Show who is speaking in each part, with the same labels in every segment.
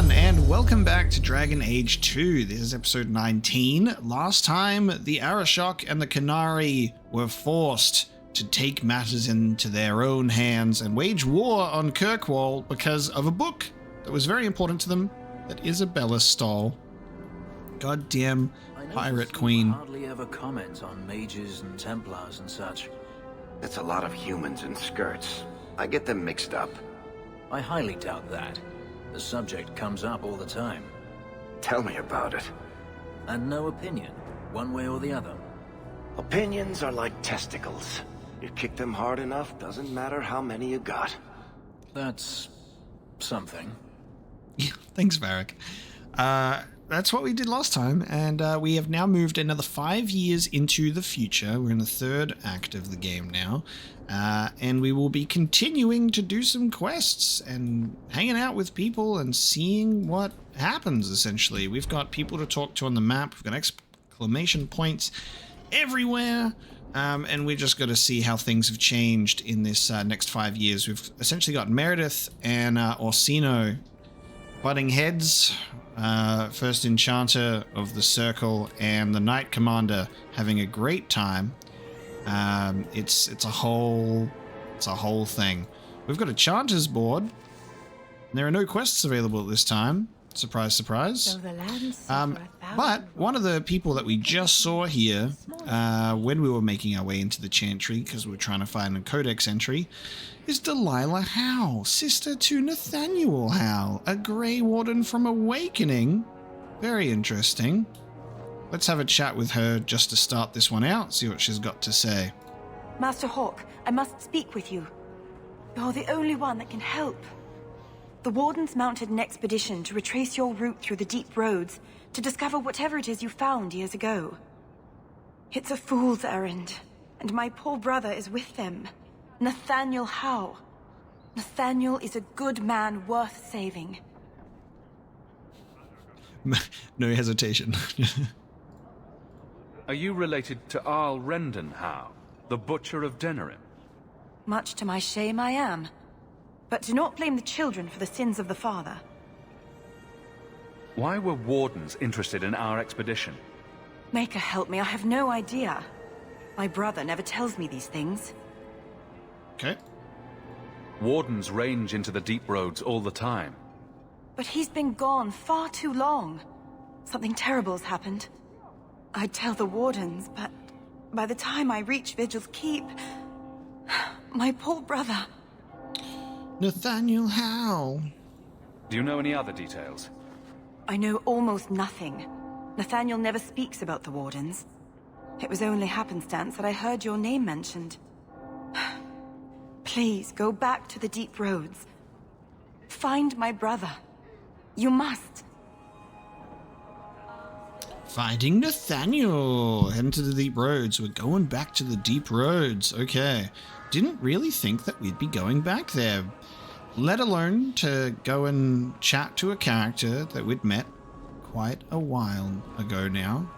Speaker 1: everyone, and welcome back to Dragon Age 2. This is episode 19. Last time, the Arashok and the Canary were forced to take matters into their own hands and wage war on Kirkwall because of a book that was very important to them that Isabella stole. Goddamn pirate queen.
Speaker 2: Hardly ever comment on mages and Templars and such.
Speaker 3: It's a lot of humans in skirts. I get them mixed up.
Speaker 2: I highly doubt that. The subject comes up all the time.
Speaker 3: Tell me about it.
Speaker 2: And no opinion, one way or the other.
Speaker 3: Opinions are like testicles. You kick them hard enough, doesn't matter how many you got.
Speaker 2: That's something.
Speaker 1: Yeah, thanks, Varric. That's what we did last time, and we have now moved another 5 years into the future. We're in the third act of the game now, and we will be continuing to do some quests and hanging out with people and seeing what happens, essentially. We've got people to talk to on the map. We've got exclamation points everywhere, and we just got to see how things have changed in this next 5 years. We've essentially got Meredith and Orsino butting heads. First Enchanter of the Circle and the Knight Commander having a great time. It's a whole thing. We've got a Chanter's board. There are no quests available at this time. Surprise, surprise. But one of the people that we just saw here when we were making our way into the Chantry, because we were trying to find a codex entry, is Delilah Howe, sister to Nathaniel Howe, a Grey Warden from Awakening. Very interesting. Let's have a chat with her just to start this one out, see what she's got to say.
Speaker 4: Master Hawk, I must speak with you. You're the only one that can help. The Wardens mounted an expedition to retrace your route through the deep roads to discover whatever it is you found years ago. It's a fool's errand, and my poor brother is with them. Nathaniel Howe. Nathaniel is a good man worth saving.
Speaker 1: No hesitation.
Speaker 5: Are you related to Arl Rendon Howe, the Butcher of Denerim?
Speaker 4: Much to my shame, I am. But do not blame the children for the sins of the father.
Speaker 5: Why were Wardens interested in our expedition?
Speaker 4: Maker help me, I have no idea. My brother never tells me these things.
Speaker 1: Okay.
Speaker 5: Wardens range into the deep roads all the time.
Speaker 4: But he's been gone far too long. Something terrible has happened. I'd tell the Wardens, but by the time I reach Vigil's Keep, my poor brother...
Speaker 1: Nathaniel Howe.
Speaker 5: Do you know any other details?
Speaker 4: I know almost nothing. Nathaniel never speaks about the Wardens. It was only happenstance that I heard your name mentioned. Please, go back to the deep roads. Find my brother. You must.
Speaker 1: Finding Nathaniel. Heading to the deep roads. We're going back to the deep roads. Okay. Didn't really think that we'd be going back there. Let alone to go and chat to a character that we'd met quite a while ago now.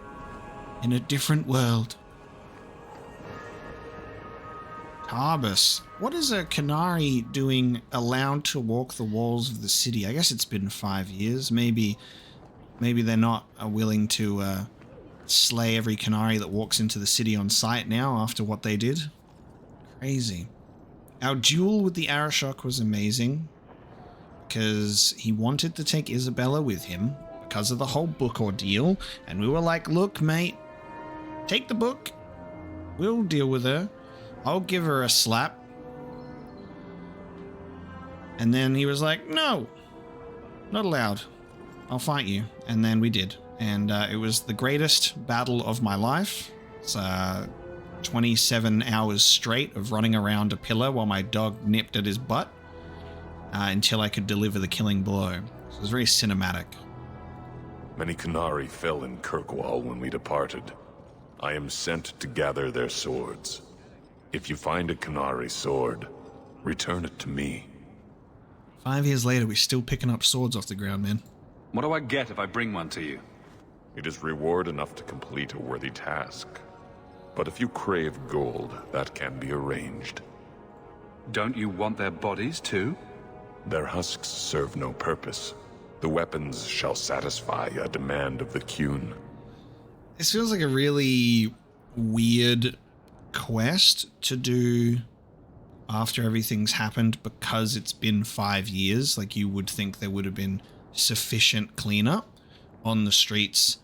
Speaker 1: In a different world. Harbus. What is a Canary doing allowed to walk the walls of the city? I guess it's been 5 years. Maybe they're not willing to slay every Canary that walks into the city on sight now after what they did. Crazy. Our duel with the Arashok was amazing because he wanted to take Isabella with him because of the whole book ordeal, and we were like, look, mate, take the book. We'll deal with her. I'll give her a slap. And then he was like, no, not allowed. I'll fight you. And then we did. And it was the greatest battle of my life. It's 27 hours straight of running around a pillar while my dog nipped at his butt until I could deliver the killing blow. So it was very cinematic.
Speaker 6: Many Canary fell in Kirkwall when we departed. I am sent to gather their swords. If you find a Canary sword, return it to me.
Speaker 1: 5 years later, we're still picking up swords off the ground, man.
Speaker 5: What do I get if I bring one to you?
Speaker 6: It is reward enough to complete a worthy task. But if you crave gold, that can be arranged.
Speaker 5: Don't you want their bodies too?
Speaker 6: Their husks serve no purpose. The weapons shall satisfy a demand of the Qun.
Speaker 1: This feels like a really weird quest to do after everything's happened, because it's been 5 years. Like, you would think there would have been sufficient cleanup on the streets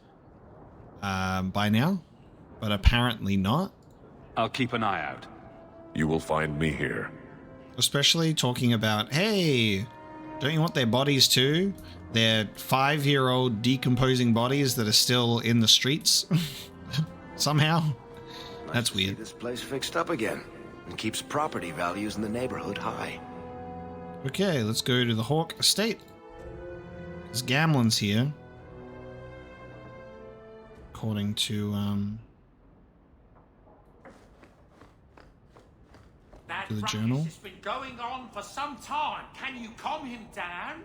Speaker 1: by now, but apparently not.
Speaker 5: I'll keep an eye out.
Speaker 6: You will find me here.
Speaker 1: Especially talking about, hey, don't you want their bodies too? Their 5-year-old decomposing bodies that are still in the streets somehow. That's weird.
Speaker 3: This place fixed up again and keeps property values in the neighborhood high.
Speaker 1: Okay, let's go to the Hawk Estate. Because Gamlin's here. According to the journal.
Speaker 7: This has been going on for some time. Can you calm him down?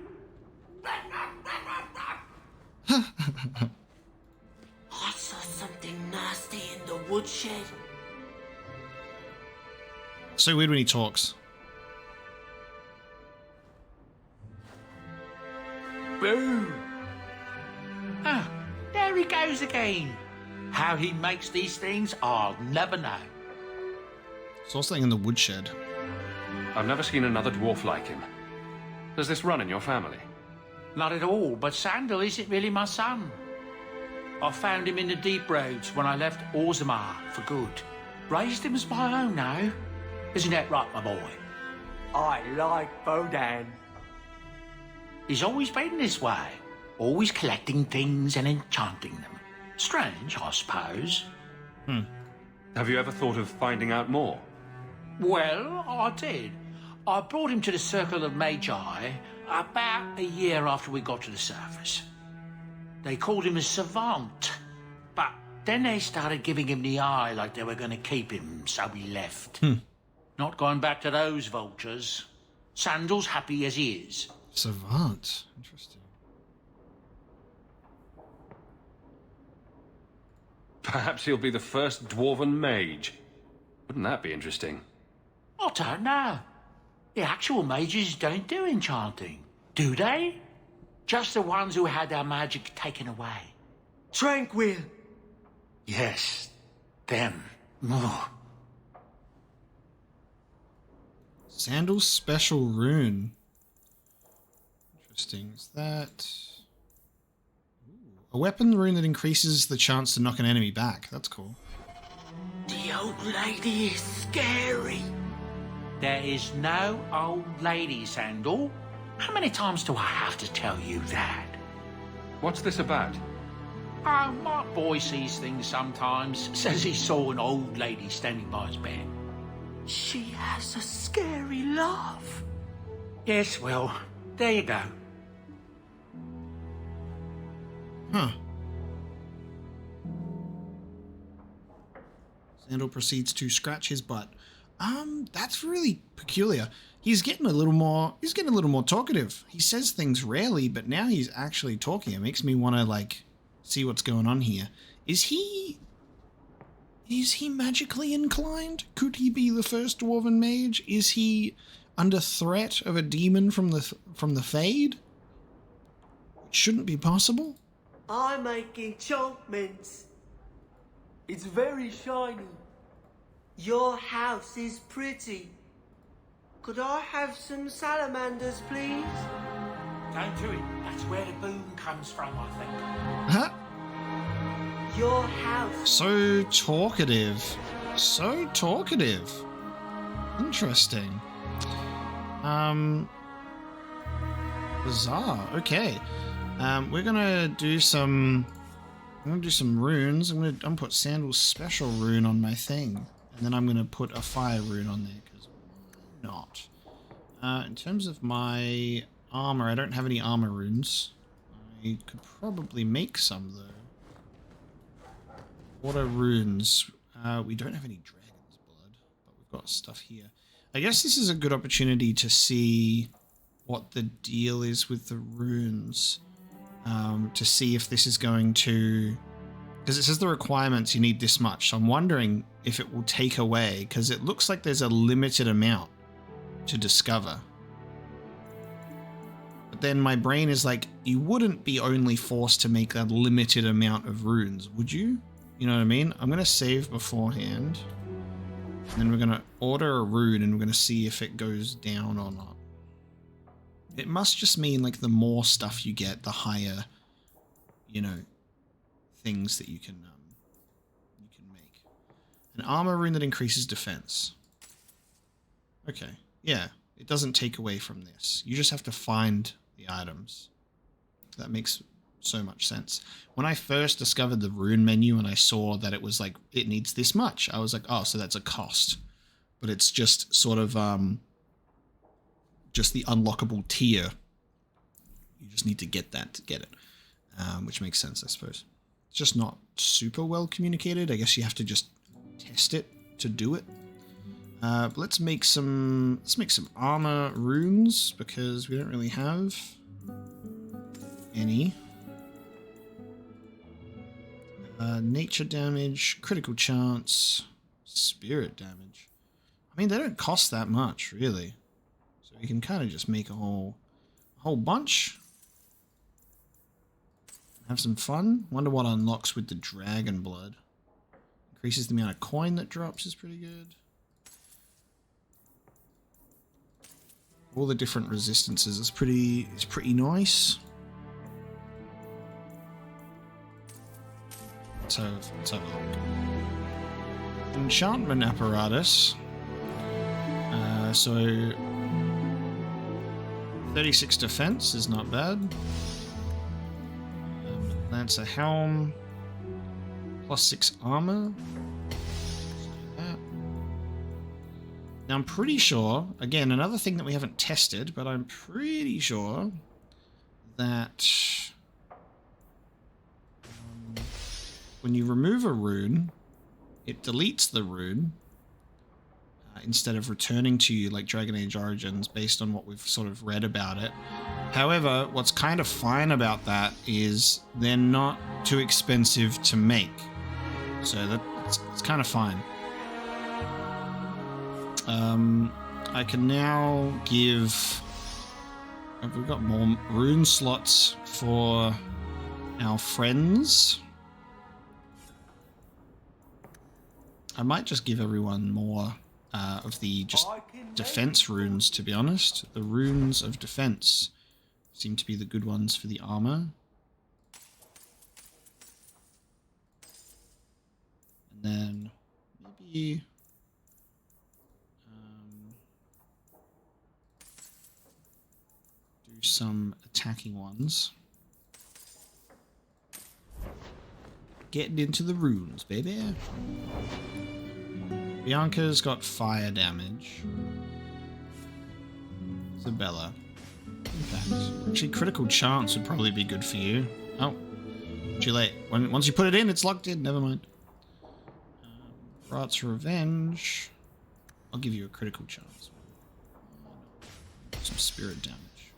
Speaker 8: I saw something nasty in the woodshed.
Speaker 1: So weird when he talks.
Speaker 7: Boo! Ah, there he goes again. How he makes these things, I'll never know.
Speaker 1: Saw something in the woodshed.
Speaker 5: I've never seen another dwarf like him. Does this run in your family?
Speaker 7: Not at all, but Sandal isn't really my son. I found him in the deep roads when I left Orzammar for good. Raised him as my own now. Isn't that right, my boy?
Speaker 9: I like Bodan.
Speaker 7: He's always been this way. Always collecting things and enchanting them. Strange, I suppose.
Speaker 5: Have you ever thought of finding out more?
Speaker 7: Well, I did. I brought him to the Circle of Magi about a year after we got to the surface. They called him a savant, but then they started giving him the eye like they were going to keep him, so he left. Not going back to those vultures. Sandal's happy as he is.
Speaker 1: Savant. Interesting.
Speaker 5: Perhaps he'll be the first dwarven mage. Wouldn't that be interesting?
Speaker 7: I don't know. The actual mages don't do enchanting, do they? Just the ones who had their magic taken away.
Speaker 9: Tranquil.
Speaker 7: Yes, them. Ugh.
Speaker 1: Sandal's special rune. Interesting. Is that... Ooh, a weapon rune that increases the chance to knock an enemy back. That's cool.
Speaker 8: The old lady is scary.
Speaker 7: There is no old lady, Sandal. How many times do I have to tell you that?
Speaker 5: What's this about?
Speaker 7: Oh, my boy sees things sometimes. Says he saw an old lady standing by his bed.
Speaker 8: She has a scary laugh.
Speaker 7: Yes, well, there you go.
Speaker 1: Huh. Sandal proceeds to scratch his butt. That's really peculiar. He's getting a little more talkative. He says things rarely, but now he's actually talking. It makes me want to, like, see what's going on here. Is he magically inclined? Could he be the first dwarven mage? Is he under threat of a demon from the Fade? It shouldn't be possible.
Speaker 9: I make enchantments. It's very shiny. Your house is pretty. Could I have some salamanders, please?
Speaker 7: Don't do it. That's where the boom comes from, I think.
Speaker 1: Huh?
Speaker 9: Your house.
Speaker 1: So talkative. So talkative. Interesting. Bizarre. Okay. We're gonna do some. I'm gonna do some runes. I'm gonna put Sandal's special rune on my thing, and then I'm gonna put a fire rune on there because why not? In terms of my armor, I don't have any armor runes. I could probably make some though. What are runes? We don't have any dragon's blood, but we've got stuff here. I guess this is a good opportunity to see what the deal is with the runes. To see if this is going to... Because it says the requirements, you need this much. So I'm wondering if it will take away, because it looks like there's a limited amount to discover. But then my brain is like, you wouldn't be only forced to make a limited amount of runes, would you? You know what I mean? I'm going to save beforehand. And then we're going to order a rune and we're going to see if it goes down or not. It must just mean like the more stuff you get, the higher, you know, things that you can make. An armor rune that increases defense. Okay, yeah, it doesn't take away from this. You just have to find the items. That makes so much sense. When I first discovered the rune menu and I saw that it was like, it needs this much, I was like, oh, so that's a cost. But it's just sort of just the unlockable tier. You just need to get that to get it, which makes sense, I suppose. It's just not super well communicated. I guess you have to just test it to do it. But let's make some armor runes because we don't really have any. Nature damage, critical chance, spirit damage. I mean, they don't cost that much, really. So we can kind of just make a whole bunch. Have some fun. Wonder what unlocks with the dragon blood. Increases the amount of coin that drops is pretty good. All the different resistances is pretty nice. Let's have a look. Enchantment apparatus. So 36 defense is not bad. Lancer helm. +6 armor. Let's do that. Now I'm pretty sure, again, another thing that we haven't tested, but I'm pretty sure that when you remove a rune, it deletes the rune instead of returning to you like Dragon Age Origins based on what we've sort of read about it. However, what's kind of fine about that is they're not too expensive to make. So it's kind of fine. I can now give... We've got more rune slots for our friends. I might just give everyone more of the just defense runes, to be honest. The runes of defense seem to be the good ones for the armor. And then maybe do some attacking ones. Getting into the runes, baby. Bianca's got fire damage. Isabella. Actually, critical chance would probably be good for you. Oh, too late. Once you put it in, it's locked in. Never mind. Rat's Revenge. I'll give you a critical chance. Some spirit damage.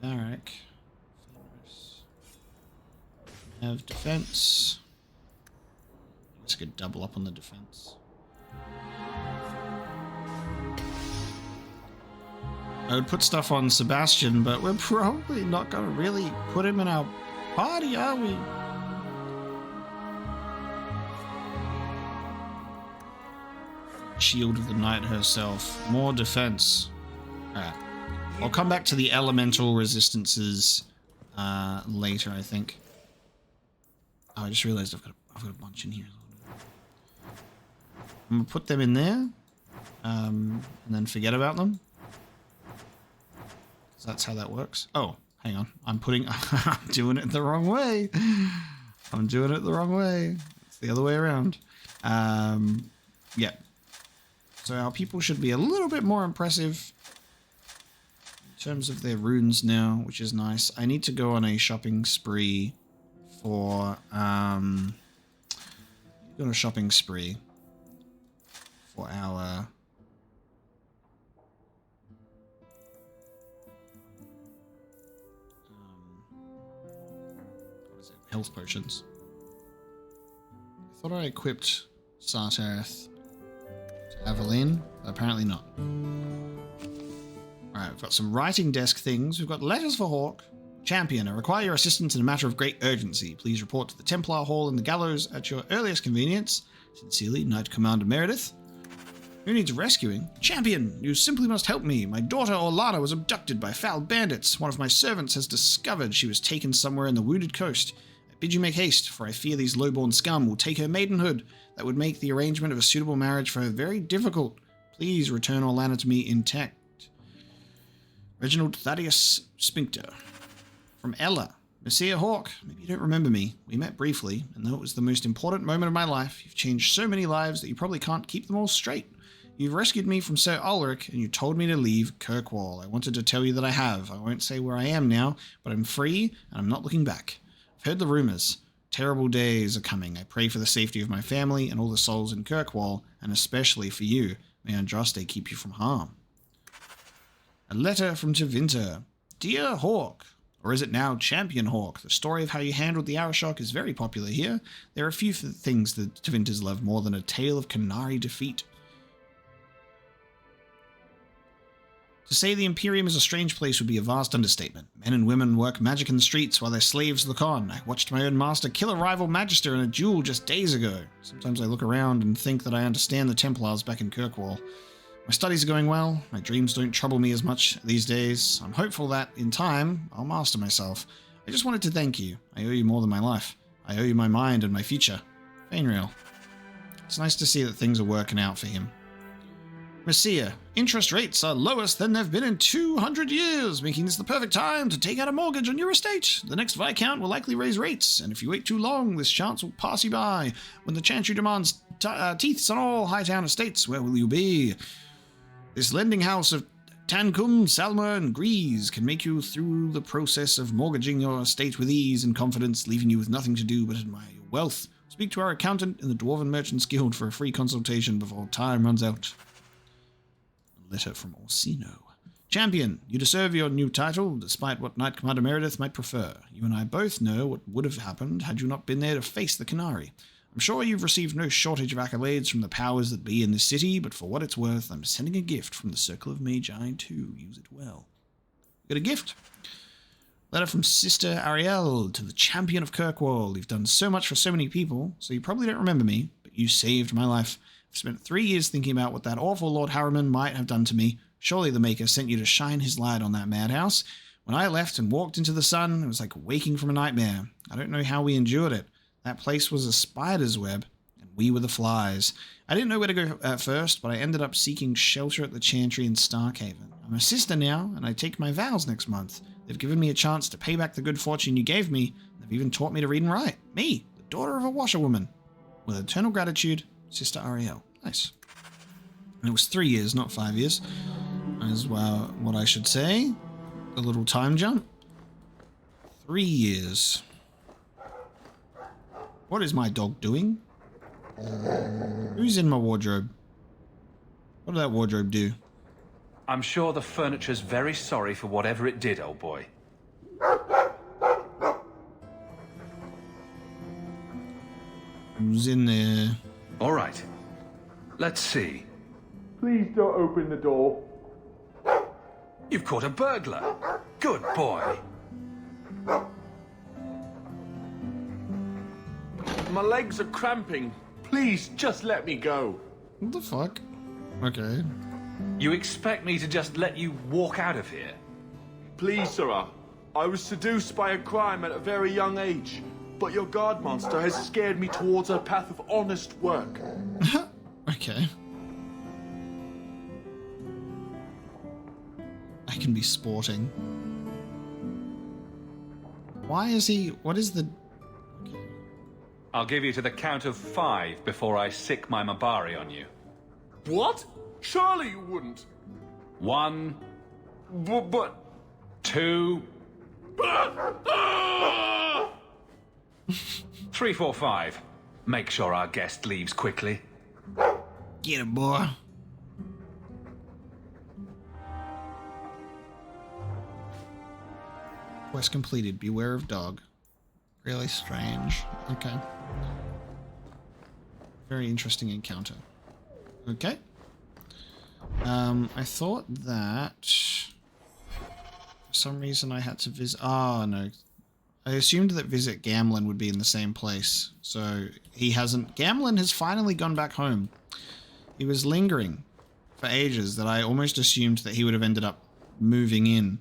Speaker 1: Varric. Have defense. Let's get double up on the defense. I would put stuff on Sebastian, but we're probably not going to really put him in our party, are we? Shield of the Knight herself. More defense. Alright. I'll come back to the elemental resistances later, I think. Oh, I just realized I've got a bunch in here. I'm going to put them in there. And then forget about them. So that's how that works. Oh, hang on. I'm doing it the wrong way. I'm doing it the wrong way. It's the other way around. Yeah. So our people should be a little bit more impressive in terms of their runes now, which is nice. I need to go on a shopping spree for, our, health potions. I thought I equipped Sartarth to Avalene. Apparently not. Alright, we've got some writing desk things. We've got letters for Hawk. Champion, I require your assistance in a matter of great urgency. Please report to the Templar Hall in the Gallows at your earliest convenience. Sincerely, Knight Commander Meredith. Who needs rescuing? Champion, you simply must help me. My daughter Orlana was abducted by foul bandits. One of my servants has discovered she was taken somewhere in the wounded coast. I bid you make haste, for I fear these lowborn scum will take her maidenhood. That would make the arrangement of a suitable marriage for her very difficult. Please return Orlana to me intact. Reginald Thaddeus Sphincter. From Ella. Messiah Hawk, maybe you don't remember me. We met briefly, and though it was the most important moment of my life, you've changed so many lives that you probably can't keep them all straight. You've rescued me from Sir Ulrich, and you told me to leave Kirkwall. I wanted to tell you that I have. I won't say where I am now, but I'm free, and I'm not looking back. I've heard the rumors. Terrible days are coming. I pray for the safety of my family and all the souls in Kirkwall, and especially for you. May Andraste keep you from harm. A letter from Tevinter. Dear Hawk, or is it now Champion Hawk? The story of how you handled the Arashok is very popular here. There are a few things that Tevinters love more than a tale of Canary defeat. To say the Imperium is a strange place would be a vast understatement. Men and women work magic in the streets while their slaves look on. I watched my own master kill a rival magister in a duel just days ago. Sometimes I look around and think that I understand the Templars back in Kirkwall. My studies are going well. My dreams don't trouble me as much these days. I'm hopeful that, in time, I'll master myself. I just wanted to thank you. I owe you more than my life. I owe you my mind and my future. Fainreal. It's nice to see that things are working out for him. Messiah, interest rates are lowest than they've been in 200 years, making this the perfect time to take out a mortgage on your estate. The next Viscount will likely raise rates, and if you wait too long, this chance will pass you by. When the Chantry demands teeths on all Hightown estates, where will you be? This lending house of Tancum, Salma, and Grease can make you through the process of mortgaging your estate with ease and confidence, leaving you with nothing to do but admire your wealth. Speak to our accountant in the Dwarven Merchants Guild for a free consultation before time runs out. A letter from Orsino. Champion, you deserve your new title, despite what Knight Commander Meredith might prefer. You and I both know what would have happened had you not been there to face the Canary. I'm sure you've received no shortage of accolades from the powers that be in this city, but for what it's worth, I'm sending a gift from the Circle of Magi too. Use it well. Got a gift. Letter from Sister Ariel to the Champion of Kirkwall. You've done so much for so many people, so you probably don't remember me, but you saved my life. I've spent 3 years thinking about what that awful Lord Harriman might have done to me. Surely the Maker sent you to shine his light on that madhouse. When I left and walked into the sun, it was like waking from a nightmare. I don't know how we endured it. That place was a spider's web, and we were the flies. I didn't know where to go at first, but I ended up seeking shelter at the Chantry in Starkhaven. I'm a sister now, and I take my vows next month. They've given me a chance to pay back the good fortune you gave me. They've even taught me to read and write. Me, the daughter of a washerwoman. With eternal gratitude, Sister Ariel. Nice. And it was 3 years, not 5 years. As well, what I should say. A little time jump. 3 years. What is my dog doing? Who's in my wardrobe? What did that wardrobe do?
Speaker 5: I'm sure the furniture's very sorry for whatever it did, old boy.
Speaker 1: Who's in there?
Speaker 5: All right. Let's see.
Speaker 10: Please don't open the door.
Speaker 5: You've caught a burglar. Good boy.
Speaker 10: My legs are cramping. Please, just let me go.
Speaker 1: What the fuck? Okay.
Speaker 5: You expect me to just let you walk out of here?
Speaker 10: Please, sirrah. I was seduced by a crime at a very young age, but your guard monster has scared me towards a path of honest work.
Speaker 1: Okay. I can be sporting. Why is he... What is the...
Speaker 5: I'll give you to the count of 5 before I sick my Mabari on you.
Speaker 10: What? Surely you wouldn't.
Speaker 5: 1.
Speaker 10: But...
Speaker 5: 2. 3, 4, 5. Make sure our guest leaves quickly.
Speaker 1: Get him, boy. Quest completed. Beware of dog. Really strange. Okay. Very interesting encounter. Okay. I thought that for some reason I had to visit. Oh no, I assumed that visit Gamlin would be in the same place. So he hasn't. Gamlin has finally gone back home. He was lingering for ages that I almost assumed that he would have ended up moving in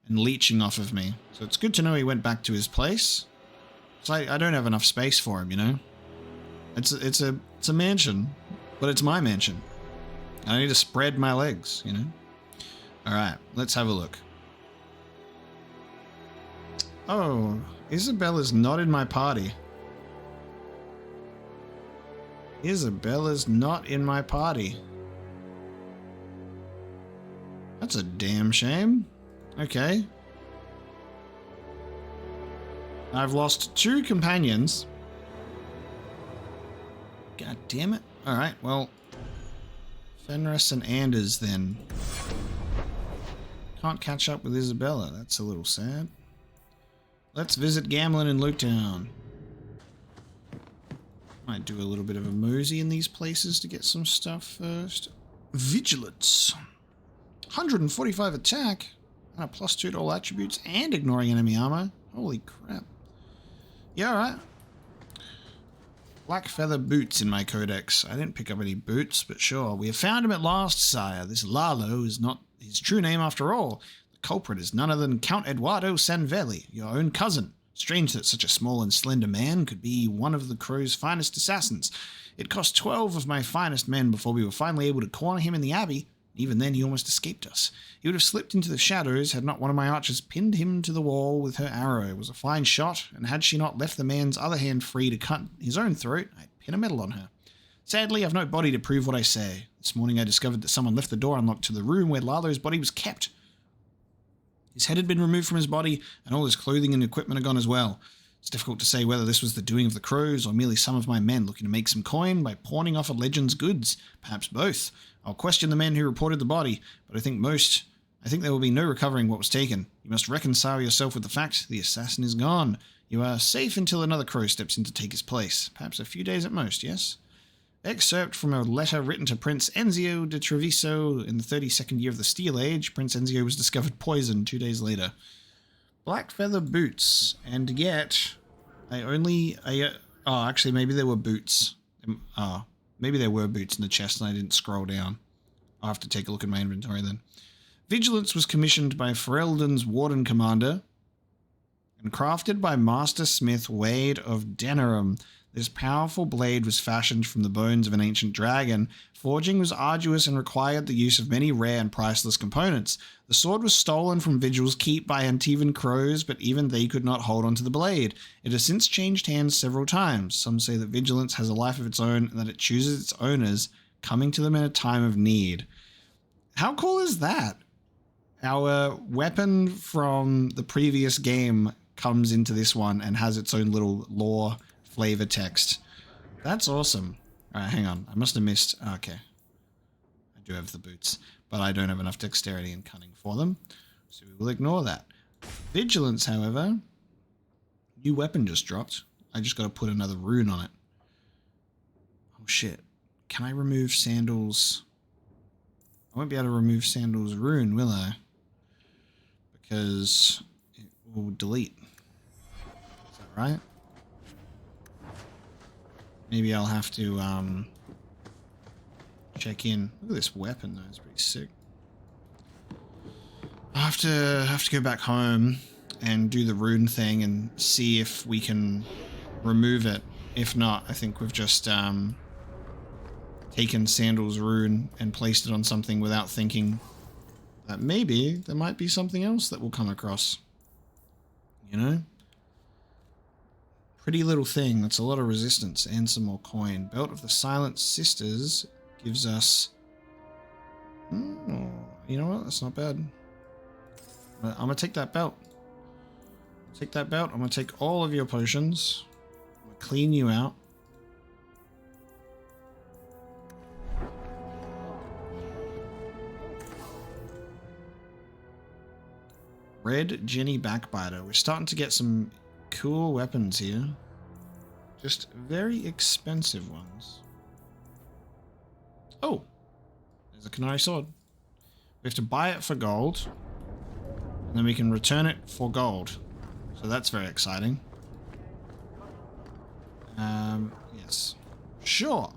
Speaker 1: and leeching off of me. So it's good to know he went back to his place. So I don't have enough space for him, you know. It's a mansion, but it's my mansion. I need to spread my legs, you know. All right, let's have a look. Oh, Isabella's not in my party. Isabella's not in my party. That's a damn shame. Okay. I've lost 2 companions. God damn it. Alright, well. Fenris and Anders then. Can't catch up with Isabella. That's a little sad. Let's visit Gamlin in Luketown. Might do a little bit of a mosey in these places to get some stuff first. Vigilance. 145 attack. And a +2 to all attributes and ignoring enemy armor. Holy crap. Yeah, alright. Black feather boots in my codex. I didn't pick up any boots, but sure. We have found him at last, sire. This Lalo is not his true name after all. The culprit is none other than Count Eduardo Sanvelli, your own cousin. Strange that such a small and slender man could be one of the Crow's finest assassins. It cost 12 of my finest men before we were finally able to corner him in the Abbey. Even then, he almost escaped us. He would have slipped into the shadows had not one of my archers pinned him to the wall with her arrow. It was a fine shot, and had she not left the man's other hand free to cut his own throat, I'd pin a medal on her. Sadly, I've no body to prove what I say. This morning I discovered that someone left the door unlocked to the room where Lalo's body was kept. His head had been removed from his body, and all his clothing and equipment are gone as well. It's difficult to say whether this was the doing of the Crows or merely some of my men looking to make some coin by pawning off a legend's goods. Perhaps both. I'll question the men who reported the body, but I think there will be no recovering what was taken. You must reconcile yourself with the fact the assassin is gone. You are safe until another Crow steps in to take his place. Perhaps a few days at most, yes? Excerpt from a letter written to Prince Enzio de Treviso in the 32nd year of the Steel Age. Prince Enzio was discovered poisoned 2 days later. Black feather boots, and yet actually maybe there were boots. Maybe there were boots in the chest and I didn't scroll down. I'll have to take a look at my inventory then. Vigilance was commissioned by Ferelden's Warden Commander and crafted by Master Smith Wade of Denerim. This powerful blade was fashioned from the bones of an ancient dragon. Forging was arduous and required the use of many rare and priceless components. The sword was stolen from Vigil's keep by Antivan Crows, but even they could not hold onto the blade. It has since changed hands several times. Some say that Vigilance has a life of its own and that it chooses its owners, coming to them in a time of need. How cool is that? Our weapon from the previous game comes into this one and has its own little lore flavor text. That's awesome. Alright, hang on. I must have missed... Okay. I do have the boots, but I don't have enough dexterity and cunning for them, so we will ignore that. Vigilance, however... New weapon just dropped. I just got to put another rune on it. Oh shit. Can I remove Sandal's... I won't be able to remove Sandal's rune, will I? Because it will delete. Is that right? Maybe I'll have to check in. Look at this weapon though, it's pretty sick. I'll have to go back home and do the rune thing and see if we can remove it. If not, I think we've just taken Sandal's rune and placed it on something without thinking that maybe there might be something else that we'll come across. You know? Pretty little thing. That's a lot of resistance and some more coin. Belt of the Silent Sisters gives us... you know what? That's not bad. I'm going to take that belt. Take that belt. I'm going to take all of your potions. I'm going to clean you out. Red Jenny Backbiter. We're starting to get some cool weapons here. Just very expensive ones. Oh! There's a Canary sword. We have to buy it for gold. And then we can return it for gold. So that's very exciting. Yes. Sure.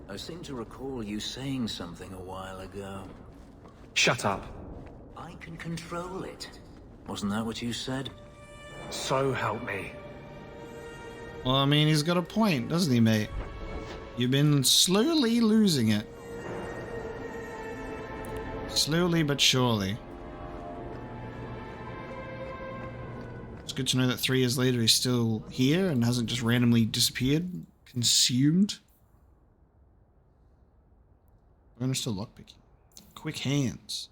Speaker 2: I seem to recall you saying something a while ago.
Speaker 11: Shut up.
Speaker 2: I can control it. Wasn't that what you said?
Speaker 11: So help me.
Speaker 1: Well, I mean, he's got a point, doesn't he, mate? You've been slowly losing it. Slowly but surely. It's good to know that 3 years later he's still here and hasn't just randomly disappeared, consumed. Bonus to lockpicking. Quick hands.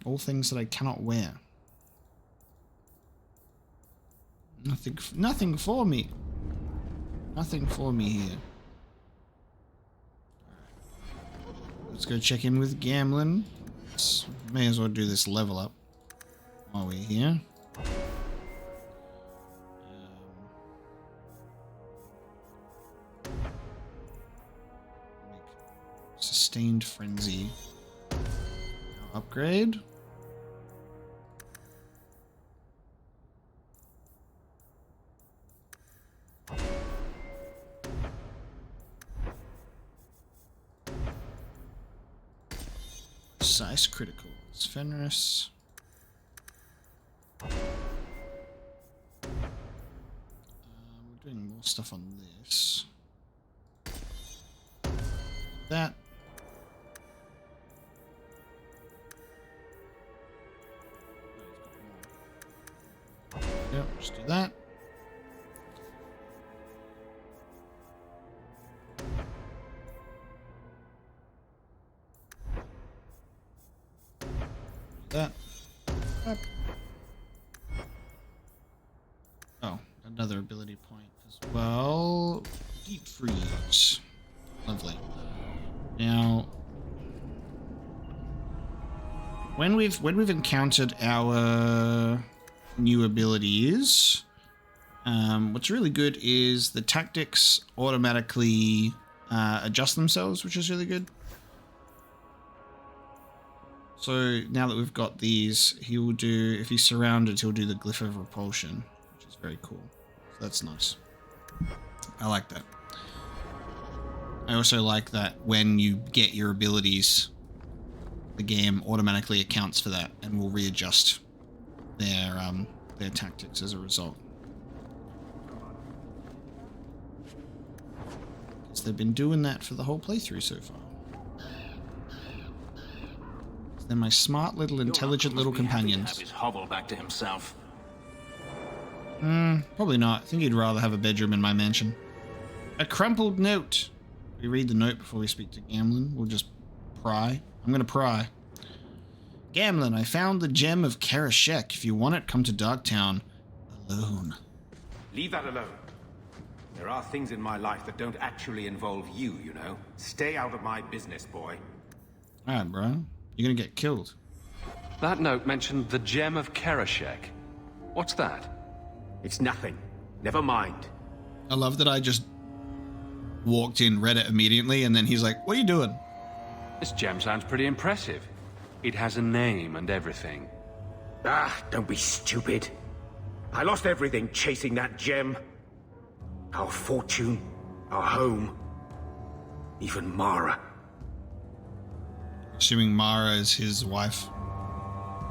Speaker 1: All things that I cannot wear. Nothing for me. Nothing for me here. Let's go check in with Gamlin. May as well do this level up while we're here. Sustained Frenzy. Upgrade. Size criticals. Fenris. We're doing more stuff on this. That. Yep, just do that. That. Up. Oh, another ability point as well. Deep freeze. Lovely. Now, when we've encountered our new abilities, what's really good is the tactics automatically adjust themselves, which is really good. So now that we've got these, he will do, if he's surrounded, he'll do the Glyph of Repulsion, which is very cool. So that's nice. I like that. I also like that when you get your abilities, the game automatically accounts for that and will readjust their tactics as a result. Because they've been doing that for the whole playthrough so far. They're my smart little, intelligent little companions.
Speaker 2: Have his hovel back to himself.
Speaker 1: Probably not. I think he'd rather have a bedroom in my mansion. A crumpled note. We read the note before we speak to Gamlin. We'll just pry. I'm gonna pry. Gamlin, I found the gem of Karashek. If you want it, come to Darktown. Alone.
Speaker 12: Leave that alone. There are things in my life that don't actually involve you, you know. Stay out of my business, boy.
Speaker 1: Alright, bro. You're gonna get killed.
Speaker 11: That note mentioned the gem of Karashek. What's that?
Speaker 12: It's nothing. Never mind.
Speaker 1: I love that I just walked in, read it immediately, and then he's like, what are you doing?
Speaker 11: This gem sounds pretty impressive. It has a name and everything.
Speaker 12: Ah, don't be stupid. I lost everything chasing that gem. Our fortune, our home, even Mara.
Speaker 1: Assuming Mara is his wife.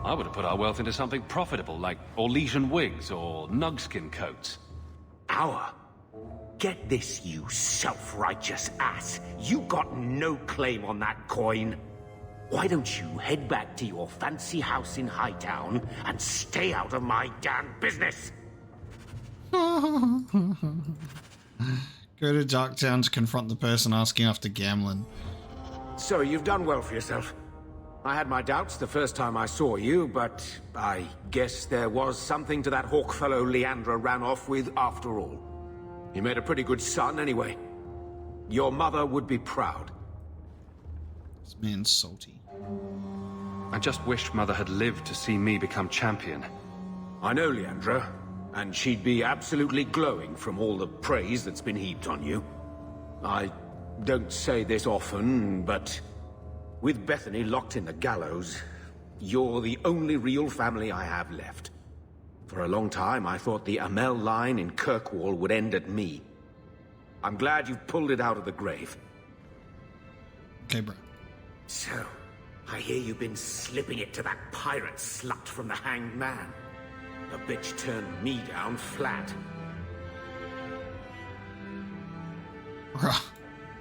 Speaker 11: I would have put our wealth into something profitable, like Orlesian wigs or nugskin coats.
Speaker 12: Our? Get this, you self-righteous ass. You got no claim on that coin. Why don't you head back to your fancy house in Hightown and stay out of my damn business?
Speaker 1: Go to Darktown to confront the person asking after Gamlin.
Speaker 12: So you've done well for yourself. I had my doubts the first time I saw you, but I guess there was something to that hawk fellow Leandra ran off with after all. He made a pretty good son anyway. Your mother would be proud.
Speaker 1: This man's salty.
Speaker 11: I just wish Mother had lived to see me become champion.
Speaker 12: I know Leandra, and she'd be absolutely glowing from all the praise that's been heaped on you. I don't say this often, but with Bethany locked in the gallows, you're the only real family I have left. For a long time, I thought the Amel line in Kirkwall would end at me. I'm glad you've pulled it out of the grave.
Speaker 1: Okay, bro.
Speaker 12: So, I hear you've been slipping it to that pirate slut from the Hanged Man. The bitch turned me down flat.
Speaker 1: Bruh.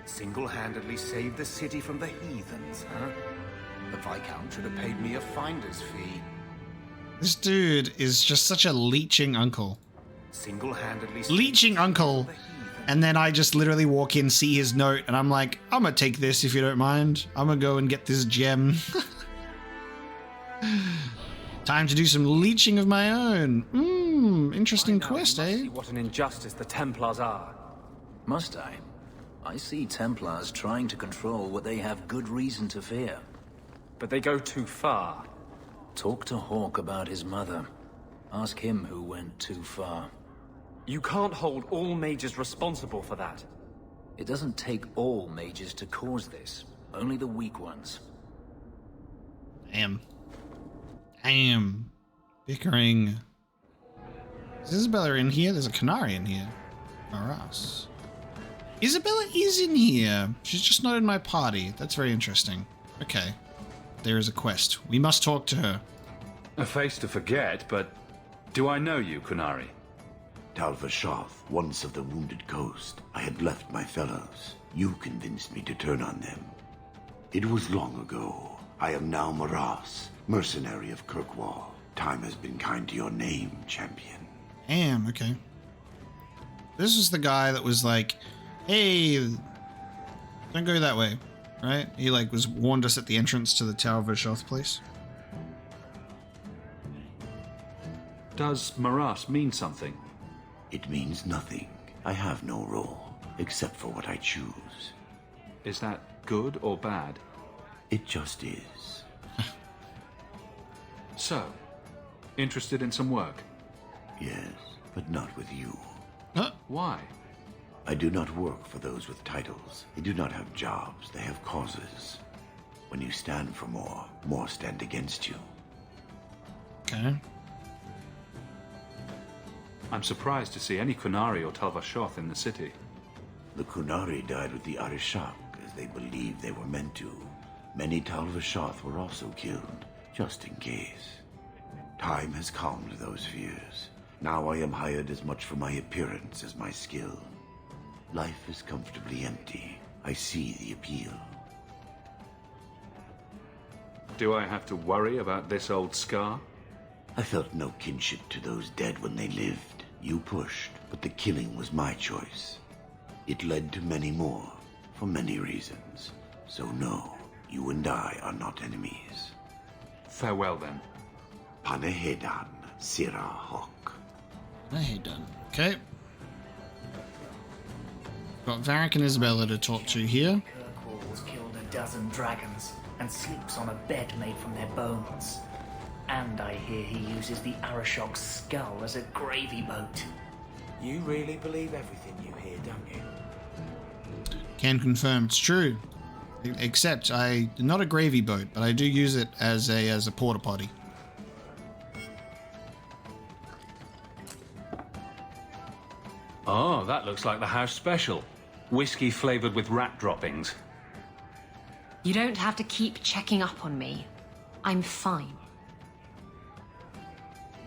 Speaker 13: Single-handedly saved the city from the heathens, huh? The Viscount should have paid me a finder's fee.
Speaker 1: This dude is just such a leeching uncle.
Speaker 13: Single-handedly
Speaker 1: Leeching uncle. And then I just literally walk in, see his note, and I'm like, I'm gonna take this if you don't mind. I'm gonna go and get this gem. Time to do some leeching of my own. Interesting quest, eh?
Speaker 14: See what an injustice the Templars are.
Speaker 2: Must I? I see Templars trying to control what they have good reason to fear.
Speaker 14: But they go too far.
Speaker 2: Talk to Hawk about his mother. Ask him who went too far.
Speaker 14: You can't hold all mages responsible for that.
Speaker 2: It doesn't take all mages to cause this. Only the weak ones.
Speaker 1: Damn. Bickering. Is Isabella in here? There's a Canary in here. Maras. Isabella is in here. She's just not in my party. That's very interesting. Okay. There is a quest. We must talk to her.
Speaker 5: A face to forget, but do I know you, Kunari?
Speaker 15: Tal-Vashoth, once of the Wounded Coast. I had left my fellows. You convinced me to turn on them. It was long ago. I am now Maras, mercenary of Kirkwall. Time has been kind to your name, champion.
Speaker 1: Damn, okay. This is the guy that was like, hey, don't go that way, right? He like warned us at the entrance to the Tower of Vashoth place.
Speaker 5: Does Maras mean something?
Speaker 15: It means nothing. I have no role, except for what I choose.
Speaker 5: Is that good or bad?
Speaker 15: It just is.
Speaker 5: So, interested in some work?
Speaker 15: Yes, but not with you.
Speaker 5: Why?
Speaker 15: I do not work for those with titles. They do not have jobs, they have causes. When you stand for more, more stand against you.
Speaker 1: Okay.
Speaker 5: I'm surprised to see any Kunari or Tal-Vashoth in the city.
Speaker 15: The Kunari died with the Arishak, as they believed they were meant to. Many Tal-Vashoth were also killed, just in case. Time has calmed those fears. Now I am hired as much for my appearance as my skill. Life is comfortably empty. I see the appeal.
Speaker 5: Do I have to worry about this old scar?
Speaker 15: I felt no kinship to those dead when they lived. You pushed, but the killing was my choice. It led to many more, for many reasons. So no, you and I are not enemies.
Speaker 5: Farewell then.
Speaker 15: Panehedan, Sira Hawk.
Speaker 1: Panehedan. Okay. Got Varric and Isabella to talk to here.
Speaker 16: Kirkwall's killed a dozen dragons and sleeps on a bed made from their bones. And I hear he uses the Arashok's skull as a gravy boat.
Speaker 12: You really believe everything you hear, don't you?
Speaker 1: Can confirm it's true. Except not a gravy boat, but I do use it as a porta potty.
Speaker 5: Oh, that looks like the house special. Whiskey flavored with rat droppings.
Speaker 17: You don't have to keep checking up on me. I'm fine.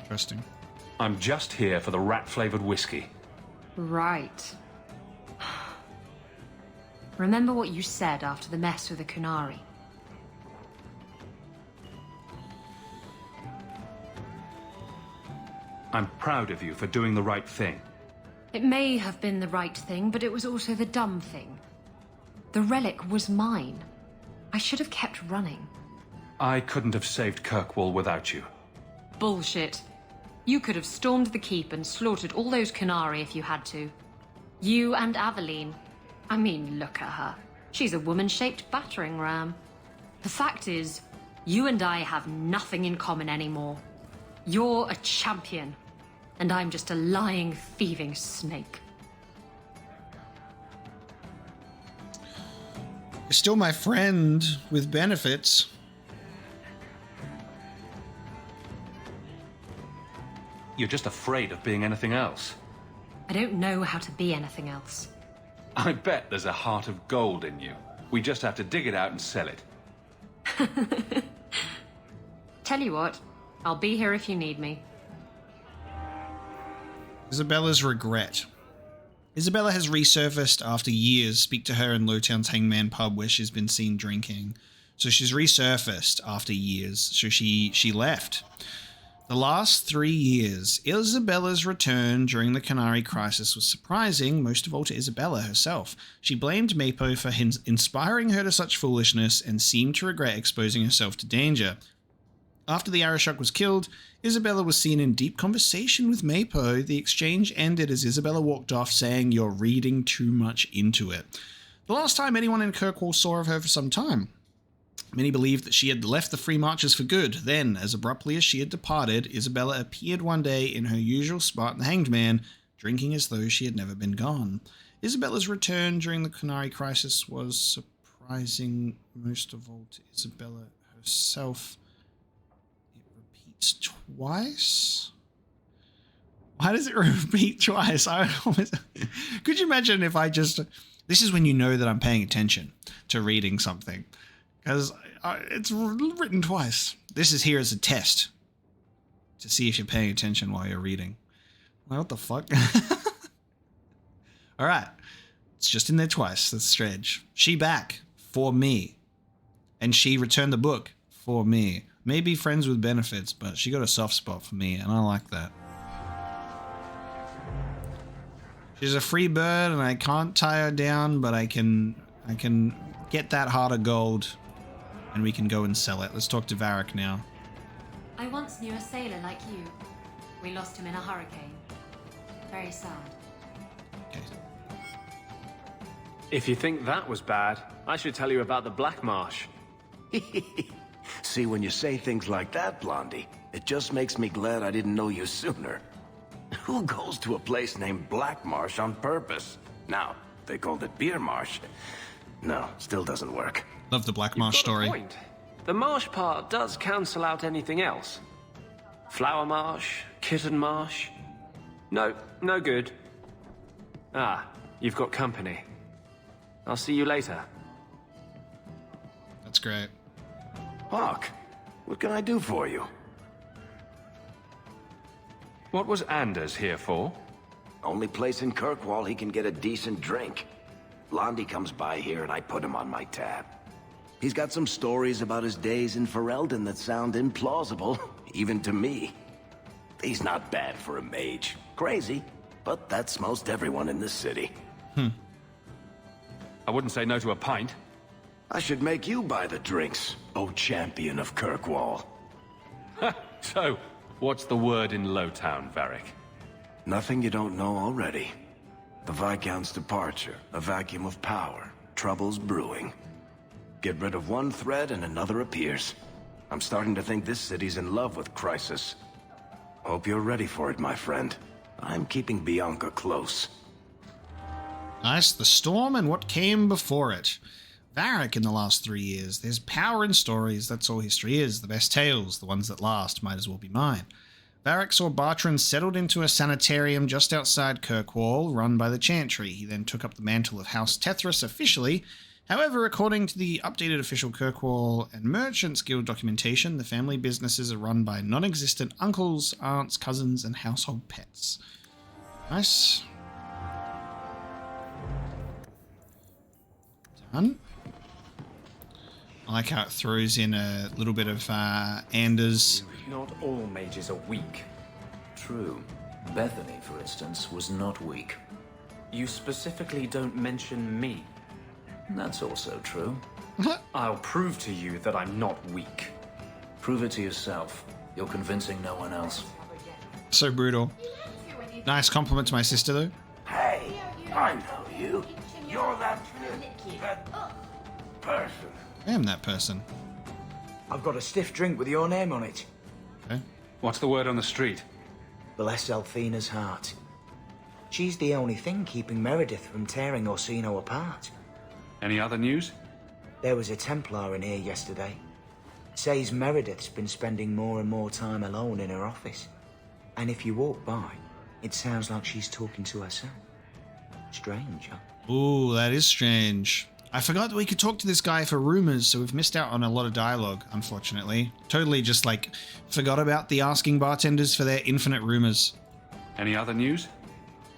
Speaker 1: Interesting.
Speaker 5: I'm just here for the rat-flavored whiskey.
Speaker 17: Right. Remember what you said after the mess with the Kunari.
Speaker 5: I'm proud of you for doing the right thing.
Speaker 17: It may have been the right thing, but it was also the dumb thing. The relic was mine. I should have kept running.
Speaker 5: I couldn't have saved Kirkwall without you.
Speaker 17: Bullshit. You could have stormed the keep and slaughtered all those Kunari if you had to. You and Aveline. I mean, look at her. She's a woman-shaped battering ram. The fact is, you and I have nothing in common anymore. You're a champion, and I'm just a lying, thieving snake.
Speaker 1: You're still my friend with benefits.
Speaker 5: You're just afraid of being anything else.
Speaker 17: I don't know how to be anything else.
Speaker 5: I bet there's a heart of gold in you. We just have to dig it out and sell it.
Speaker 17: Tell you what, I'll be here if you need me.
Speaker 1: Isabella's regret. Isabella has resurfaced after years. Speak to her in Lowtown's Hangman pub where she's been seen drinking. So she's resurfaced after years. So she left. The last 3 years, Isabella's return during the Canary crisis was surprising, most of all to Isabella herself. She blamed Mapo for inspiring her to such foolishness and seemed to regret exposing herself to danger. After the Arishok was killed, Isabella was seen in deep conversation with Mapo. The exchange ended as Isabella walked off saying, "You're reading too much into it." The last time anyone in Kirkwall saw of her for some time. Many believed that she had left the Free Marchers for good. Then, as abruptly as she had departed, Isabella appeared one day in her usual spot in the Hanged Man, drinking as though she had never been gone. Isabella's return during the Canary crisis was surprising, most of all to Isabella herself. Twice? Why does it repeat twice? Could you imagine if I just... This is when you know that I'm paying attention to reading something. Because it's written twice. This is here as a test. To see if you're paying attention while you're reading. Well, what the fuck? Alright. It's just in there twice. That's strange. She back. For me. And she returned the book. For me. Maybe friends with benefits, but she got a soft spot for me, and I like that. She's a free bird, and I can't tie her down, but I can get that heart of gold, and we can go and sell it. Let's talk to Varric now.
Speaker 17: I once knew a sailor like you. We lost him in a hurricane. Very sad.
Speaker 1: Okay.
Speaker 14: If you think that was bad, I should tell you about the Black Marsh.
Speaker 3: See, when you say things like that, Blondie, it just makes me glad I didn't know you sooner. Who goes to a place named Black Marsh on purpose? Now, they called it Beer Marsh. No, still doesn't work.
Speaker 1: Love the Black Marsh story.
Speaker 14: Point. The marsh part does cancel out anything else. Flower Marsh, Kitten Marsh. No, no good. Ah, you've got company. I'll see you later.
Speaker 1: That's great.
Speaker 3: Hawk, what can I do for you?
Speaker 5: What was Anders here for?
Speaker 3: Only place in Kirkwall he can get a decent drink. Blondie comes by here and I put him on my tab. He's got some stories about his days in Ferelden that sound implausible, even to me. He's not bad for a mage. Crazy, but that's most everyone in this city.
Speaker 5: I wouldn't say no to a pint.
Speaker 3: I should make you buy the drinks, oh champion of Kirkwall.
Speaker 5: So, what's the word in Lowtown, Varric?
Speaker 3: Nothing you don't know already. The Viscount's departure, a vacuum of power, troubles brewing. Get rid of one thread and another appears. I'm starting to think this city's in love with Crisis. Hope you're ready for it, my friend. I'm keeping Bianca close.
Speaker 1: Nice. The storm and what came before it. Varric in the last 3 years. There's power in stories. That's all history is. The best tales, the ones that last, might as well be mine. Varric saw Bartrand settled into a sanitarium just outside Kirkwall, run by the Chantry. He then took up the mantle of House Tethras officially. However, according to the updated official Kirkwall and Merchants Guild documentation, the family businesses are run by non-existent uncles, aunts, cousins, and household pets. Nice. Done. I like how it throws in a little bit of Anders.
Speaker 14: Not all mages are weak.
Speaker 2: True. Bethany, for instance, was not weak.
Speaker 14: You specifically don't mention me.
Speaker 2: That's also true.
Speaker 14: I'll prove to you that I'm not weak.
Speaker 2: Prove it to yourself. You're convincing no one else.
Speaker 1: So brutal. Nice compliment to my sister, though.
Speaker 3: Hey, I know you. You're that person.
Speaker 1: I am that person.
Speaker 18: I've got a stiff drink with your name on it.
Speaker 1: Okay.
Speaker 5: What's the word on the street?
Speaker 18: Bless Elfina's heart. She's the only thing keeping Meredith from tearing Orsino apart.
Speaker 5: Any other news?
Speaker 18: There was a Templar in here yesterday. Says Meredith's been spending more and more time alone in her office. And if you walk by, it sounds like she's talking to herself. Strange, huh?
Speaker 1: Ooh, that is strange. I forgot that we could talk to this guy for rumors, so we've missed out on a lot of dialogue, unfortunately. Totally just, like, forgot about the asking bartenders for their infinite rumors.
Speaker 11: Any other news?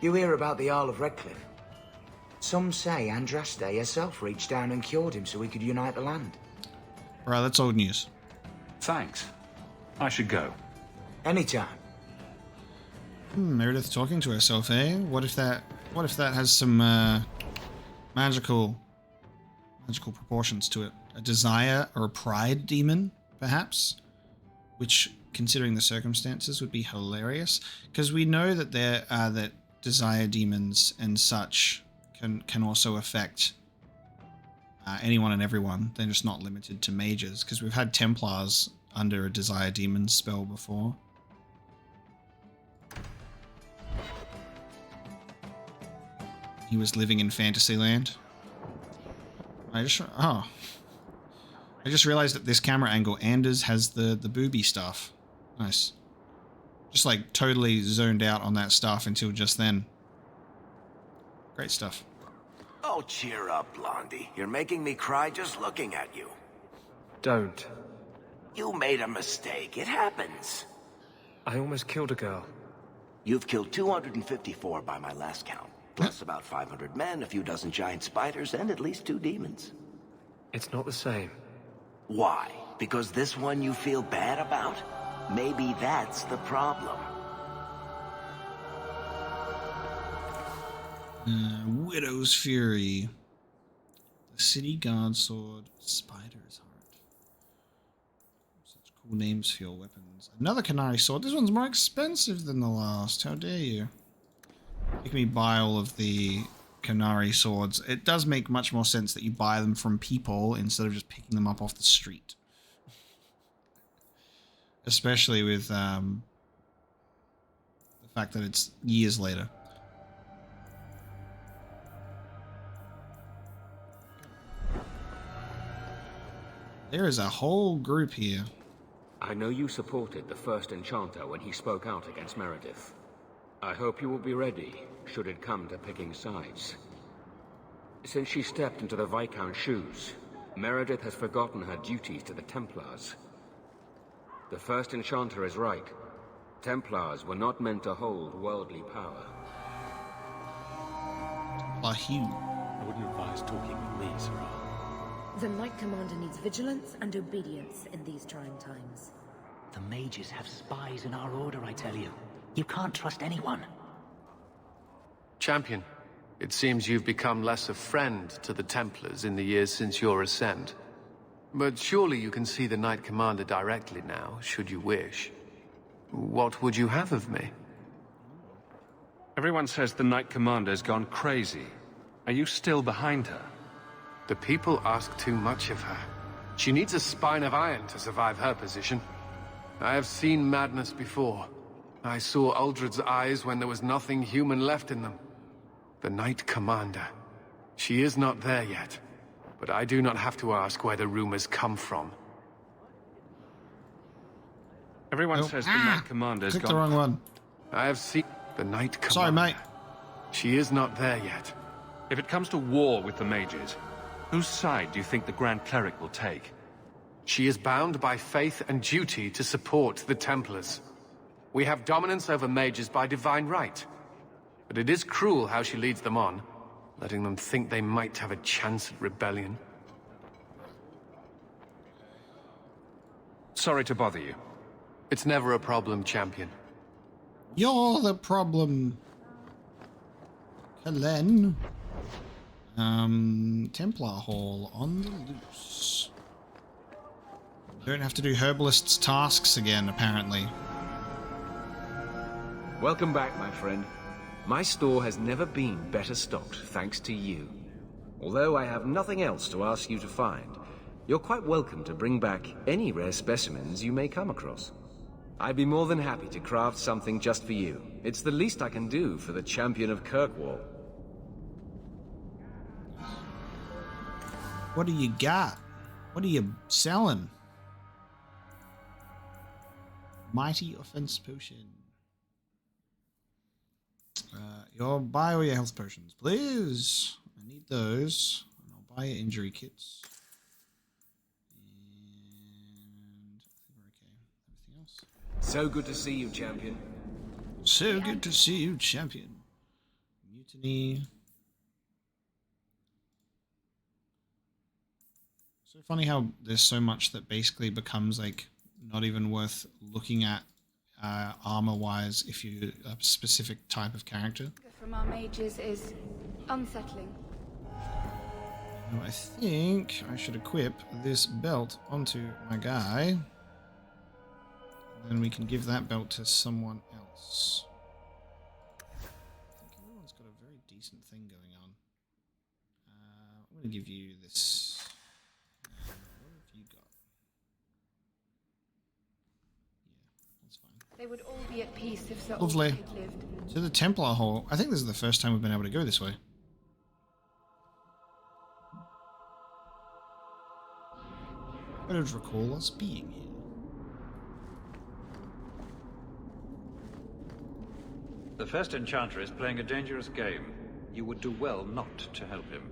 Speaker 18: You hear about the Isle of Redcliffe? Some say Andraste herself reached down and cured him so he could unite the land.
Speaker 1: Right, that's old news.
Speaker 11: Thanks. I should go.
Speaker 18: Anytime.
Speaker 1: Meredith talking to herself, eh? What if that has some magical proportions to it? A desire or a pride demon, perhaps? Which, considering the circumstances, would be hilarious. Because we know that that desire demons and such can also affect anyone and everyone. They're just not limited to mages. Because we've had Templars under a desire demon spell before. He was living in Fantasyland. I just realized that this camera angle, Anders has the booby stuff. Nice. Just like totally zoned out on that stuff until just then. Great stuff.
Speaker 3: Oh, cheer up, Blondie. You're making me cry just looking at you.
Speaker 14: Don't.
Speaker 3: You made a mistake. It happens.
Speaker 14: I almost killed a girl.
Speaker 3: You've killed 254 by my last count. Plus about 500 men, a few dozen giant spiders, and at least 2 demons.
Speaker 14: It's not the same.
Speaker 3: Why? Because this one you feel bad about? Maybe that's the problem.
Speaker 1: Widow's Fury. The City Guard Sword. Spider's Heart. Such cool names for your weapons. Another Canary Sword. This one's more expensive than the last. How dare you? Make me buy all of the Canary Swords. It does make much more sense that you buy them from people instead of just picking them up off the street. Especially with the fact that it's years later. There is a whole group here.
Speaker 12: I know you supported the first Enchanter when he spoke out against Meredith. I hope you will be ready, should it come to picking sides. Since she stepped into the Viscount's shoes, Meredith has forgotten her duties to the Templars. The first Enchanter is right. Templars were not meant to hold worldly power.
Speaker 11: I wouldn't advise talking with me, Sirrah.
Speaker 19: The Knight Commander needs vigilance and obedience in these trying times.
Speaker 2: The mages have spies in our order, I tell you. You can't trust anyone.
Speaker 14: Champion, it seems you've become less a friend to the Templars in the years since your ascent. But surely you can see the Knight Commander directly now, should you wish. What would you have of me?
Speaker 11: Everyone says the Knight Commander's gone crazy. Are you still behind her?
Speaker 14: The people ask too much of her. She needs a spine of iron to survive her position. I have seen madness before. I saw Uldred's eyes when there was nothing human left in them. The Knight Commander. She is not there yet. But I do not have to ask where the rumors come from.
Speaker 11: Everyone says the Knight Commander's
Speaker 1: clicked
Speaker 11: gone...
Speaker 1: the wrong one.
Speaker 14: I have seen the Knight Commander.
Speaker 1: Sorry, mate.
Speaker 14: She is not there yet.
Speaker 11: If it comes to war with the mages, whose side do you think the Grand Cleric will take?
Speaker 14: She is bound by faith and duty to support the Templars. We have dominance over mages by divine right. But it is cruel how she leads them on, letting them think they might have a chance at rebellion.
Speaker 11: Sorry to bother you.
Speaker 14: It's never a problem, Champion.
Speaker 1: You're the problem. Helen. Templar Hall on the loose. Don't have to do herbalist's tasks again, apparently.
Speaker 12: Welcome back, my friend. My store has never been better stocked, thanks to you. Although I have nothing else to ask you to find, you're quite welcome to bring back any rare specimens you may come across. I'd be more than happy to craft something just for you. It's the least I can do for the champion of Kirkwall.
Speaker 1: What do you got? What are you selling? Mighty offense potion. You'll buy all your health potions, please. I need those. And I'll buy your injury kits. And I think we're okay. Everything else.
Speaker 14: So good to see you, champion.
Speaker 1: So good to see you, champion. Mutiny. So funny how there's so much that basically becomes like not even worth looking at armor-wise if you're a specific type of character.
Speaker 20: From our mages is unsettling.
Speaker 1: I think I should equip this belt onto my guy. And then we can give that belt to someone else. I think everyone's got a very decent thing going on. I'm going to give you this. What have you got? Yeah, that's fine.
Speaker 20: They would all be at peace if Sir
Speaker 1: Lovely.
Speaker 20: Ulrich had lived.
Speaker 1: To the Templar Hall. I think this is the first time we've been able to go this way. I don't recall us being here.
Speaker 21: The first enchanter is playing a dangerous game. You would do well not to help him.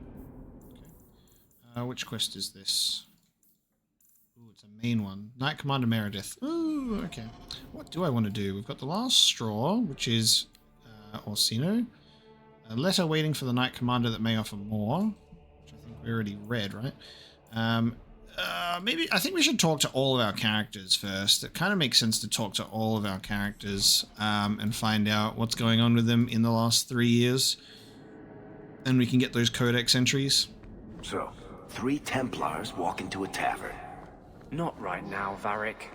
Speaker 1: Okay. Which quest is this? Ooh, it's a main one. Knight Commander Meredith. Ooh, okay. What do I want to do? We've got the last straw, which is Orsino. A letter waiting for the Knight Commander that may offer more, which I think we already read, right? Maybe I think we should talk to all of our characters first. It kind of makes sense to talk to all of our characters and find out what's going on with them in the last 3 years. And we can get those codex entries.
Speaker 3: So, 3 Templars walk into a tavern.
Speaker 12: Not right now, Varric.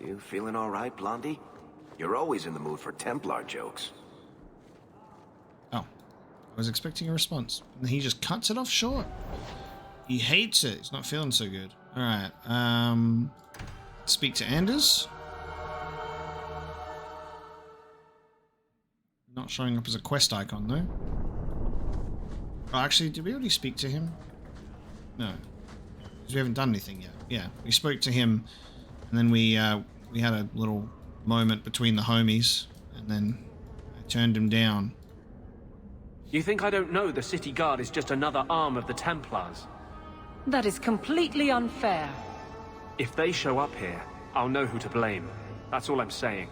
Speaker 3: You feeling all right, Blondie? You're always in the mood for Templar jokes.
Speaker 1: Oh, I was expecting a response. And he just cuts it off short. He hates it. He's not feeling so good. Alright, speak to Anders. Not showing up as a quest icon, though. Oh, actually, did we already speak to him? No. Because we haven't done anything yet. Yeah, we spoke to him, and then we had a little moment between the homies, and then I turned him down.
Speaker 14: You think I don't know the city guard is just another arm of the Templars?
Speaker 22: That is completely unfair.
Speaker 14: If they show up here, I'll know who to blame. That's all I'm saying.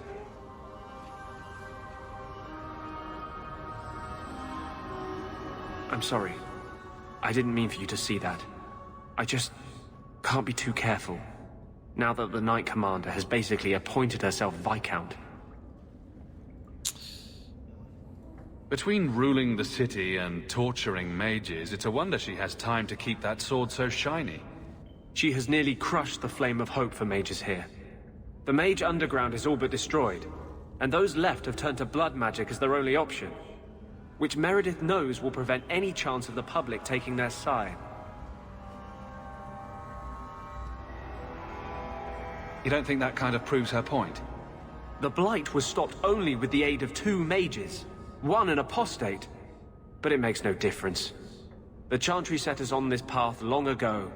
Speaker 14: I'm sorry. I didn't mean for you to see that. I just can't be too careful. Now that the Knight Commander has basically appointed herself Viscount.
Speaker 5: Between ruling the city and torturing mages, it's a wonder she has time to keep that sword so shiny.
Speaker 14: She has nearly crushed the flame of hope for mages here. The mage underground is all but destroyed, and those left have turned to blood magic as their only option, which Meredith knows will prevent any chance of the public taking their side.
Speaker 5: You don't think that kind of proves her point?
Speaker 14: The Blight was stopped only with the aid of 2 mages. One an apostate, but it makes no difference. The Chantry set us on this path long ago.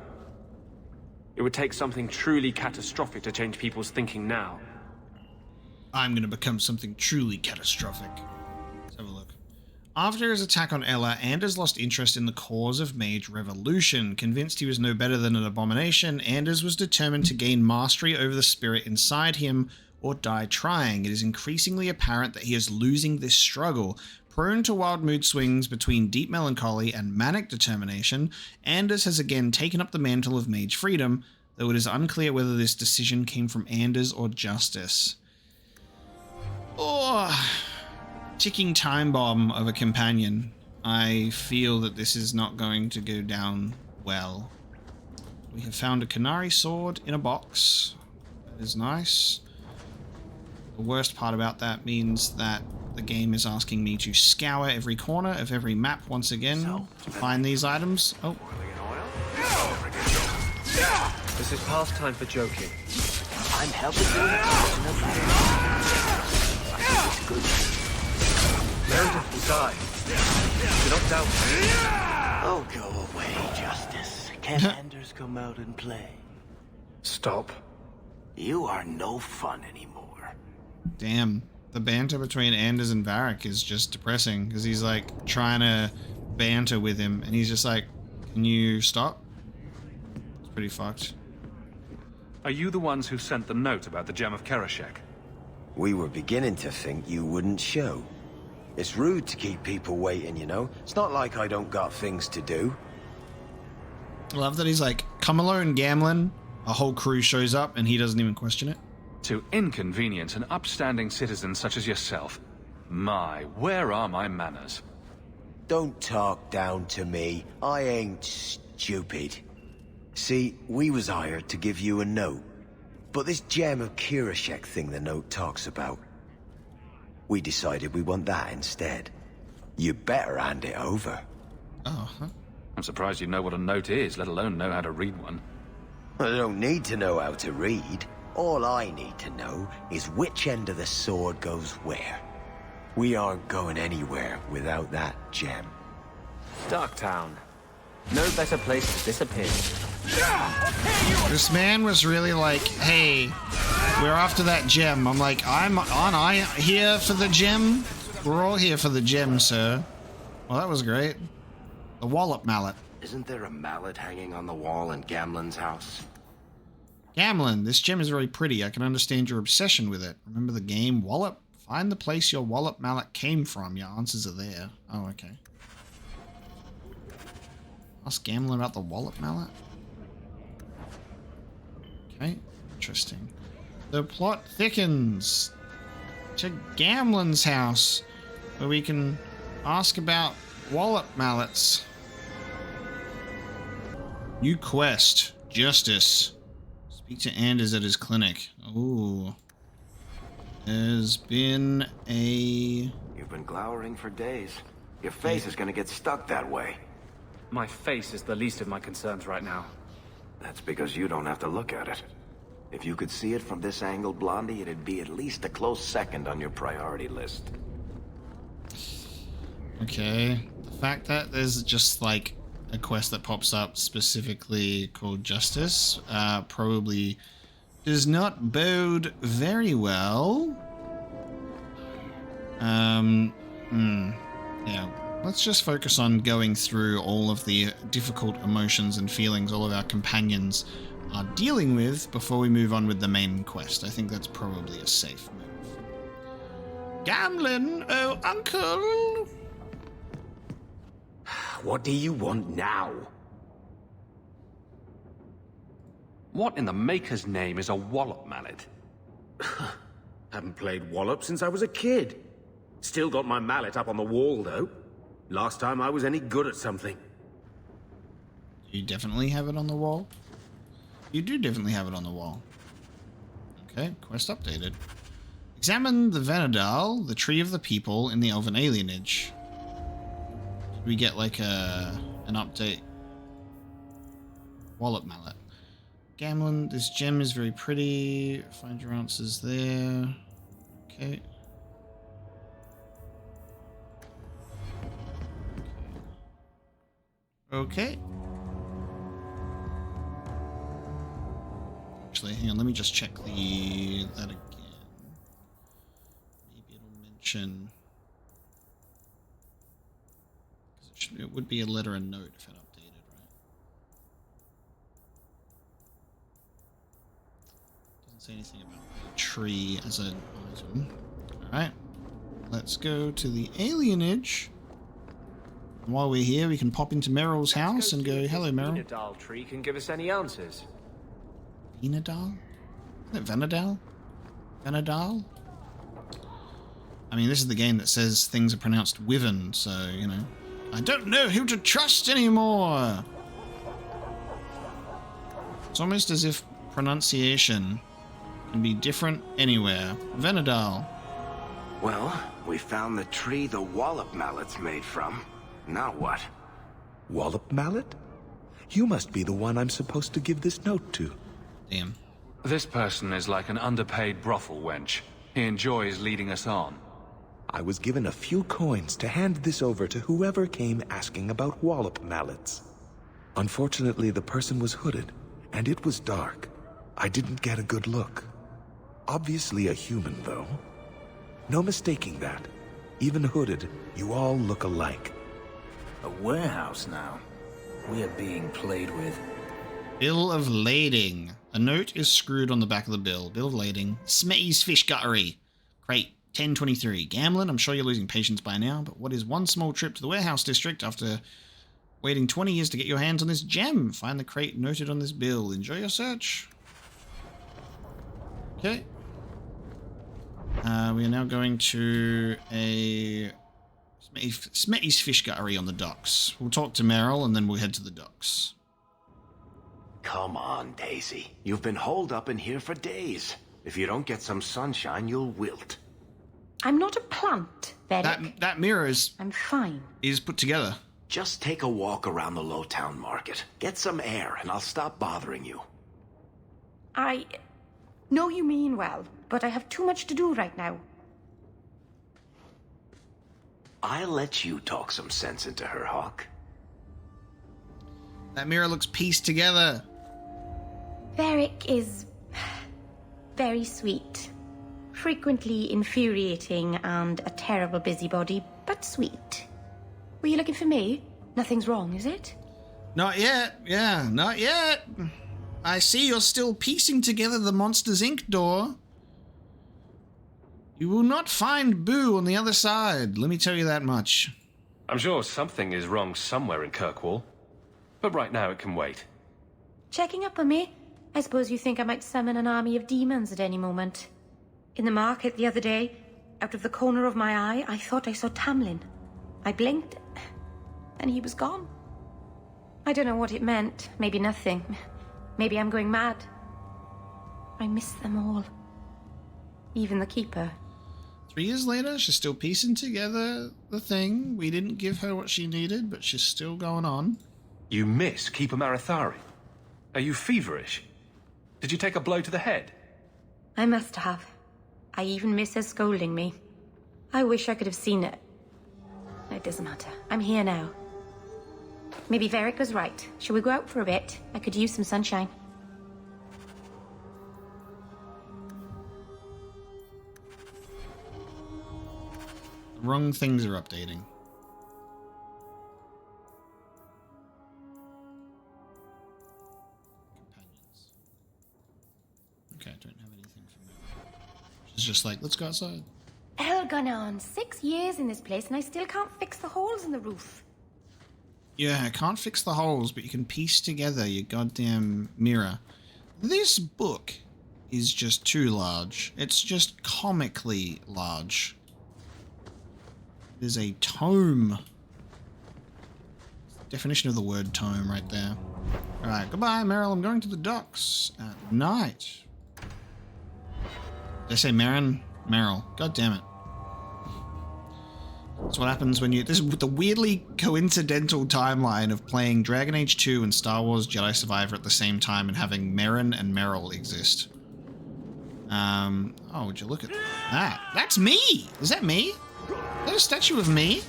Speaker 14: It would take something truly catastrophic to change people's thinking now.
Speaker 1: I'm going to become something truly catastrophic. Let's have a look. After his attack on Ella, Anders lost interest in the cause of Mage Revolution. Convinced he was no better than an abomination, Anders was determined to gain mastery over the spirit inside him, or die trying. It is increasingly apparent that he is losing this struggle. Prone to wild mood swings between deep melancholy and manic determination, Anders has again taken up the mantle of mage freedom, though it is unclear whether this decision came from Anders or justice. Oh, ticking time bomb of a companion. I feel that this is not going to go down well. We have found a Canary sword in a box. That is nice. The worst part about that means that the game is asking me to scour every corner of every map once again to find these items. Oh.
Speaker 14: This is past time for joking.
Speaker 3: I'm helping you in a question of I think it's good.
Speaker 14: Meredith will die. Do not doubt me.
Speaker 3: Oh, go away, Justice. Can Anders come out and play?
Speaker 11: Stop.
Speaker 3: You are no fun anymore.
Speaker 1: Damn. The banter between Anders and Varric is just depressing, because he's like trying to banter with him and he's just like, can you stop? It's pretty fucked.
Speaker 5: Are you the ones who sent the note about the gem of Kerashek?
Speaker 4: We were beginning to think you wouldn't show. It's rude to keep people waiting, you know? It's not like I don't got things to do.
Speaker 1: I love that he's like, come alone, Gamlin. A whole crew shows up and he doesn't even question it.
Speaker 5: To inconvenience an upstanding citizen such as yourself. My, where are my manners?
Speaker 4: Don't talk down to me. I ain't stupid. See, we was hired to give you a note. But this gem of Kirashek thing the note talks about, we decided we want that instead. You better hand it over.
Speaker 1: Oh, huh?
Speaker 5: I'm surprised you know what a note is, let alone know how to read one.
Speaker 4: I don't need to know how to read. All I need to know is which end of the sword goes where. We aren't going anywhere without that gem.
Speaker 14: Darktown. No better place to disappear.
Speaker 1: This man was really like, hey, we're after that gem. I'm like, I'm here for the gem? We're all here for the gem, sir. Well, that was great. The wallop mallet.
Speaker 3: Isn't there a mallet hanging on the wall in Gamlin's house?
Speaker 1: Gamlin, this gem is very pretty. I can understand your obsession with it. Remember the game Wallop? Find the place your wallop mallet came from. Your answers are there. Oh, okay. Ask Gamlin about the wallop mallet? Okay, interesting. The plot thickens to Gamlin's house, where we can ask about wallop mallets. New quest, Justice. Speak to Anders at his clinic. Ooh. There's been a...
Speaker 3: You've been glowering for days. Your face is gonna get stuck that way.
Speaker 14: My face is the least of my concerns right now.
Speaker 3: That's because you don't have to look at it. If you could see it from this angle, Blondie, it'd be at least a close second on your priority list.
Speaker 1: Okay. The fact that there's just like a quest that pops up specifically called Justice probably does not bode very well. Yeah. Let's just focus on going through all of the difficult emotions and feelings all of our companions are dealing with before we move on with the main quest. I think that's probably a safe move. Gamlin, oh uncle!
Speaker 12: What do you want now?
Speaker 11: What in the maker's name is a wallop mallet?
Speaker 12: Haven't played Wallop since I was a kid. Still got my mallet up on the wall, though. Last time I was any good at something.
Speaker 1: You definitely have it on the wall? You do definitely have it on the wall. Okay, quest updated. Examine the Venedal, the tree of the people in the elven alienage. Did we get like an update? Wallop mallet. Gamlin, this gem is very pretty. Find your answers there. Okay. Okay. Actually, hang on, let me just check that again. Maybe it'll mention... It would be a letter and note if it updated, right? Doesn't say anything about the tree as an item. Alright. Let's go to the alienage. And while we're here, we can pop into Meryl's house and go, hello, Meryl.
Speaker 14: Venedal tree can give us any answers.
Speaker 1: Venedal? Isn't it Venedal? Venedal? I mean, this is the game that says things are pronounced Wyvern, so, you know. I don't know who to trust anymore! It's almost as if pronunciation can be different anywhere. Venedal.
Speaker 3: Well, we found the tree the wallop mallet's made from. Now what?
Speaker 15: Wallop mallet? You must be the one I'm supposed to give this note to.
Speaker 1: Damn.
Speaker 5: This person is like an underpaid brothel wench. He enjoys leading us on.
Speaker 15: I was given a few coins to hand this over to whoever came asking about wallop mallets.
Speaker 6: Unfortunately, the person was hooded, and it was dark. I didn't get a good look. Obviously a human, though. No mistaking that. Even hooded, you all look alike.
Speaker 2: A warehouse now. We are being played with.
Speaker 1: Bill of lading. A note is screwed on the back of the bill. Bill of lading. Smetty's Fish Guttery. Crate 1023. Gamlin, I'm sure you're losing patience by now, but what is one small trip to the warehouse district after waiting 20 years to get your hands on this gem? Find the crate noted on this bill. Enjoy your search. Okay. We are now going to a Smetty's Fish Guttery on the docks. We'll talk to Meryl and then we'll head to the docks.
Speaker 3: Come on, Daisy. You've been holed up in here for days. If you don't get some sunshine, you'll wilt.
Speaker 8: I'm not a plant, Beric.
Speaker 1: That mirror
Speaker 8: I'm fine.
Speaker 1: is put together.
Speaker 3: Just take a walk around the Lowtown Market. Get some air, and I'll stop bothering you.
Speaker 8: I know you mean well, but I have too much to do right now.
Speaker 3: I'll let you talk some sense into her, Hawk.
Speaker 1: That mirror looks pieced together.
Speaker 8: Beric is very sweet. Frequently infuriating and a terrible busybody, but sweet. Were you looking for me? Nothing's wrong, is it?
Speaker 1: Not yet. Yeah, not yet. I see you're still piecing together the Monsters, Inc. door. You will not find Boo on the other side, let me tell you that much.
Speaker 14: I'm sure something is wrong somewhere in Kirkwall. But right now it can wait.
Speaker 8: Checking up on me? I suppose you think I might summon an army of demons at any moment. In the market the other day, out of the corner of my eye, I thought I saw Tamlin. I blinked, and he was gone. I don't know what it meant. Maybe nothing. Maybe I'm going mad. I miss them all. Even the Keeper.
Speaker 1: 3 years later, she's still piecing together the thing. We didn't give her what she needed, but she's still going on.
Speaker 14: You miss Keeper Marathari? Are you feverish? Did you take a blow to the head?
Speaker 8: I must have. I even miss her scolding me. I wish I could have seen it. It doesn't matter. I'm here now. Maybe Varric was right. Shall we go out for a bit? I could use some sunshine.
Speaker 1: The wrong things are updating. Companions. Okay, I don't have anything from that. She's just like, let's go outside.
Speaker 8: Elganon, 6 years in this place and I still can't fix the holes in the roof.
Speaker 1: Yeah, I can't fix the holes, but you can piece together your goddamn mirror. This book is just too large. It's just comically large. It is a tome. Definition of the word tome right there. Alright, goodbye, Meryl. I'm going to the docks at night. Did I say Marin? Meryl. God damn it. That's what happens when you... This is the weirdly coincidental timeline of playing Dragon Age 2 and Star Wars Jedi Survivor at the same time and having Marin and Meryl exist. Oh, would you look at that? That's me! Is that me? Is that a statue of me?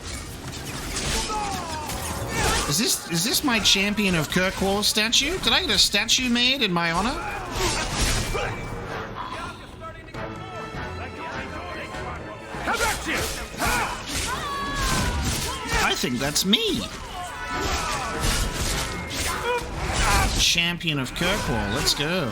Speaker 1: Is this my Champion of Kirkwall statue? Did I get a statue made in my honor? I think that's me. Champion of Kirkwall, let's go.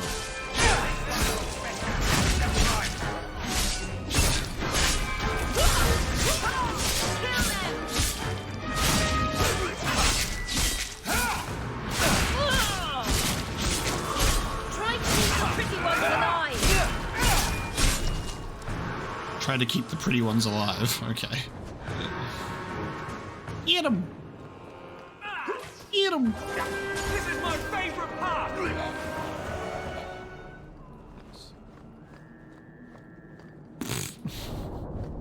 Speaker 1: Try to keep the pretty ones alive. Okay. Eat them! Eat them!
Speaker 23: This is my favorite part!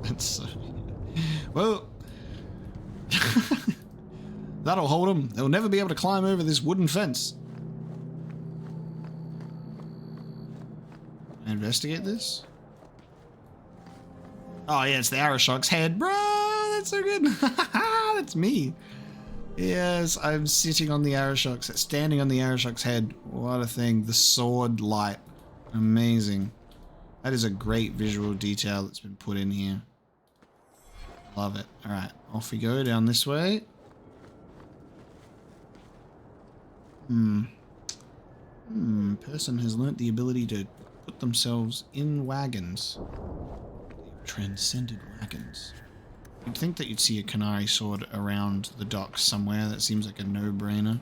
Speaker 1: That's well, that'll hold them. They'll never be able to climb over this wooden fence. Investigate this. Oh yeah, it's the Arashok's head, bro. That's so good. That's me. Yes, I'm sitting on the Arashok's, standing on the Arashok's head. What a thing. The sword light. Amazing. That is a great visual detail that's been put in here. Love it. Alright, off we go down this way. Person has learnt the ability to put themselves in wagons. Transcended wagons. You'd think that you'd see a Canary sword around the docks somewhere. That seems like a no-brainer.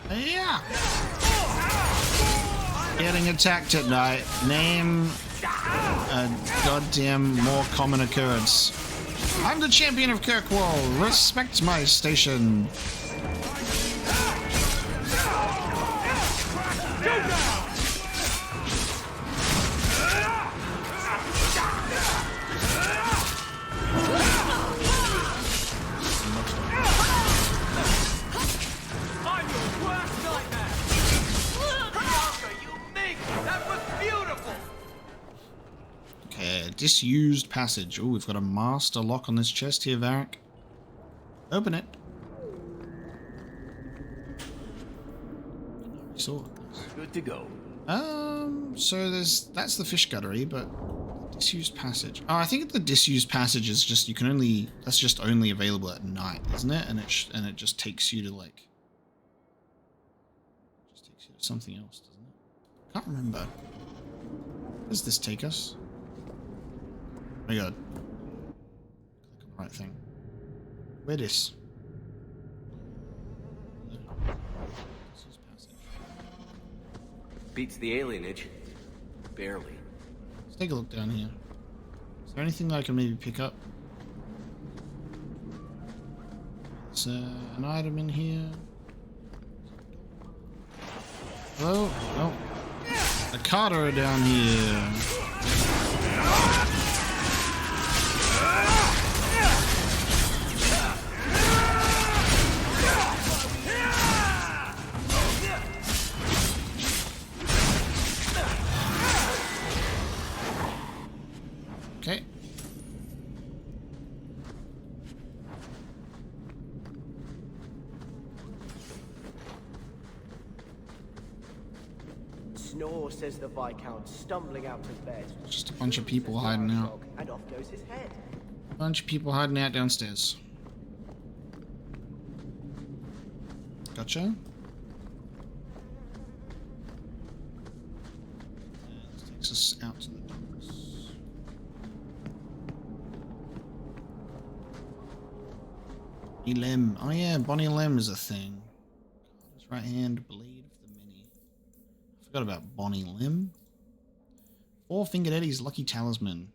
Speaker 1: Yeah! Getting attacked at night. Name a goddamn more common occurrence. I'm the champion of Kirkwall. Respect my station. Disused passage. Oh, we've got a master lock on this chest here, Varric. Open it. Sword.
Speaker 3: Good to go.
Speaker 1: So that's the fish guttery, but disused passage. Oh, I think the disused passage is just that's just only available at night, isn't it? And it just takes you to like something else, doesn't it? Can't remember. Where does this take us? Oh my god. Click on the right thing. Where this?
Speaker 2: Beats the alienage. Barely.
Speaker 1: Let's take a look down here. Is there anything that I can maybe pick up? There's an item in here. Hello? Oh. A Carter down here. Okay.
Speaker 7: Snore, says the Viscount, stumbling out of bed.
Speaker 1: Just a bunch of people hiding out.
Speaker 7: And off goes his head.
Speaker 1: Bunch of people hiding out downstairs. Gotcha. This takes us out to the docks. Bonnie Lem. Oh yeah, Bonnie Lem is a thing. His right hand, blade of the many. I forgot about Bonnie Lem. Four-Fingered Eddie's Lucky Talisman.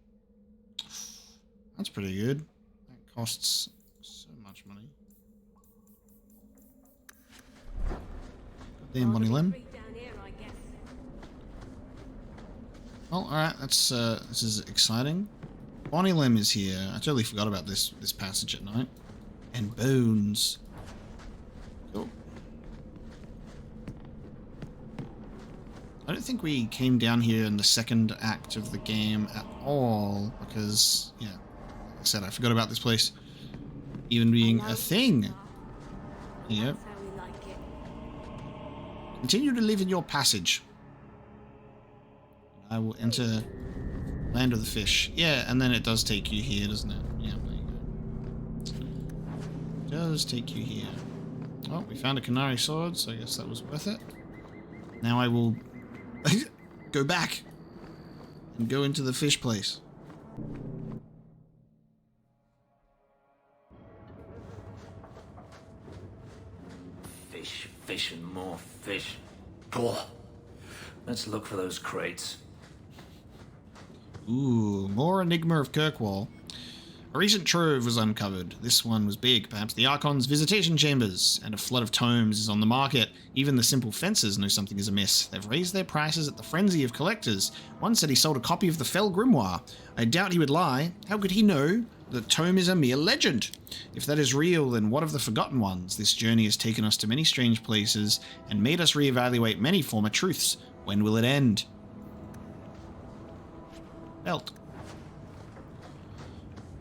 Speaker 1: That's pretty good. That costs so much money. Damn, Bonnie Lem. Well, alright, that's this is exciting. Bonnie Lem is here. I totally forgot about this passage at night. And bones. Cool. I don't think we came down here in the second act of the game at all, because, yeah, like I said, I forgot about this place even being a thing. Yep. Continue to live in your passage. I will enter Land of the Fish. Yeah, and then it does take you here, doesn't it? Yeah, there you go. It does take you here. Oh, we found a Canary sword, so I guess that was worth it. Now I will go back and go into the fish place.
Speaker 2: Fish and more fish. Cool. Let's look for those crates.
Speaker 1: Ooh, more Enigma of Kirkwall. A recent trove was uncovered. This one was big, perhaps the Archon's visitation chambers, and a flood of tomes is on the market. Even the simple fencers know something is amiss. They've raised their prices at the frenzy of collectors. One said he sold a copy of the Fell Grimoire. I doubt he would lie. How could he know the tome is a mere legend? If that is real, then what of the Forgotten Ones? This journey has taken us to many strange places and made us reevaluate many former truths. When will it end? Belt.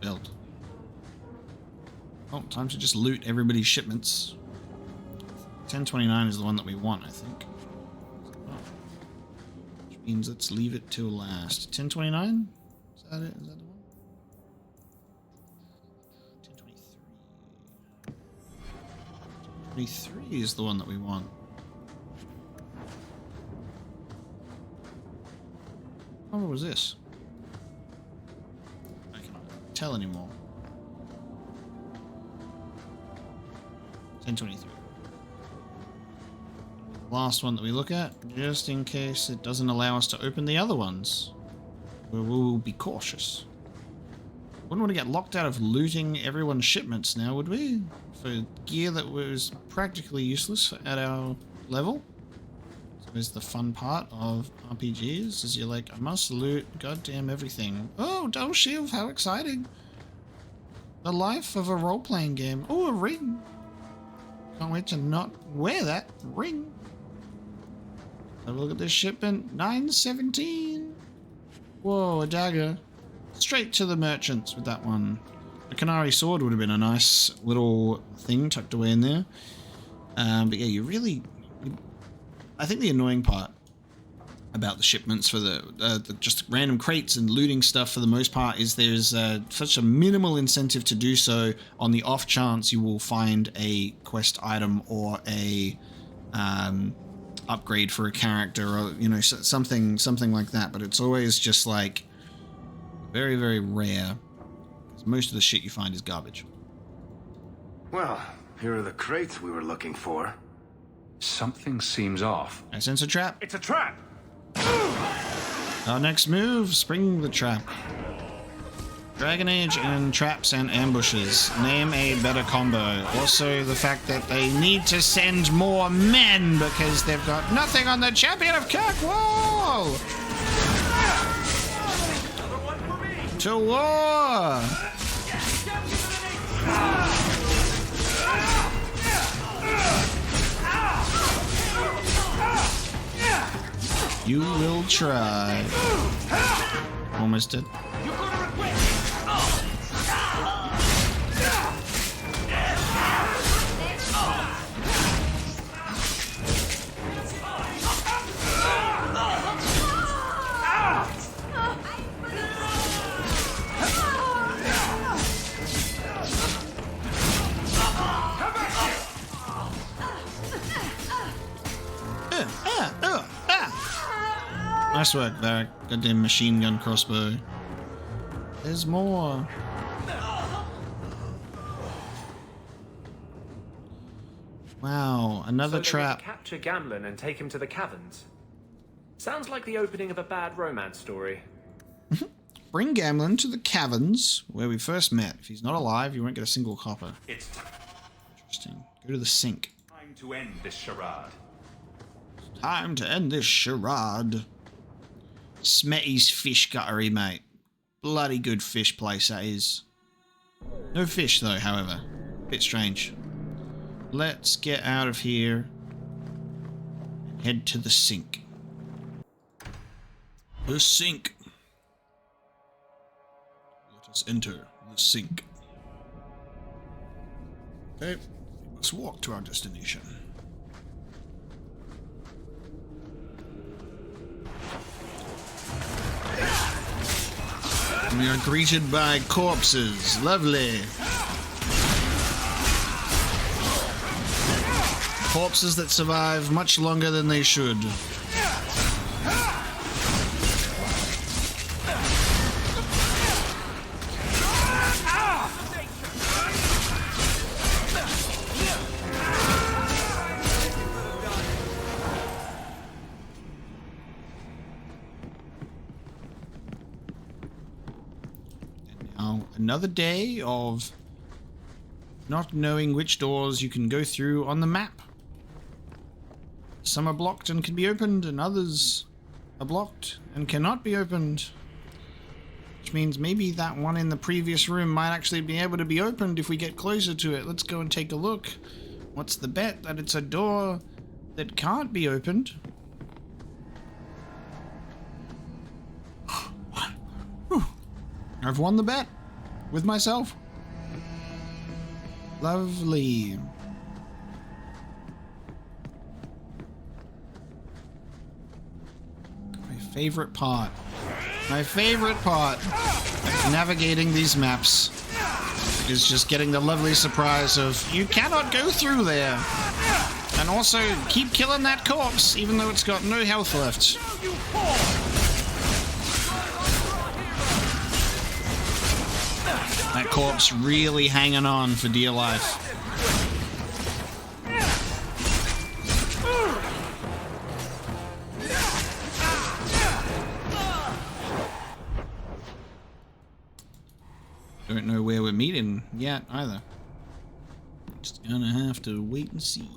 Speaker 1: Belt. Oh, time to just loot everybody's shipments. 1029 is the one that we want, I think. Which means let's leave it till last. 1029? Is that it? Is that the one? 1023. 23 is the one that we want. What number was this? I cannot tell anymore. 1023. Last one that we look at, just in case it doesn't allow us to open the other ones. We will be cautious. Wouldn't want to get locked out of looting everyone's shipments now, would we? For gear that was practically useless at our level. So is the fun part of RPGs, is you're like, I must loot goddamn everything. Oh, double shield, how exciting. The life of a role-playing game. Oh, a ring. Can't wait to not wear that ring. Have a look at this shipment. 917. Whoa, a dagger. Straight to the merchants with that one. A Canary sword would have been a nice little thing tucked away in there. But yeah, I think the annoying part about the shipments for the just random crates and looting stuff for the most part is there's such a minimal incentive to do so on the off chance you will find a quest item or a upgrade for a character or, you know, something like that. But it's always just like very, very rare. Because most of the shit you find is garbage.
Speaker 3: Well, here are the crates we were looking for.
Speaker 5: Something seems off.
Speaker 1: I sense a trap.
Speaker 23: It's a trap!
Speaker 1: Our next move, spring the trap. Dragon Age and traps and ambushes. Name a better combo. Also the fact that they need to send more men because they've got nothing on the Champion of Kirkwall! To war! You will try. Almost did. Nice work, Varric. Goddamn machine gun crossbow. There's more. Wow, another trap.
Speaker 14: Capture Gamlin and take him to the caverns. Sounds like the opening of a bad romance story.
Speaker 1: Bring Gamlin to the caverns where we first met. If he's not alive, you won't get a single copper.
Speaker 21: It's
Speaker 1: Interesting. Go to the sink.
Speaker 21: time to end this charade.
Speaker 1: Time to end this charade. Smetty's fish guttery, mate. Bloody good fish place that is. No fish though, however. Bit strange. Let's get out of here and head to the sink. The sink. Let us enter the sink. Okay, we must walk to our destination. We are greeted by corpses. Lovely. Corpses that survive much longer than they should. Another day of not knowing which doors you can go through on the map. Some are blocked and can be opened, and others are blocked and cannot be opened. Which means maybe that one in the previous room might actually be able to be opened if we get closer to it. Let's go and take a look. What's the bet? That it's a door that can't be opened. I've won the bet with myself. Lovely. My favorite part. My favorite part of navigating these maps is just getting the lovely surprise of you cannot go through there. And also keep killing that corpse even though it's got no health left. That corpse really hanging on for dear life. Don't know where we're meeting yet either. Just gonna have to wait and see.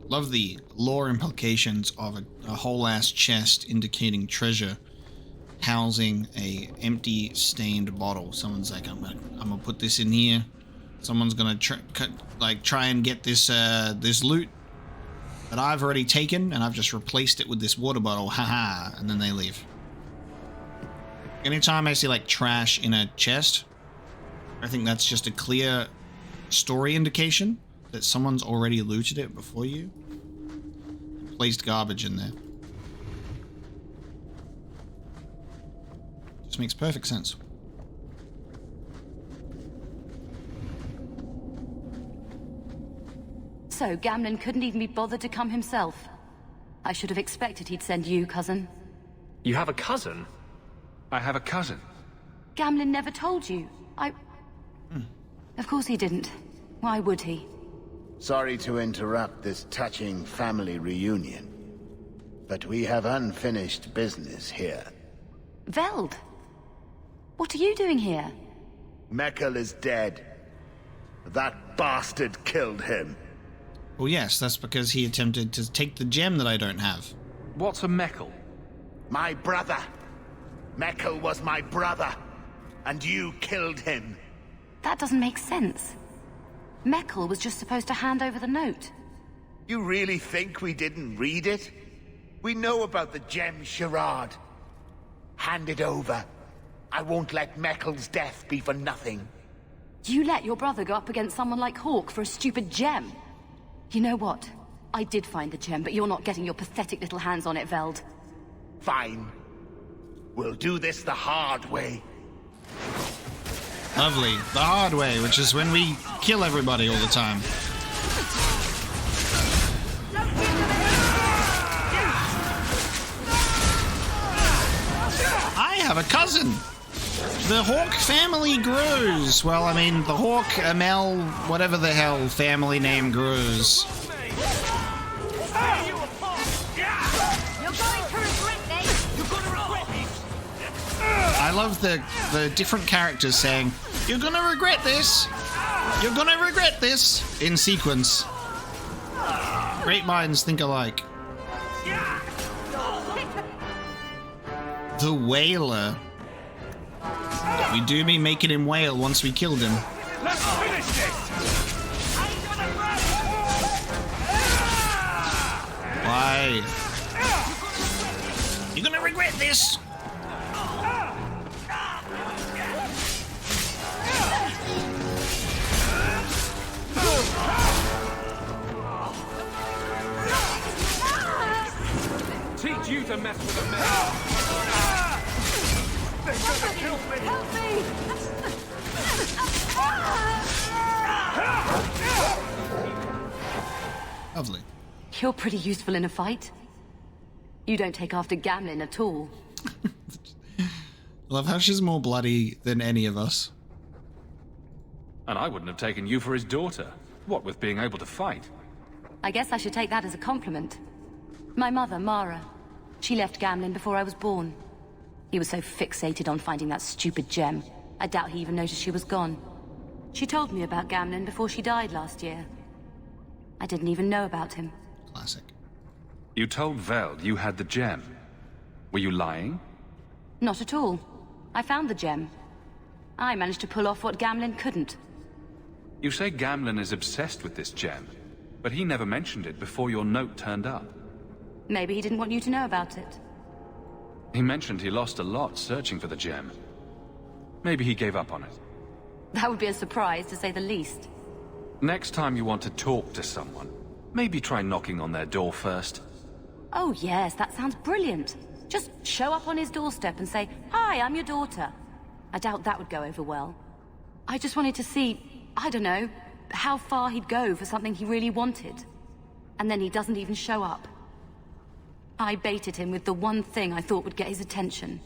Speaker 1: Love the lore implications of a whole ass chest indicating treasure housing a empty stained bottle. Someone's like, I'm gonna put this in here. Someone's gonna try and get this this loot that I've already taken, and I've just replaced it with this water bottle. Haha, and then they leave. Anytime I see like trash in a chest, I think that's just a clear story indication that someone's already looted it before you. Placed garbage in there. Just makes perfect sense.
Speaker 9: So, Gamlin couldn't even be bothered to come himself. I should have expected he'd send you, cousin.
Speaker 14: You have a cousin?
Speaker 5: I have a cousin.
Speaker 9: Gamlin never told you. Of course he didn't. Why would he?
Speaker 15: Sorry to interrupt this touching family reunion, but we have unfinished business here.
Speaker 9: Veld! What are you doing here?
Speaker 15: Meckel is dead. That bastard killed him.
Speaker 1: Well, yes, that's because he attempted to take the gem that I don't have.
Speaker 5: What's a Meckel?
Speaker 15: My brother. Meckel was my brother, and you killed him.
Speaker 9: That doesn't make sense. Meckel was just supposed to hand over the note.
Speaker 15: You really think we didn't read it? We know about the gem charade. Hand it over. I won't let Meckel's death be for nothing.
Speaker 9: You let your brother go up against someone like Hawk for a stupid gem? You know what? I did find the gem, but you're not getting your pathetic little hands on it, Veld.
Speaker 15: Fine. We'll do this the hard way.
Speaker 1: Lovely. The hard way, which is when we kill everybody all the time. I have a cousin! The Hawk family grows. Well, I mean, the Hawk, Amel, whatever the hell family name grows. I love the different characters saying, "You're gonna regret this! You're gonna regret this!" in sequence. Great minds think alike. The Whaler. We do be making him wail once we killed him.
Speaker 23: Let's finish this!
Speaker 1: Why? You're gonna regret this!
Speaker 23: Teach you to mess with a man! They're gonna kill me!
Speaker 9: Help me!
Speaker 1: Lovely.
Speaker 9: You're pretty useful in a fight. You don't take after Gamlin at all.
Speaker 1: Love how she's more bloody than any of us.
Speaker 5: And I wouldn't have taken you for his daughter. What with being able to fight?
Speaker 9: I guess I should take that as a compliment. My mother, Mara, she left Gamlin before I was born. He was so fixated on finding that stupid gem, I doubt he even noticed she was gone. She told me about Gamlin before she died last year. I didn't even know about him.
Speaker 1: Classic.
Speaker 5: You told Veld you had the gem. Were you lying?
Speaker 9: Not at all. I found the gem. I managed to pull off what Gamlin couldn't.
Speaker 5: You say Gamlin is obsessed with this gem, but he never mentioned it before your note turned up.
Speaker 9: Maybe he didn't want you to know about it.
Speaker 5: He mentioned he lost a lot searching for the gem. Maybe he gave up on it.
Speaker 9: That would be a surprise, to say the least.
Speaker 5: Next time you want to talk to someone, maybe try knocking on their door first.
Speaker 9: Oh yes, that sounds brilliant. Just show up on his doorstep and say, "Hi, I'm your daughter." I doubt that would go over well. I just wanted to see, I don't know, how far he'd go for something he really wanted. And then he doesn't even show up. I baited him with the one thing I thought would get his attention.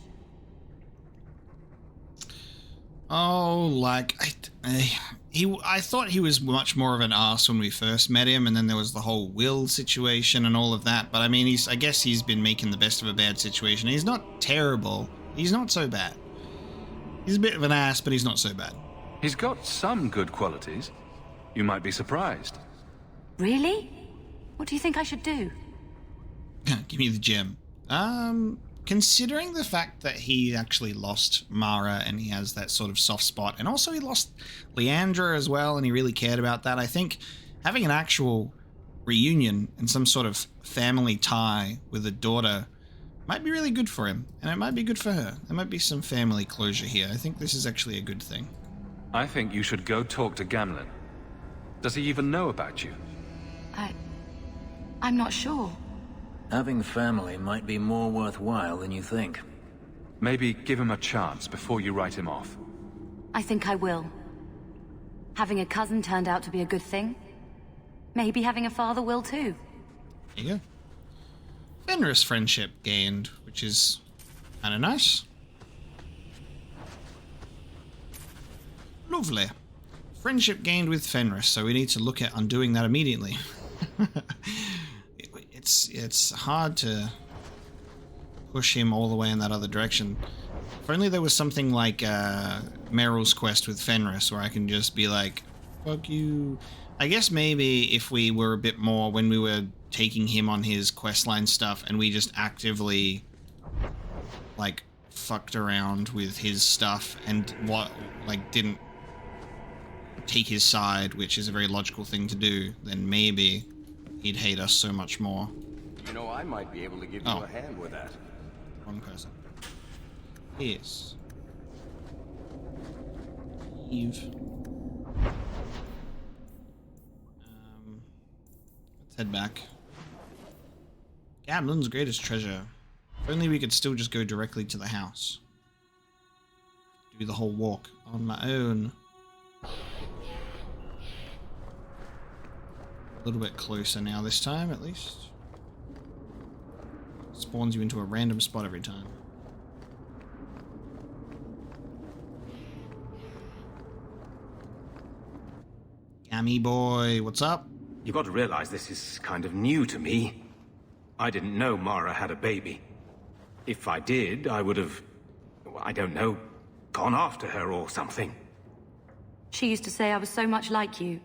Speaker 1: Oh, like, I thought he was much more of an arse when we first met him, and then there was the whole Will situation and all of that, but I mean, I guess he's been making the best of a bad situation. He's not terrible. He's not so bad. He's a bit of an ass, but he's not so bad.
Speaker 5: He's got some good qualities. You might be surprised.
Speaker 9: Really? What do you think I should do?
Speaker 1: Give me the gem. Considering the fact that he actually lost Mara and he has that sort of soft spot, and also he lost Leandra as well and he really cared about that, I think having an actual reunion and some sort of family tie with a daughter might be really good for him, and it might be good for her. There might be some family closure here. I think this is actually a good thing.
Speaker 5: I think you should go talk to Gamlin. Does he even know about you?
Speaker 9: I'm not sure.
Speaker 2: Having family might be more worthwhile than you think.
Speaker 5: Maybe give him a chance before you write him off.
Speaker 9: I think I will. Having a cousin turned out to be a good thing. Maybe having a father will too.
Speaker 1: There you go. Fenris friendship gained, which is kind of nice. Lovely. Friendship gained with Fenris, so we need to look at undoing that immediately. It's hard to push him all the way in that other direction. If only there was something like Meryl's quest with Fenris, where I can just be like, fuck you. I guess maybe if we were a bit more, when we were taking him on his questline stuff, and we just actively, like, fucked around with his stuff and didn't take his side, which is a very logical thing to do, then maybe he'd hate us so much more.
Speaker 10: You know, I might be able to give you a hand with that.
Speaker 1: Wrong person. Yes. Eve. Let's head back. Gamlin's greatest treasure. If only we could still just go directly to the house. Do the whole walk on my own. A little bit closer now this time, at least. Spawns you into a random spot every time. Gammy boy, what's up?
Speaker 12: You got to realize this is kind of new to me. I didn't know Mara had a baby. If I did, I would have, I don't know, gone after her or something.
Speaker 9: She used to say I was so much like you,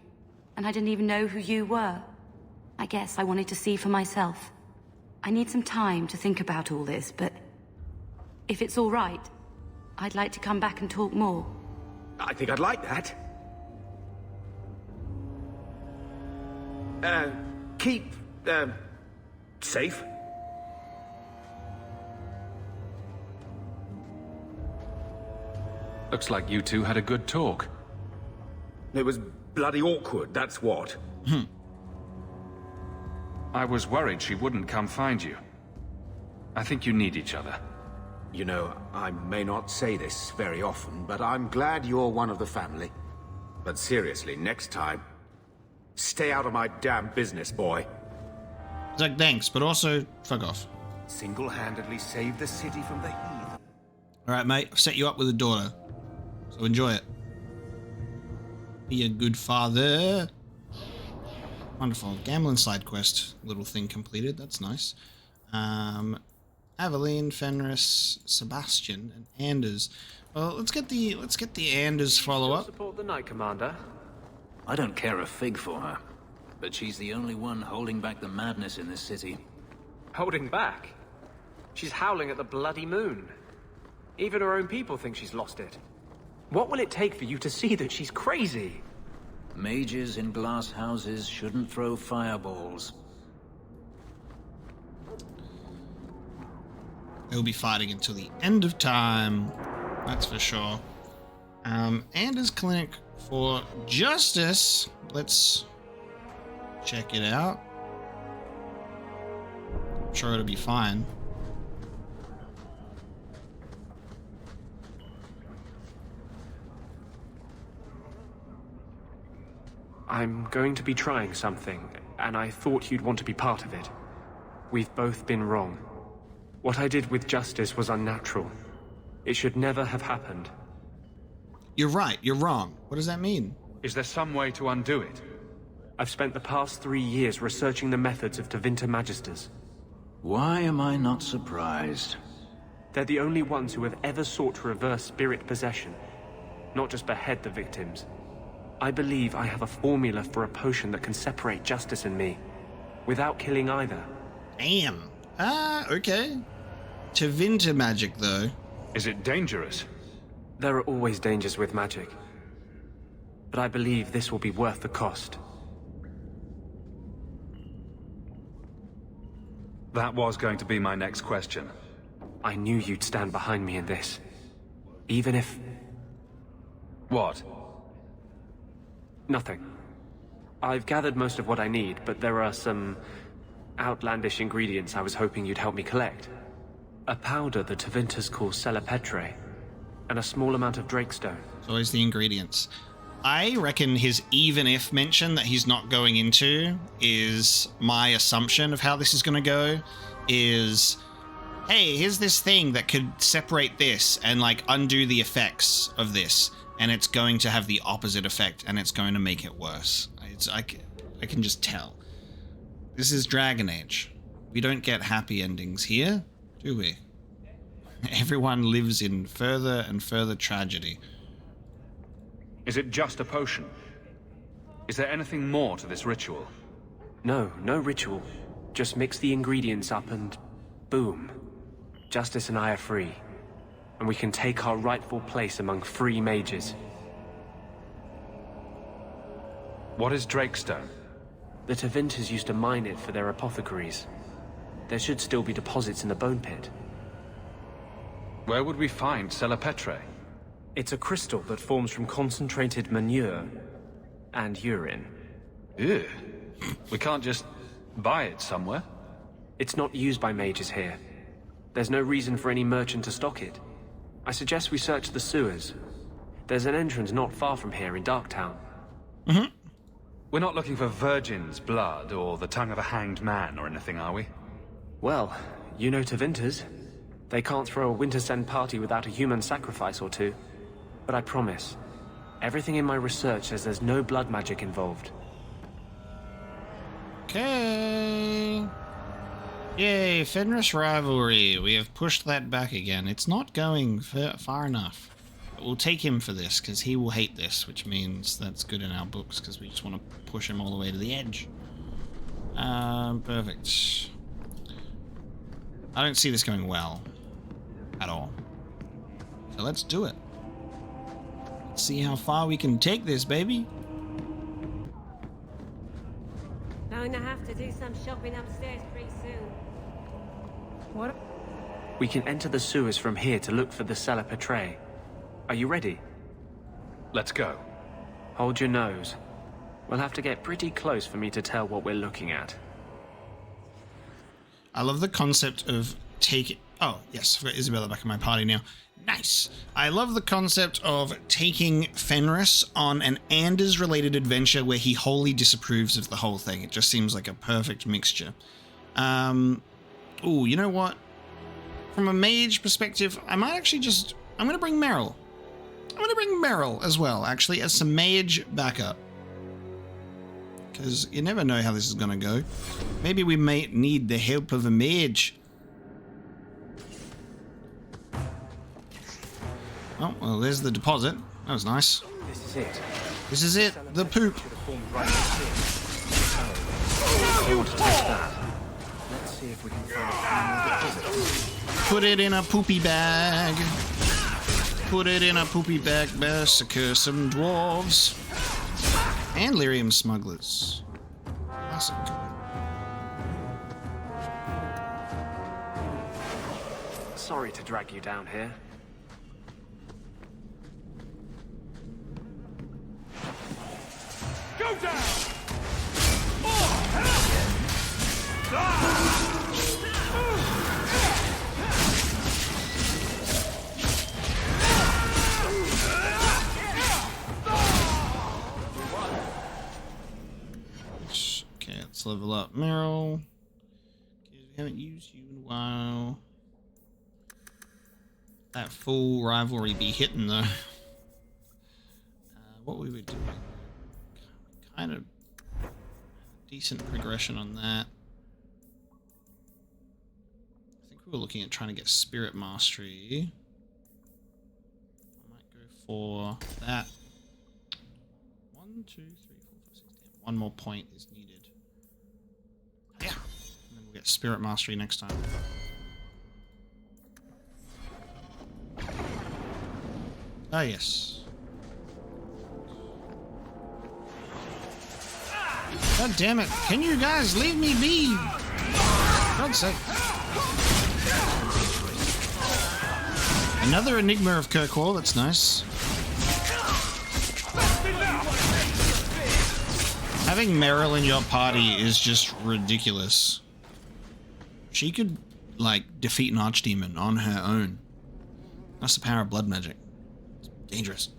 Speaker 9: and I didn't even know who you were. I guess I wanted to see for myself. I need some time to think about all this, but if it's all right, I'd like to come back and talk more.
Speaker 12: I think I'd like that. Keep, safe.
Speaker 5: Looks like you two had a good talk.
Speaker 12: It was bloody awkward, that's what.
Speaker 5: I was worried she wouldn't come find you. I think you need each other.
Speaker 12: You know, I may not say this very often, but I'm glad you're one of the family. But seriously, next time, stay out of my damn business, boy.
Speaker 1: It's like, thanks, but also, fuck off.
Speaker 12: Single-handedly save the city from the heathen.
Speaker 1: Alright, mate, I've set you up with a daughter. So enjoy it. Be a good father. Wonderful. Gamlin side quest little thing completed. That's nice. Aveline, Fenris, Sebastian, and Anders. Well, let's get the Anders follow up.
Speaker 14: Support the Knight Commander.
Speaker 2: I don't care a fig for her, but she's the only one holding back the madness in this city.
Speaker 14: Holding back? She's howling at the bloody moon. Even her own people think she's lost it. What will it take for you to see that she's crazy?
Speaker 2: Mages in glass houses shouldn't throw fireballs.
Speaker 1: They'll be fighting until the end of time. That's for sure. Anders Clinic for Justice. Let's check it out. I'm sure it'll be fine.
Speaker 14: I'm going to be trying something, and I thought you'd want to be part of it. We've both been wrong. What I did with Justice was unnatural. It should never have happened.
Speaker 1: You're right, you're wrong. What does that mean?
Speaker 5: Is there some way to undo it?
Speaker 14: I've spent the past 3 years researching the methods of Tevinter Magisters.
Speaker 2: Why am I not surprised?
Speaker 14: They're the only ones who have ever sought to reverse spirit possession, not just behead the victims. I believe I have a formula for a potion that can separate Justice and me, without killing either.
Speaker 1: Damn. Okay. Tevinter magic, though.
Speaker 5: Is it dangerous?
Speaker 14: There are always dangers with magic. But I believe this will be worth the cost.
Speaker 5: That was going to be my next question.
Speaker 14: I knew you'd stand behind me in this. Even if...
Speaker 5: What?
Speaker 14: Nothing. I've gathered most of what I need, but there are some outlandish ingredients I was hoping you'd help me collect. A powder the Tevinters call Celepetre, and a small amount of Drakestone.
Speaker 1: It's always the ingredients. I reckon his even if mention that he's not going into is my assumption of how this is going to go is, hey, here's this thing that could separate this and like undo the effects of this. And it's going to have the opposite effect, and it's going to make it worse. I can just tell. This is Dragon Age. We don't get happy endings here, do we? Everyone lives in further and further tragedy.
Speaker 5: Is it just a potion? Is there anything more to this ritual?
Speaker 14: No ritual. Just mix the ingredients up and boom. Justice and I are free. And we can take our rightful place among free mages.
Speaker 5: What is Drakestone?
Speaker 14: The Tevinters used to mine it for their apothecaries. There should still be deposits in the bone pit.
Speaker 5: Where would we find Celepetre?
Speaker 14: It's a crystal that forms from concentrated manure and urine.
Speaker 5: Ew. We can't just buy it somewhere?
Speaker 14: It's not used by mages here. There's no reason for any merchant to stock it. I suggest we search the sewers. There's an entrance not far from here in Darktown.
Speaker 1: Mm-hmm.
Speaker 5: We're not looking for virgin's blood or the tongue of a hanged man or anything, are we?
Speaker 14: Well, you know Tevinters. They can't throw a Wintersend party without a human sacrifice or two. But I promise, everything in my research says there's no blood magic involved.
Speaker 1: Okay. Yay, Fenris rivalry. We have pushed that back again. It's not going far enough. But we'll take him for this, because he will hate this, which means that's good in our books, because we just want to push him all the way to the edge. Perfect. I don't see this going well. At all. So let's do it. Let's see how far we can take this, baby.
Speaker 13: Going to have to do some shopping upstairs pretty soon.
Speaker 14: What? We can enter the sewers from here to look for the Celepetre. Are you ready?
Speaker 5: Let's go.
Speaker 14: Hold your nose. We'll have to get pretty close for me to tell what we're looking at.
Speaker 1: I love the concept of taking... Oh, yes, I've got Isabella back in my party now. Nice. I love the concept of taking Fenris on an Anders-related adventure where he wholly disapproves of the whole thing. It just seems like a perfect mixture. Ooh, you know what? From a mage perspective, I might actually just... I'm going to bring Meryl. I'm going to bring Meryl as well, actually, as some mage backup. Because you never know how this is going to go. Maybe we might need the help of a mage. Oh, well, there's the deposit. That was nice.
Speaker 14: This is it.
Speaker 1: This is it. The poop.
Speaker 14: I want to test that. Let's see if we can find a few more deposits.
Speaker 1: Put it in a poopy bag. Put it in a poopy bag. Massacre some dwarves. And lyrium smugglers. Classic.
Speaker 14: sorry to drag you down here.
Speaker 23: Go down!
Speaker 1: Okay, let's level up Meryl. Okay, we haven't used you in a while. That full rivalry be hitting though. What we would do, kind of decent progression on that. I think we were looking at trying to get Spirit Mastery. I might go for that. 1, 2, 3, 4, 5, 6, 10. One more point is needed. Yeah. And then we'll get Spirit Mastery next time. Ah, yes. God damn it. Can you guys leave me be? God's sake. Another Enigma of Kirkwall, that's nice. Having Meryl in your party is just ridiculous. She could, like, defeat an archdemon on her own. That's the power of blood magic. It's dangerous.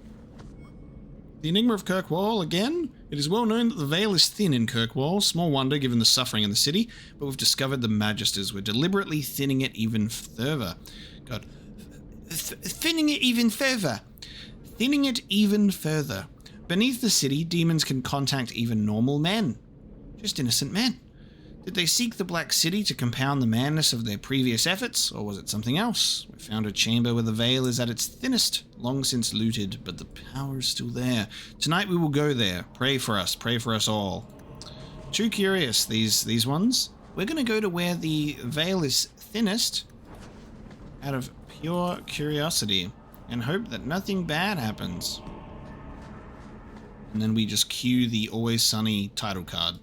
Speaker 1: The Enigma of Kirkwall, again? It is well known that the veil is thin in Kirkwall. Small wonder given the suffering in the city, but we've discovered the Magisters were deliberately thinning it even further. God. Thinning it even further. Thinning it even further. Beneath the city, demons can contact even normal men. Just innocent men. Did they seek the Black City to compound the madness of their previous efforts, or was it something else? We found a chamber where the veil is at its thinnest, long since looted, but the power is still there. Tonight we will go there. Pray for us all. Too curious, these ones. We're going to go to where the veil is thinnest, out of pure curiosity, and hope that nothing bad happens. And then we just cue the Always Sunny title card.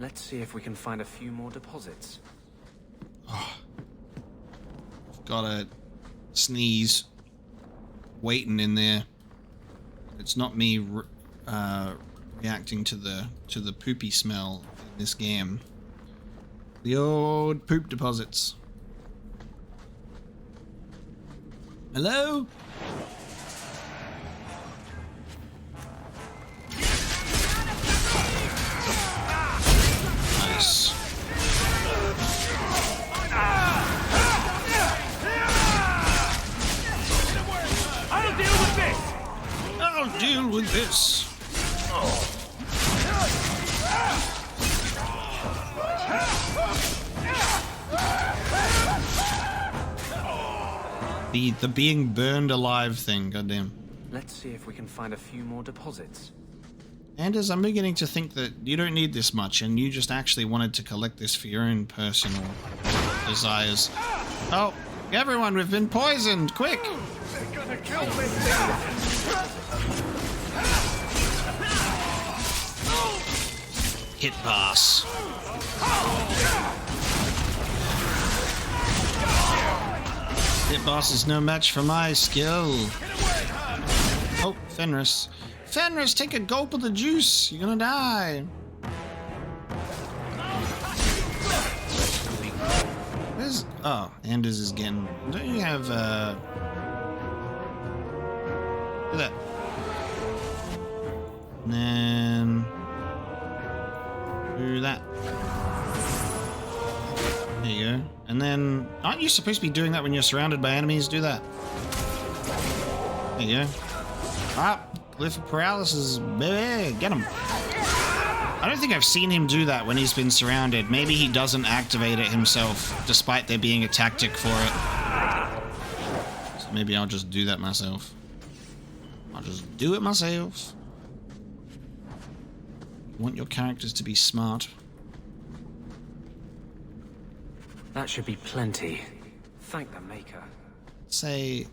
Speaker 14: Let's see if we can find a few more deposits.
Speaker 1: Oh, I've got a sneeze waiting in there. It's not me reacting to the poopy smell in this game. The old poop deposits. Hello? Nice.
Speaker 23: I'll deal with this!
Speaker 1: I'll deal with this. The being burned alive thing, goddamn.
Speaker 14: Let's see if we can find a few more deposits.
Speaker 1: Anders, I'm beginning to think that you don't need this much, and you just actually wanted to collect this for your own personal desires. Oh, everyone, we've been poisoned! Quick!
Speaker 23: They're gonna kill me!
Speaker 1: Hit pass. Hit boss is no match for my skill. Oh, Fenris. Fenris, take a gulp of the juice. You're gonna die. Where's... Oh, Anders is getting... Don't you have, Look at that. And then... Do that. There you go. And then... Aren't you supposed to be doing that when you're surrounded by enemies? Do that. There you go. Ah! Glyph of paralysis, baby, get him. I don't think I've seen him do that when he's been surrounded. Maybe he doesn't activate it himself, despite there being a tactic for it. So maybe I'll just do that myself. I'll just do it myself. You want your characters to be smart.
Speaker 14: That should be plenty. Thank the Maker.
Speaker 1: Say...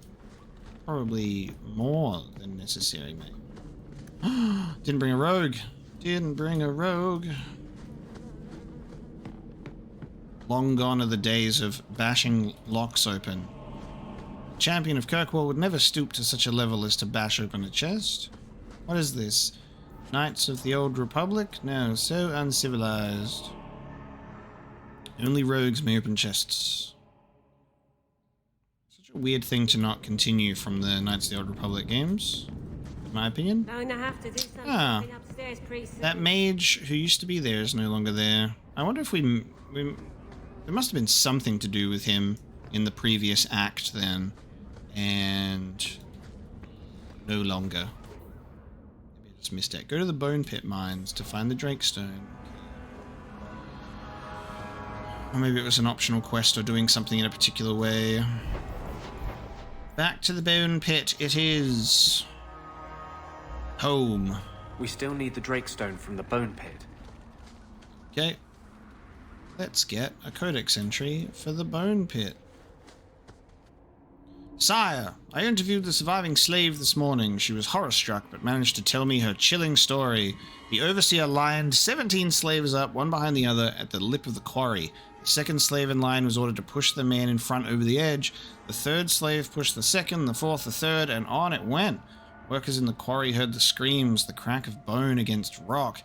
Speaker 1: probably more than necessary, mate. Didn't bring a rogue. Didn't bring a rogue. Long gone are the days of bashing locks open. champion of Kirkwall would never stoop to such a level as to bash open a chest. What is this? Knights of the Old Republic? No, so uncivilized. Only rogues may open chests. Such a weird thing to not continue from the Knights of the Old Republic games, in my opinion.
Speaker 13: Going to have to do something upstairs pretty soon.
Speaker 1: That mage who used to be there is no longer there. I wonder if we there must have been something to do with him in the previous act then, and no longer. Maybe I just missed it. Go to the Bone Pit mines to find the Drakestone. Or maybe it was an optional quest or doing something in a particular way. Back to the Bone Pit it is. Home.
Speaker 14: We still need the Drakestone from the Bone Pit.
Speaker 1: Okay. Let's get a codex entry for the Bone Pit. Sire, I interviewed the surviving slave this morning. She was horror-struck, but managed to tell me her chilling story. The overseer lined 17 slaves up, one behind the other, at the lip of the quarry. The second slave in line was ordered to push the man in front over the edge. The third slave pushed the second, the fourth the third, and on it went. Workers in the quarry heard the screams, the crack of bone against rock,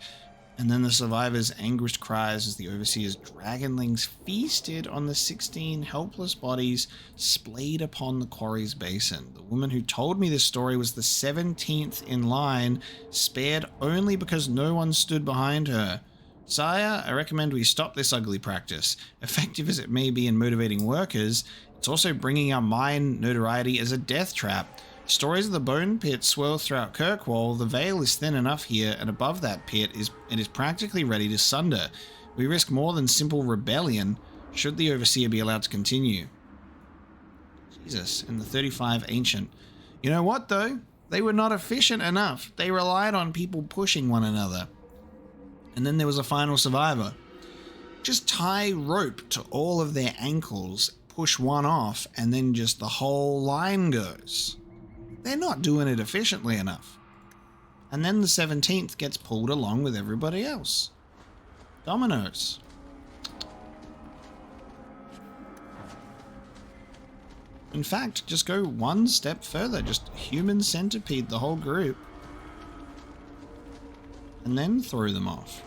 Speaker 1: and then the survivors' anguished cries as the overseer's dragonlings feasted on the 16 helpless bodies splayed upon the quarry's basin. The woman who told me this story was the 17th in line, spared only because no one stood behind her. Sire, I recommend we stop this ugly practice. Effective as it may be in motivating workers, it's also bringing our mine notoriety as a death trap. Stories of the Bone Pit swirl throughout Kirkwall. The veil is thin enough here, and above that pit it is practically ready to sunder. We risk more than simple rebellion, should the Overseer be allowed to continue. Jesus, and the 35 Ancient. You know what, though? They were not efficient enough. They relied on people pushing one another. And then there was a final survivor. Just tie rope to all of their ankles, push one off, and then just the whole line goes. They're not doing it efficiently enough. And then the 17th gets pulled along with everybody else. Dominoes. In fact, just go one step further. Just human centipede the whole group. And then throw them off.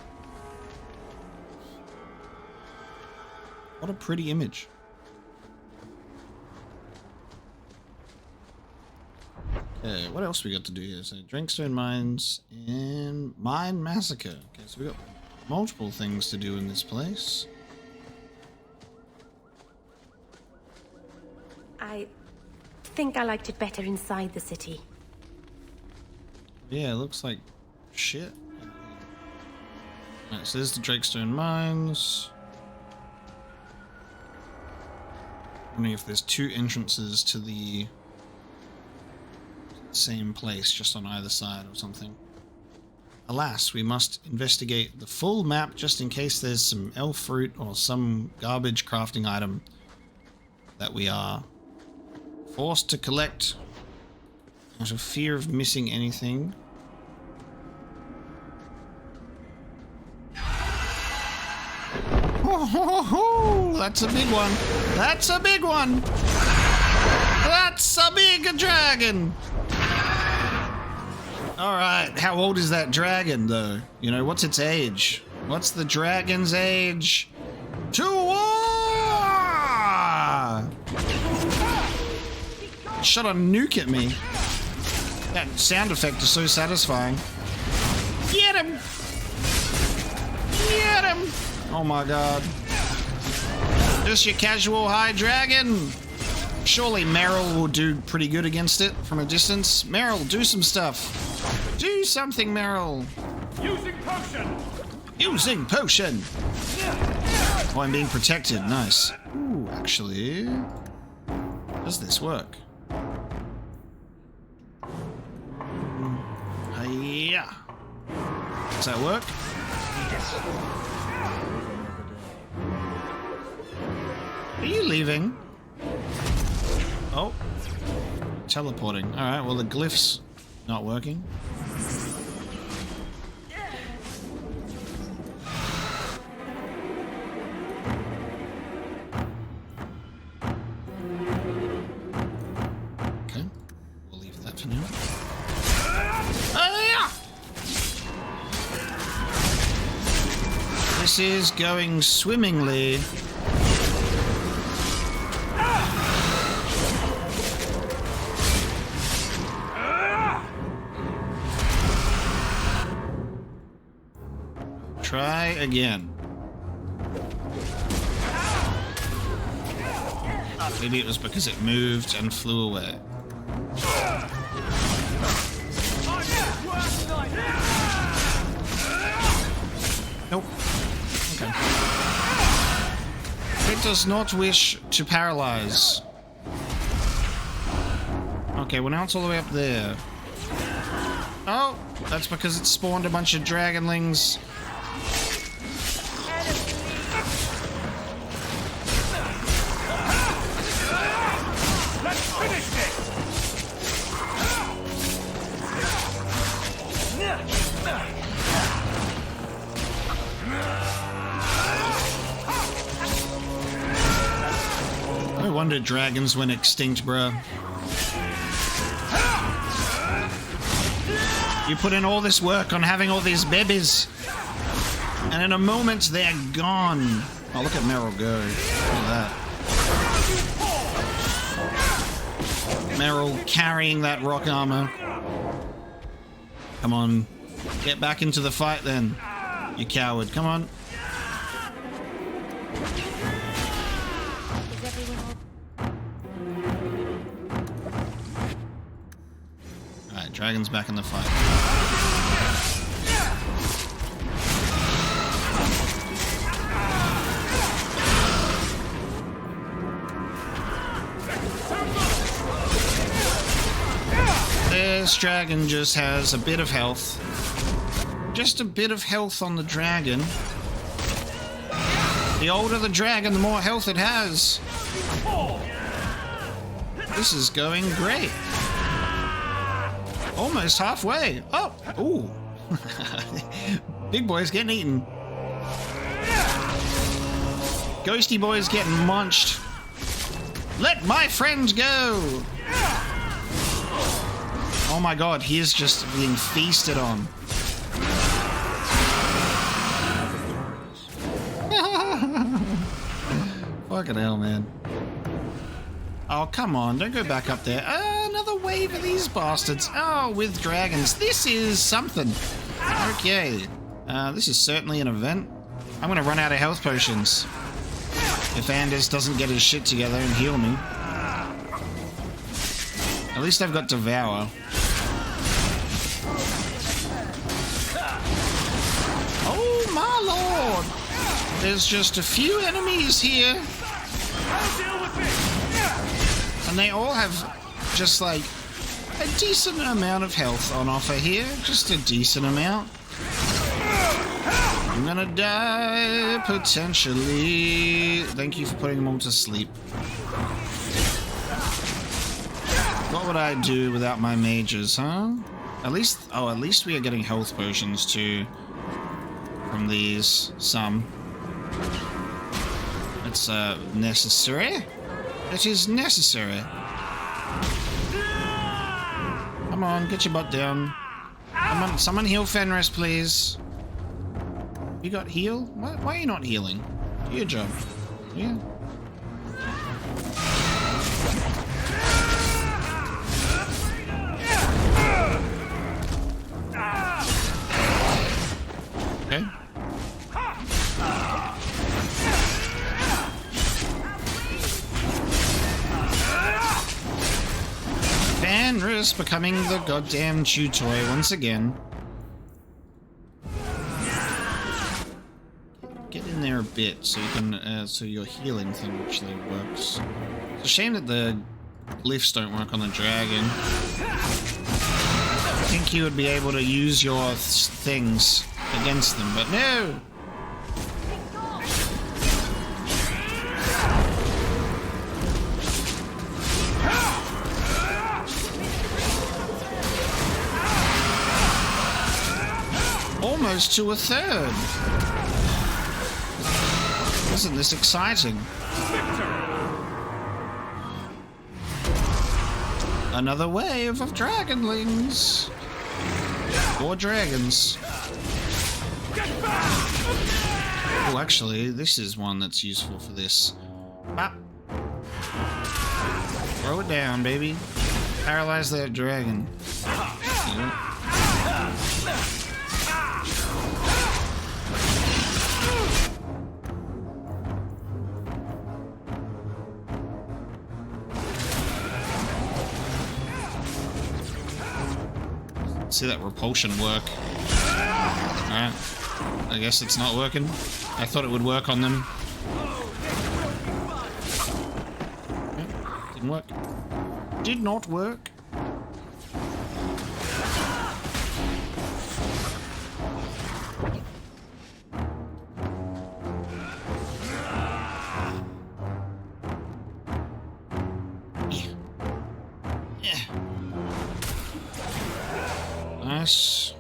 Speaker 1: What a pretty image. Okay, what else we got to do here? So Drakestone Mines and Mine Massacre. Okay, so we got multiple things to do in this place.
Speaker 8: I think I liked it better inside the city.
Speaker 1: Yeah, it looks like shit. Alright, so there's the Drakestone Mines. Wondering if there's two entrances to the same place, just on either side or something. Alas, we must investigate the full map just in case there's some elf fruit or some garbage crafting item that we are forced to collect out of fear of missing anything. Oh, that's a big one. That's a big one. That's a big dragon. Alright, how old is that dragon, though? You know, what's its age? What's the dragon's age? To war! Shot a nuke at me. That sound effect is so satisfying. Get him! Get him! Oh my god. Just your casual high dragon. Surely Meryl will do pretty good against it from a distance. Meryl, do some stuff. Do something, Meryl.
Speaker 23: Using potion.
Speaker 1: Using potion. Oh, I'm being protected. Nice. Ooh, actually, does this work? Yeah. Does that work? Are you leaving? Oh. Teleporting. Alright, well the glyph's not working. This is going swimmingly. Try again. Maybe it was because it moved and flew away. Nope. Okay. It does not wish to paralyze. Okay, well now it's all the way up there. Oh, that's because it spawned a bunch of dragonlings. No wonder dragons went extinct, bruh. You put in all this work on having all these babies, and in a moment they're gone. Oh, look at Meryl go. Look at that. Meryl carrying that rock armor. Come on. Get back into the fight then, you coward. Come on. Alright, dragon's back in the fight. This dragon just has a bit of health. Just a bit of health on the dragon. The older the dragon, the more health it has. This is going great. Almost halfway. Oh! Ooh. Big boy's getting eaten. Ghosty boy's getting munched. Let my friend go! Oh my god, he is just being feasted on. Fucking hell, man. Oh, come on, don't go back up there. Another wave of these bastards. Oh, with dragons. This is something. Okay. This is certainly an event. I'm gonna run out of health potions if Anders doesn't get his shit together and heal me. At least I've got Devour. Oh my lord! There's just a few enemies here. And they all have just like a decent amount of health on offer here. Just a decent amount. I'm gonna die, potentially. Thank you for putting them all to sleep. What would I do without my mages, huh? At least we are getting health potions too. From these, some. It's necessary. It is necessary. Come on, get your butt down. Come on, someone heal Fenris, please. You got heal? Why are you not healing? Do your job. Yeah. Okay. Fenris becoming the goddamn chew toy once again. Get in there a bit so you can, so your healing thing actually works. It's a shame that the glyphs don't work on the dragon. I think you would be able to use your things against them, but no! Almost to a third. Isn't this exciting? Another wave of dragonlings. Or dragons. Oh, actually, this is one that's useful for this. Bop. Throw it down, baby. Paralyze that dragon. See that repulsion work. Alright. I guess it's not working. I thought it would work on them. Okay. Didn't work. Did not work. Yeah. Nice.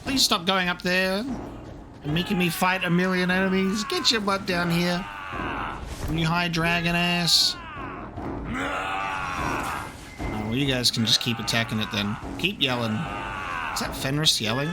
Speaker 1: Please stop going up there and making me fight a million enemies. Get your butt down here, you high dragon ass. Oh, well, you guys can just keep attacking it then. Keep yelling. Is that Fenris yelling?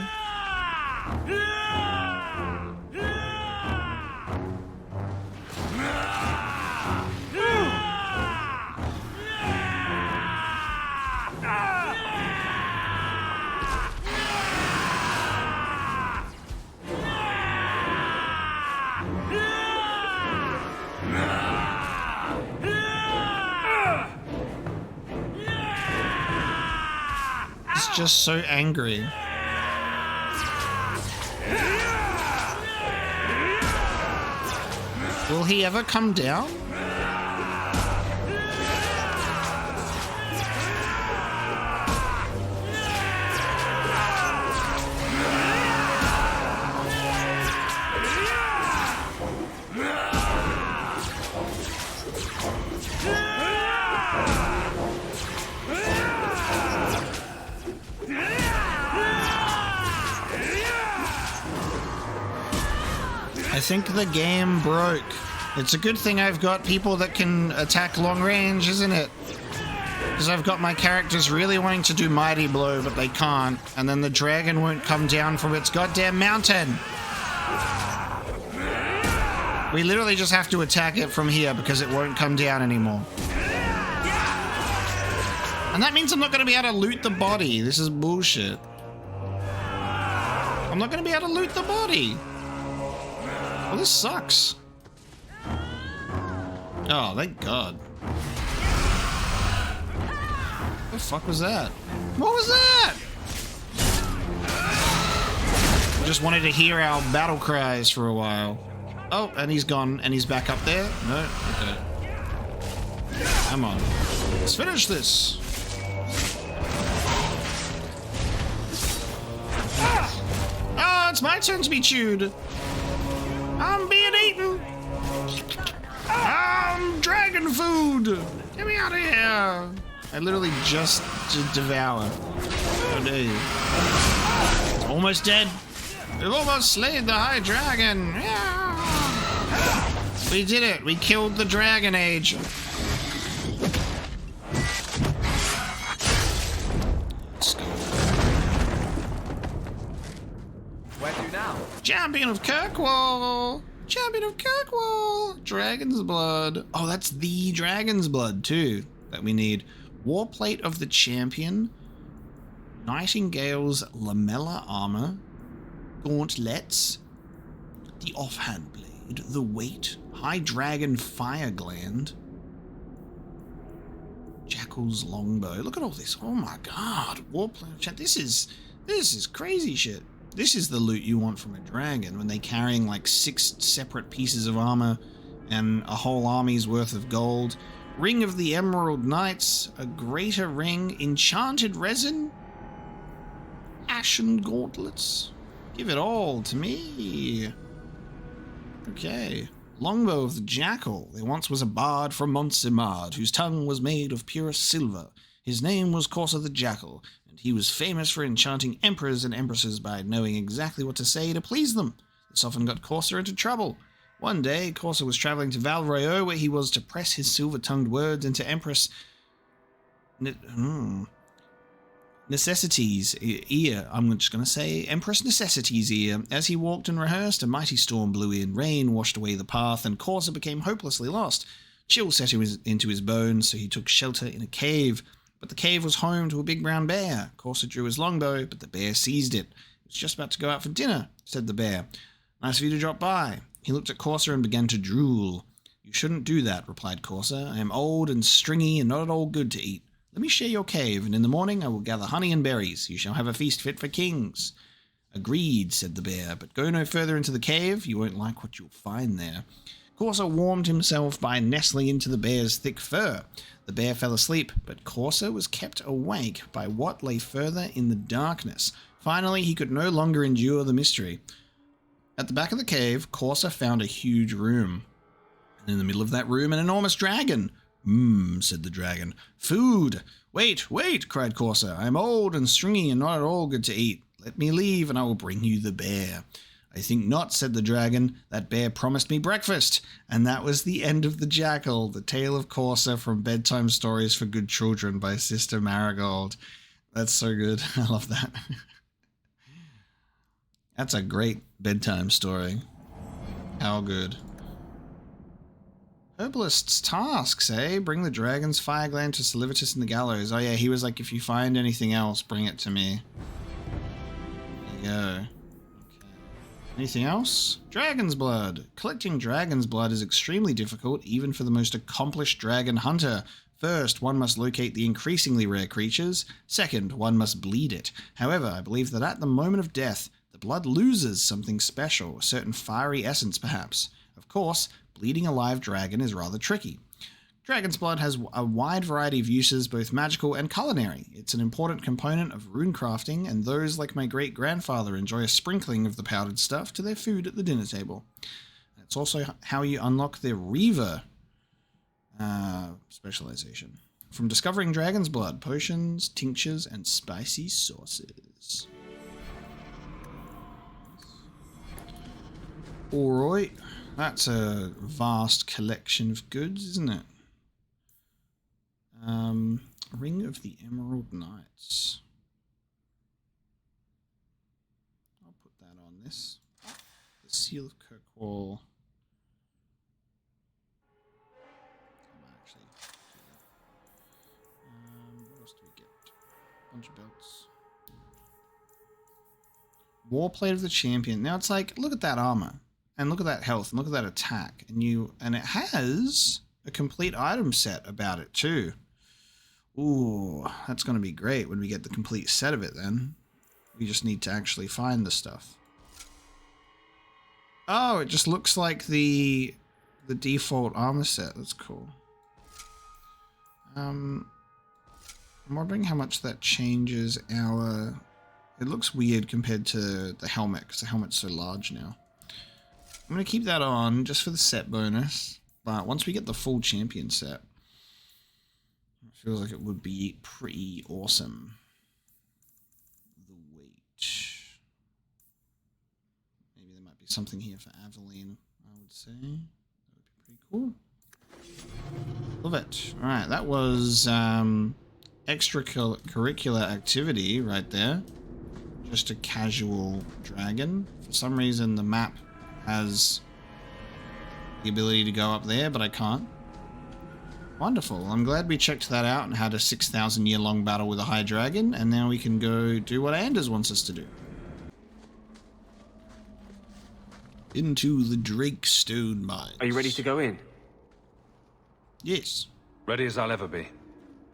Speaker 1: Just so angry. Will he ever come down? I think the game broke. It's a good thing I've got people that can attack long range, isn't it? Because I've got my characters really wanting to do Mighty Blow, but they can't. And then the dragon won't come down from its goddamn mountain. We literally just have to attack it from here because it won't come down anymore. And that means I'm not going to be able to loot the body. This is bullshit. I'm not going to be able to loot the body. Well, this sucks. Oh, thank God. What the fuck was that? What was that? I just wanted to hear our battle cries for a while. Oh, and he's gone, and he's back up there? No? Okay. Come on. Let's finish this. Oh, it's my turn to be chewed. I'm being eaten. Dragon food. Get me out of here. I literally just devour. How dare you? It's almost dead. We've almost slayed the high dragon. Yeah. We did it. We killed the dragon age. Let's go.
Speaker 23: Where to now?
Speaker 1: Champion of Kirkwall! Champion of Kirkwall! Dragon's blood. Oh, that's the dragon's blood, too, that we need. Warplate of the champion. Nightingale's lamella armor. Gauntlets. The offhand blade. The weight. High dragon fire gland. Jackal's longbow. Look at all this. Oh my god. Warplate. This is crazy shit. This is the loot you want from a dragon when they're carrying like 6 separate pieces of armor and a whole army's worth of gold. Ring of the Emerald Knights, a greater ring, enchanted resin. ashen gauntlets. Give it all to me. Okay. Longbow of the Jackal. There once was a bard from Montsemard, whose tongue was made of purest silver. His name was Corsa the Jackal, and he was famous for enchanting emperors and empresses by knowing exactly what to say to please them. This often got Corsa into trouble. One day, Corsa was travelling to Val Royeaux, where he was to press his silver-tongued words into Empress Necessity's ear. I'm just going to say Empress Necessity's ear. As he walked and rehearsed, a mighty storm blew in. Rain washed away the path, and Corsa became hopelessly lost. Chill set into his bones, so he took shelter in a cave. But the cave was home to a big brown bear. Corsa drew his longbow, but the bear seized it. It was just about to go out for dinner, said the bear. Nice of you to drop by. He looked at Corsa and began to drool. You shouldn't do that, replied Corsa. I am old and stringy and not at all good to eat. Let me share your cave, and in the morning I will gather honey and berries. You shall have a feast fit for kings. Agreed, said the bear, but go no further into the cave. You won't like what you'll find there. Corsa warmed himself by nestling into the bear's thick fur. The bear fell asleep, but Corsa was kept awake by what lay further in the darkness. Finally, he could no longer endure the mystery. At the back of the cave, Corsa found a huge room. And in the middle of that room, an enormous dragon. Said the dragon. Food! Wait, cried Corsa. I am old and stringy and not at all good to eat. Let me leave and I will bring you the bear. I think not, said the dragon. That bear promised me breakfast. And that was the end of the Jackal, the tale of Corsa from Bedtime Stories for Good Children by Sister Marigold. That's so good. I love that. That's a great bedtime story. How good. Herbalist's tasks, eh? Bring the dragon's fire gland to Celivitus in the gallows. Oh yeah, he was like, if you find anything else, bring it to me. There you go. Okay. Anything else? Dragon's blood. Collecting dragon's blood is extremely difficult, even for the most accomplished dragon hunter. First, one must locate the increasingly rare creatures. Second, one must bleed it. However, I believe that at the moment of death, the blood loses something special, a certain fiery essence perhaps. Of course, bleeding a live dragon is rather tricky. Dragon's blood has a wide variety of uses, both magical and culinary. It's an important component of rune crafting, and those like my great-grandfather enjoy a sprinkling of the powdered stuff to their food at the dinner table. It's also how you unlock their Reaver specialization. From discovering dragon's blood, potions, tinctures, and spicy sauces. Alright, that's a vast collection of goods, isn't it? Ring of the Emerald Knights. I'll put that on this. The Seal of Kirkwall. I might actually do that. What else do we get? A bunch of belts. Warplate of the Champion. Now it's like, look at that armor. And look at that health. And look at that attack. And it has a complete item set about it too. Ooh, that's going to be great when we get the complete set of it then. We just need to actually find the stuff. Oh, it just looks like the default armor set. That's cool. I'm wondering how much that changes our... It looks weird compared to the helmet, because the helmet's so large now. I'm going to keep that on just for the set bonus. But once we get the full champion set, it feels like it would be pretty awesome. The weight. Maybe there might be something here for Aveline, I would say. That would be pretty cool. Love it. Alright, that was extracurricular activity right there. Just a casual dragon. For some reason the map has the ability to go up there, but I can't. Wonderful. I'm glad we checked that out and had a 6,000 year long battle with a high dragon, and now we can go do what Anders wants us to do. Into the Drakestone mines.
Speaker 14: Are you ready to go in?
Speaker 1: Yes.
Speaker 5: Ready as I'll ever be.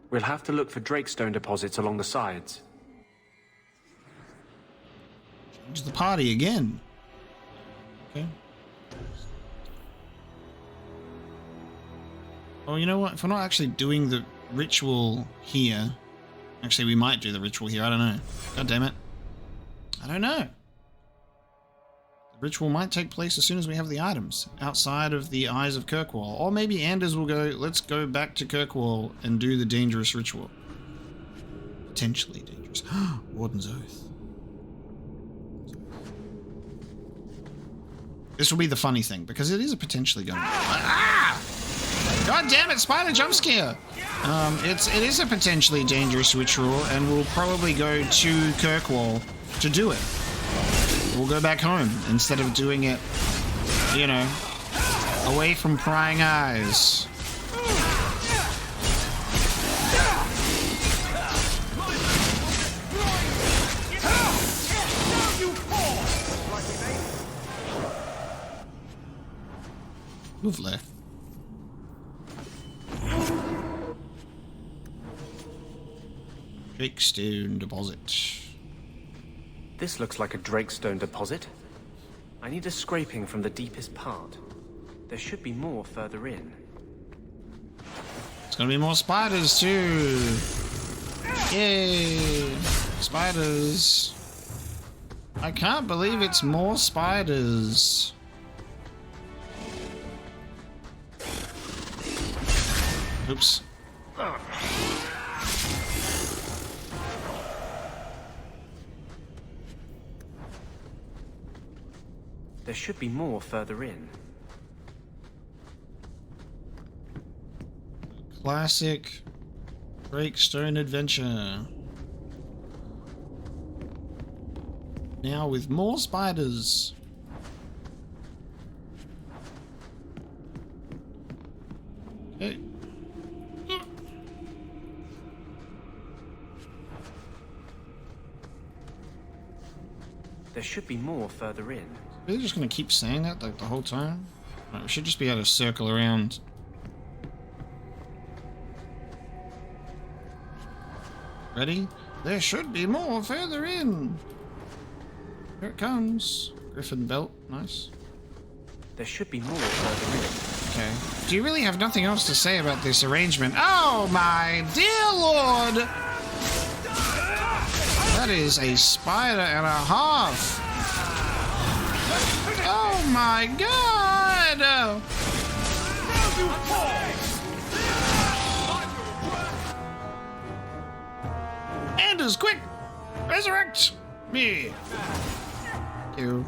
Speaker 14: We'll have to look for Drakestone deposits along the sides.
Speaker 1: Change the party again. Okay. Oh, you know what? If we're not actually doing the ritual here... Actually, we might do the ritual here. I don't know. God damn it. I don't know. The ritual might take place as soon as we have the items outside of the eyes of Kirkwall. Or maybe Anders will go, let's go back to Kirkwall and do the dangerous ritual. Potentially dangerous. Warden's Oath. This will be the funny thing, because it is a potentially going to be... Ah! God damn it, spider jump scare! It is a potentially dangerous ritual, and we'll probably go to Kirkwall to do it. We'll go back home instead of doing it, you know, away from prying eyes. Lovely. Drakestone deposit.
Speaker 14: This looks like a Drakestone deposit. I need a scraping from the deepest part. There should be more further in.
Speaker 1: It's gonna be more spiders too. Yay! Spiders. I can't believe it's more spiders. Oops.
Speaker 14: There should be more further in.
Speaker 1: Classic Drakestone adventure. Now with more spiders. Okay.
Speaker 14: There should be more further in.
Speaker 1: Really just gonna keep saying that like the whole time? Right, we should just be able to circle around. Ready? There should be more further in. Here it comes. Griffin belt, nice.
Speaker 14: There should be more further in.
Speaker 1: Okay. Do you really have nothing else to say about this arrangement? Oh my dear lord! That is a spider and a half. Oh my god! Anders, quick! Resurrect me! Thank you.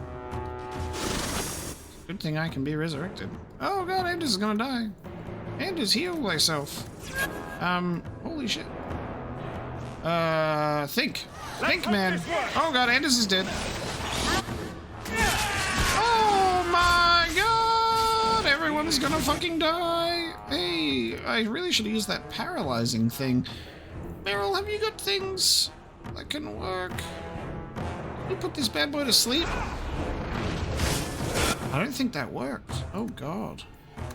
Speaker 1: Good thing I can be resurrected. Oh god, Anders is gonna die. Anders, heal myself. Holy shit. Think, man. Oh god, Anders is dead. Oh my god! Everyone's gonna fucking die! Hey, I really should have used that paralyzing thing. Meryl, have you got things that can work? Can you put this bad boy to sleep? I don't think that worked. Oh god.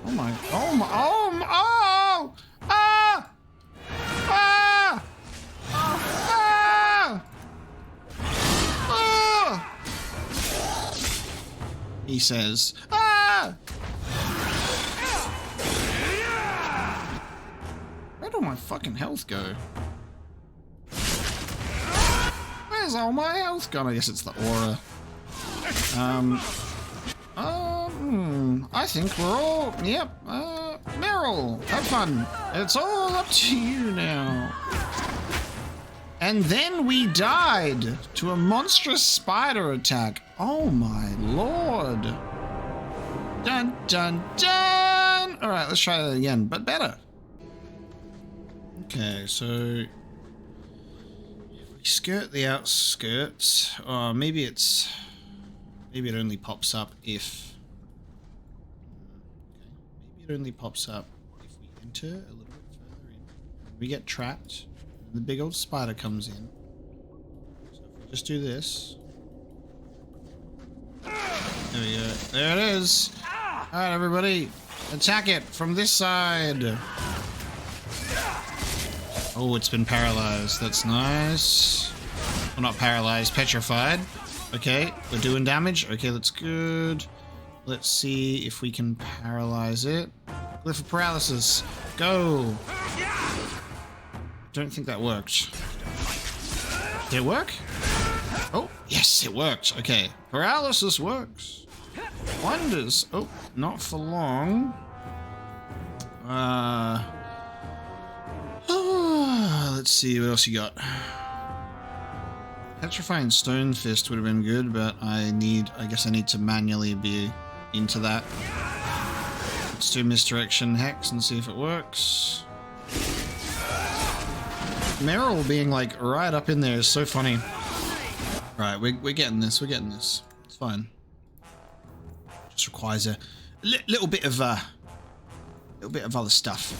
Speaker 1: Oh my. Oh my. Oh my. Oh! Ah! Ah! Ah! Ah! He says, ah! Where'd all my fucking health go? Where's all my health gone? I guess it's the aura. I think we're all, yep, Meryl, have fun. It's all up to you now. And then we died to a monstrous spider attack. Oh my lord. Dun, dun, dun. All right, let's try that again, but better. Okay, so if we skirt the outskirts, or maybe it only pops up if, maybe it only pops up if we enter a little bit further in. We get trapped, and the big old spider comes in. So if we just do this. There we go. There it is. All right, everybody, attack it from this side. Oh, it's been paralyzed. That's nice. Well, not paralyzed, petrified. Okay, we're doing damage. Okay, that's good. Let's see if we can paralyze it. Glyph of paralysis. Go. Don't think that worked. Did it work? Oh, yes, it worked. Okay, paralysis works. Wonders. Oh, not for long. Let's see what else you got. Petrifying Stone Fist would have been good, but I guess I need to manually be into that. Let's do Misdirection Hex and see if it works. Meryl being like right up in there is so funny. Right, we're getting this. We're getting this. It's fine. Just requires a little bit of other stuff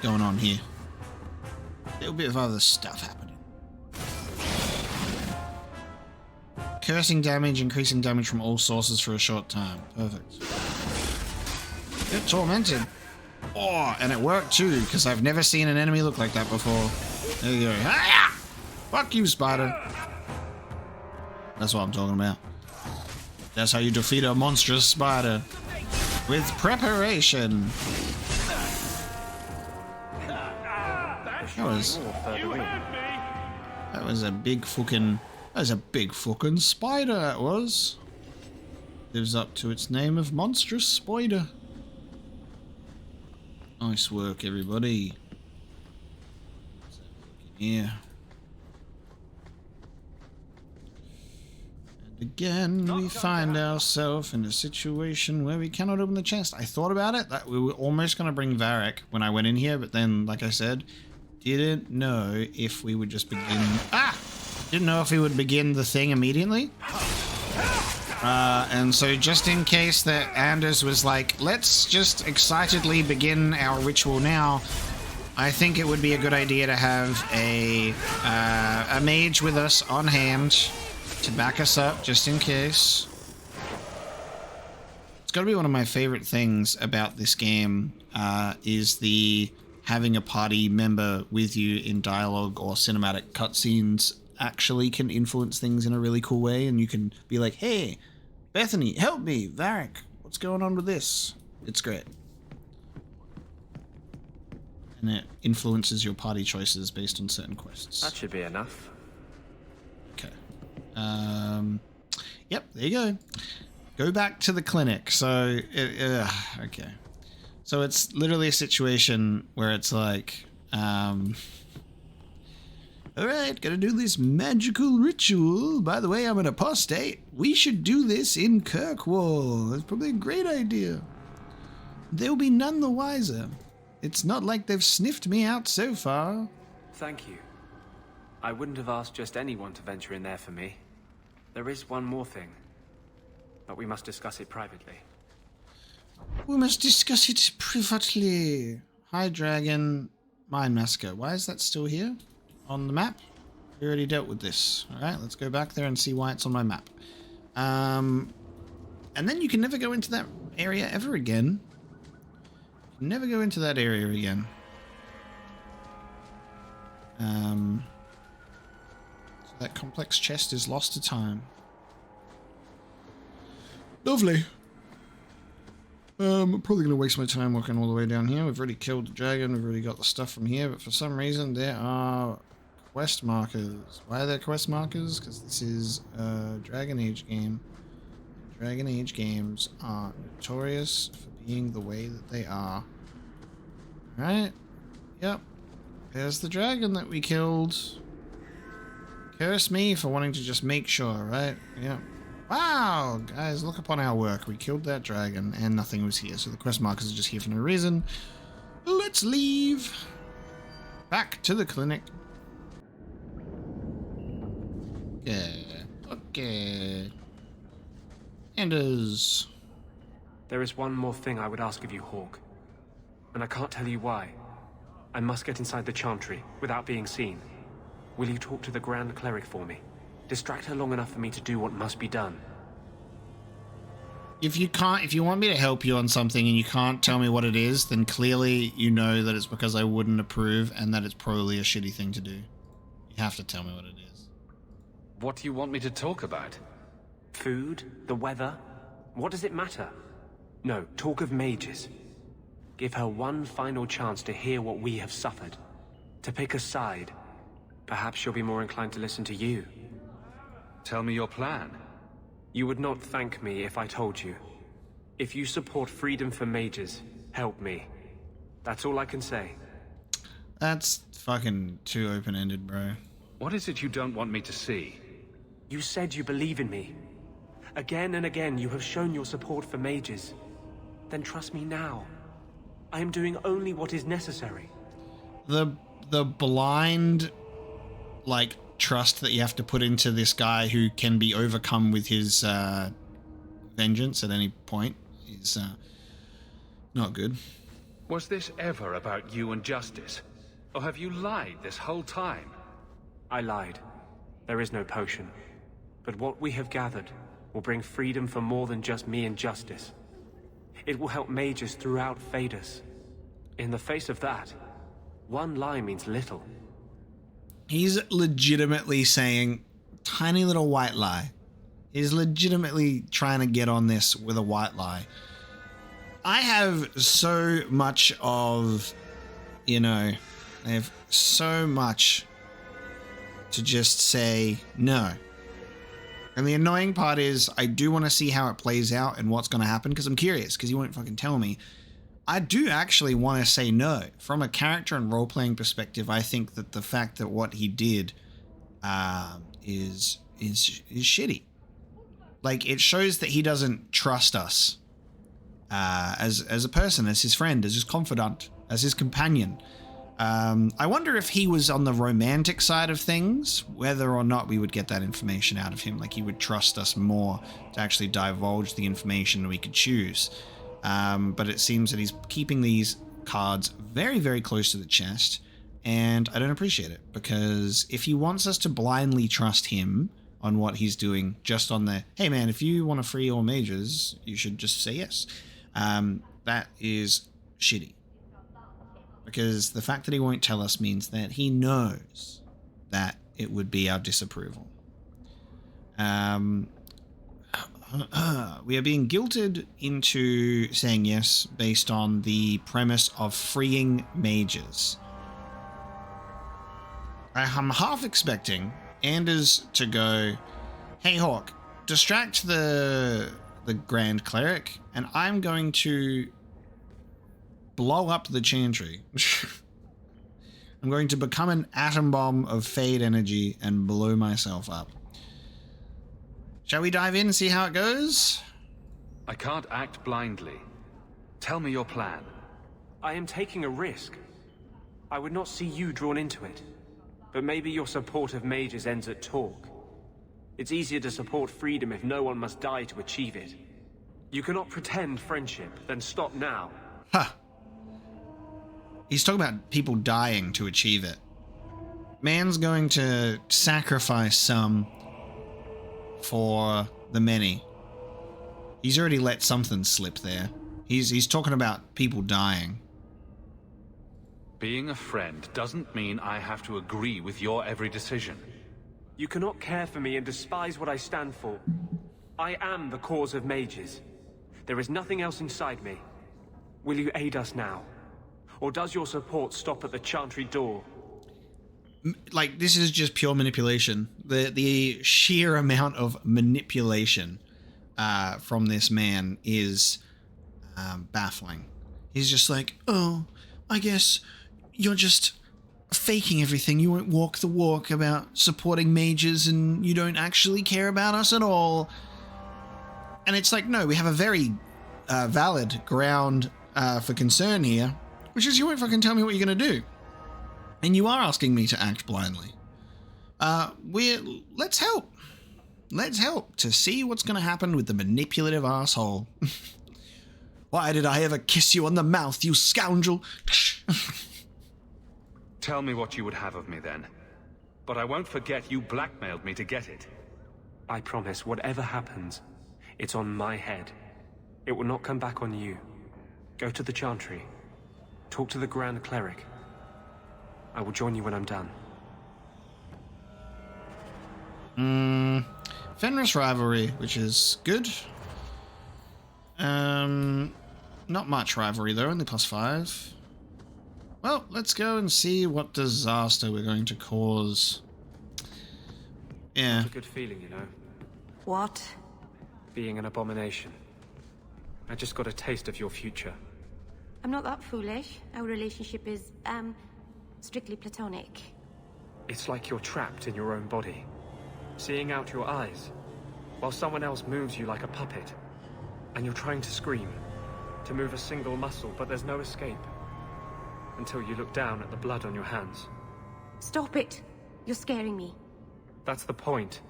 Speaker 1: going on here. A little bit of other stuff happening. Cursing damage, increasing damage from all sources for a short time. Perfect. Get tormented. Oh, and it worked too, because I've never seen an enemy look like that before. There you go. Hi-ya! Fuck you, spider. That's what I'm talking about. That's how you defeat a monstrous spider. With preparation. That was a big fucking... That was a big fucking spider, that was. Lives up to its name of monstrous spider. Nice work, everybody. Yeah. And again, we find ourselves in a situation where we cannot open the chest. I thought about it. That we were almost going to bring Varric when I went in here, but then, like I said, didn't know if we would just begin... Didn't know if he would begin the thing immediately. And so just in case that Anders was like, let's just excitedly begin our ritual now, I think it would be a good idea to have a mage with us on hand to back us up just in case. It's got to be one of my favorite things about this game is the having a party member with you in dialogue or cinematic cutscenes actually can influence things in a really cool way, and you can be like, hey, Bethany, help me, Varric, what's going on with this? It's great. And it influences your party choices based on certain quests.
Speaker 14: That should be enough.
Speaker 1: Okay. Yep, there you go. Go back to the clinic. So, okay. So it's literally a situation where it's like, alright, gotta do this magical ritual. By the way, I'm an apostate. We should do this in Kirkwall. That's probably a great idea. They'll be none the wiser. It's not like they've sniffed me out so far.
Speaker 14: Thank you. I wouldn't have asked just anyone to venture in there for me. There is one more thing, but we must discuss it privately.
Speaker 1: We must discuss it privately. Hi, Dragon. Mine Massacre. Why is that still here? On the map? We already dealt with this. Alright, let's go back there and see why it's on my map. And then you can never go into that area ever again. Never go into that area again. So that complex chest is lost to time. Lovely. I'm probably going to waste my time walking all the way down here. We've already killed the dragon. We've already got the stuff from here. But for some reason, there are quest markers. Why are there quest markers? Because this is a Dragon Age game. Dragon Age games are notorious for being the way that they are. Right? Yep. There's the dragon that we killed. Curse me for wanting to just make sure, right? Yep. Wow! Guys, look upon our work. We killed that dragon and nothing was here. So the quest markers are just here for no reason. Let's leave. Back to the clinic. Okay. Okay. Anders.
Speaker 14: There is one more thing I would ask of you, Hawk. And I can't tell you why. I must get inside the Chantry without being seen. Will you talk to the Grand Cleric for me? Distract her long enough for me to do what must be done.
Speaker 1: If you want me to help you on something and you can't tell me what it is, then clearly you know that it's because I wouldn't approve and that it's probably a shitty thing to do. You have to tell me what it is.
Speaker 5: What do you want me to talk about?
Speaker 14: Food? The weather? What does it matter? No, talk of mages. Give her one final chance to hear what we have suffered. To pick a side. Perhaps she'll be more inclined to listen to you.
Speaker 5: Tell me your plan.
Speaker 14: You would not thank me if I told you. If you support freedom for mages, help me. That's all I can say.
Speaker 1: That's fucking too open-ended, bro.
Speaker 5: What is it you don't want me to see?
Speaker 14: You said you believe in me. Again and again you have shown your support for mages. Then trust me now. I am doing only what is necessary.
Speaker 1: The blind, like, trust that you have to put into this guy who can be overcome with his vengeance at any point is not good.
Speaker 5: Was this ever about you and justice? Or have you lied this whole time?
Speaker 14: I lied. There is no potion. But what we have gathered will bring freedom for more than just me and justice. It will help mages throughout Phaedus. In the face of that, one lie means little.
Speaker 1: He's legitimately saying, tiny little white lie. He's legitimately trying to get on this with a white lie. I have so much of, you know, I have so much to just say no. And the annoying part is I do want to see how it plays out and what's going to happen because I'm curious because you won't fucking tell me. I do actually want to say no. From a character and role-playing perspective, I think that the fact that what he did is shitty. Like, it shows that he doesn't trust us as a person, as his friend, as his confidant, as his companion. I wonder if he was on the romantic side of things, whether or not we would get that information out of him. Like, he would trust us more to actually divulge the information we could choose. But it seems that he's keeping these cards very, very close to the chest, and I don't appreciate it, because if he wants us to blindly trust him on what he's doing, just on the, hey man, if you want to free all mages, you should just say yes. That is shitty. Because the fact that he won't tell us means that he knows that it would be our disapproval. We are being guilted into saying yes based on the premise of freeing mages. I'm half expecting Anders to go, hey Hawk, distract the Grand Cleric, and I'm going to blow up the Chantry. I'm going to become an atom bomb of Fade energy and blow myself up. Shall we dive in and see how it goes?
Speaker 5: I can't act blindly. Tell me your plan.
Speaker 14: I am taking a risk. I would not see you drawn into it. But maybe your support of mages ends at talk. It's easier to support freedom if no one must die to achieve it. You cannot pretend friendship, then stop now.
Speaker 1: Huh. He's talking about people dying to achieve it. Man's going to sacrifice some for the many. He's already let something slip there. He's talking about people dying.
Speaker 5: Being a friend doesn't mean I have to agree with your every decision.
Speaker 14: You cannot care for me and despise what I stand for. I am the cause of mages. There is nothing else inside me. Will you aid us now? Or does your support stop at the Chantry door?
Speaker 1: Like, this is just pure manipulation. The sheer amount of manipulation from this man is baffling. He's just like, oh, I guess you're just faking everything. You won't walk the walk about supporting mages and you don't actually care about us at all. And it's like, no, we have a very valid ground for concern here, which is you won't fucking tell me what you're going to do. And you are asking me to act blindly. Let's help. Let's help to see what's going to happen with the manipulative asshole. Why did I ever kiss you on the mouth, you scoundrel?
Speaker 5: Tell me what you would have of me then. But I won't forget you blackmailed me to get it.
Speaker 14: I promise, whatever happens, it's on my head. It will not come back on you. Go to the Chantry. Talk to the Grand Cleric. I will join you when I'm done.
Speaker 1: Fenris rivalry, which is good. Not much rivalry though, only +5. Well, let's go and see what disaster we're going to cause. Yeah.
Speaker 14: Not a good feeling, you know.
Speaker 8: What?
Speaker 14: Being an abomination. I just got a taste of your future.
Speaker 8: I'm not that foolish. Our relationship is, strictly platonic.
Speaker 14: It's like you're trapped in your own body, seeing out your eyes, while someone else moves you like a puppet. And you're trying to scream, to move a single muscle, but there's no escape. Until you look down at the blood on your hands.
Speaker 8: Stop it! You're scaring me.
Speaker 14: That's the point.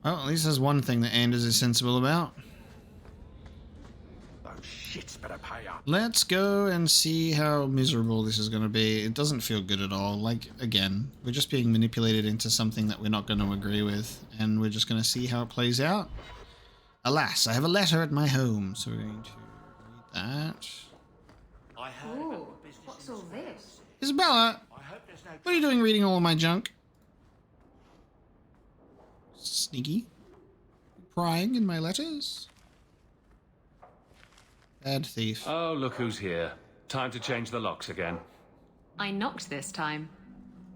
Speaker 1: Well, at least there's one thing that Anders is sensible about.
Speaker 12: Those shits better pay up.
Speaker 1: Let's go and see how miserable this is going to be. It doesn't feel good at all. Like, again, we're just being manipulated into something that we're not going to agree with, and we're just going to see how it plays out. Alas, I have a letter at my home, so we're going to read that.
Speaker 19: Ooh, what's all this?
Speaker 1: Isabella, what are you doing reading all of my junk? Sneaky. Prying in my letters? Bad thief.
Speaker 11: Oh, look who's here. Time to change the locks again.
Speaker 16: I knocked this time.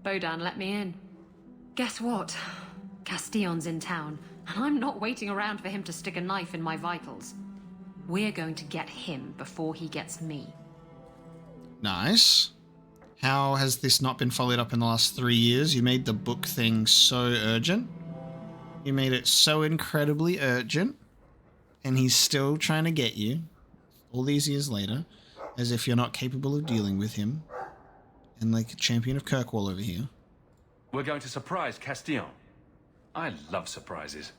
Speaker 16: Bodan let me in. Guess what? Castillon's in town, and I'm not waiting around for him to stick a knife in my vitals. We're going to get him before he gets me.
Speaker 1: Nice. How has this not been followed up in the last 3 years? You made the book thing so urgent. You made it so incredibly urgent. And he's still trying to get you, all these years later, as if you're not capable of dealing with him. And like a champion of Kirkwall over here.
Speaker 11: We're going to surprise Castillon. I love surprises.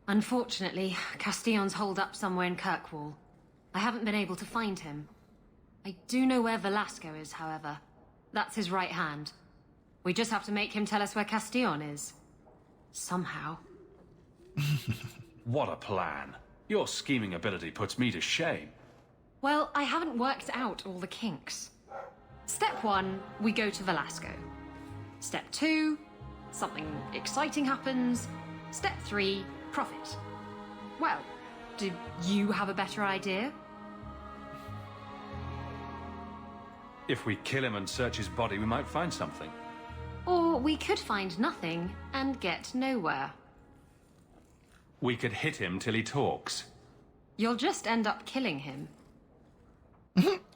Speaker 16: Unfortunately, Castillon's holed up somewhere in Kirkwall. I haven't been able to find him. I do know where Velasco is, however. That's his right hand. We just have to make him tell us where Castillon is. Somehow.
Speaker 11: What a plan. Your scheming ability puts me to shame.
Speaker 16: Well, I haven't worked out all the kinks. Step 1, we go to Velasco. Step 2, something exciting happens. Step 3, profit. Well, do you have a better idea?
Speaker 11: If we kill him and search his body, we might find something.
Speaker 16: Or we could find nothing and get nowhere.
Speaker 11: We could hit him till he talks.
Speaker 16: You'll just end up killing him.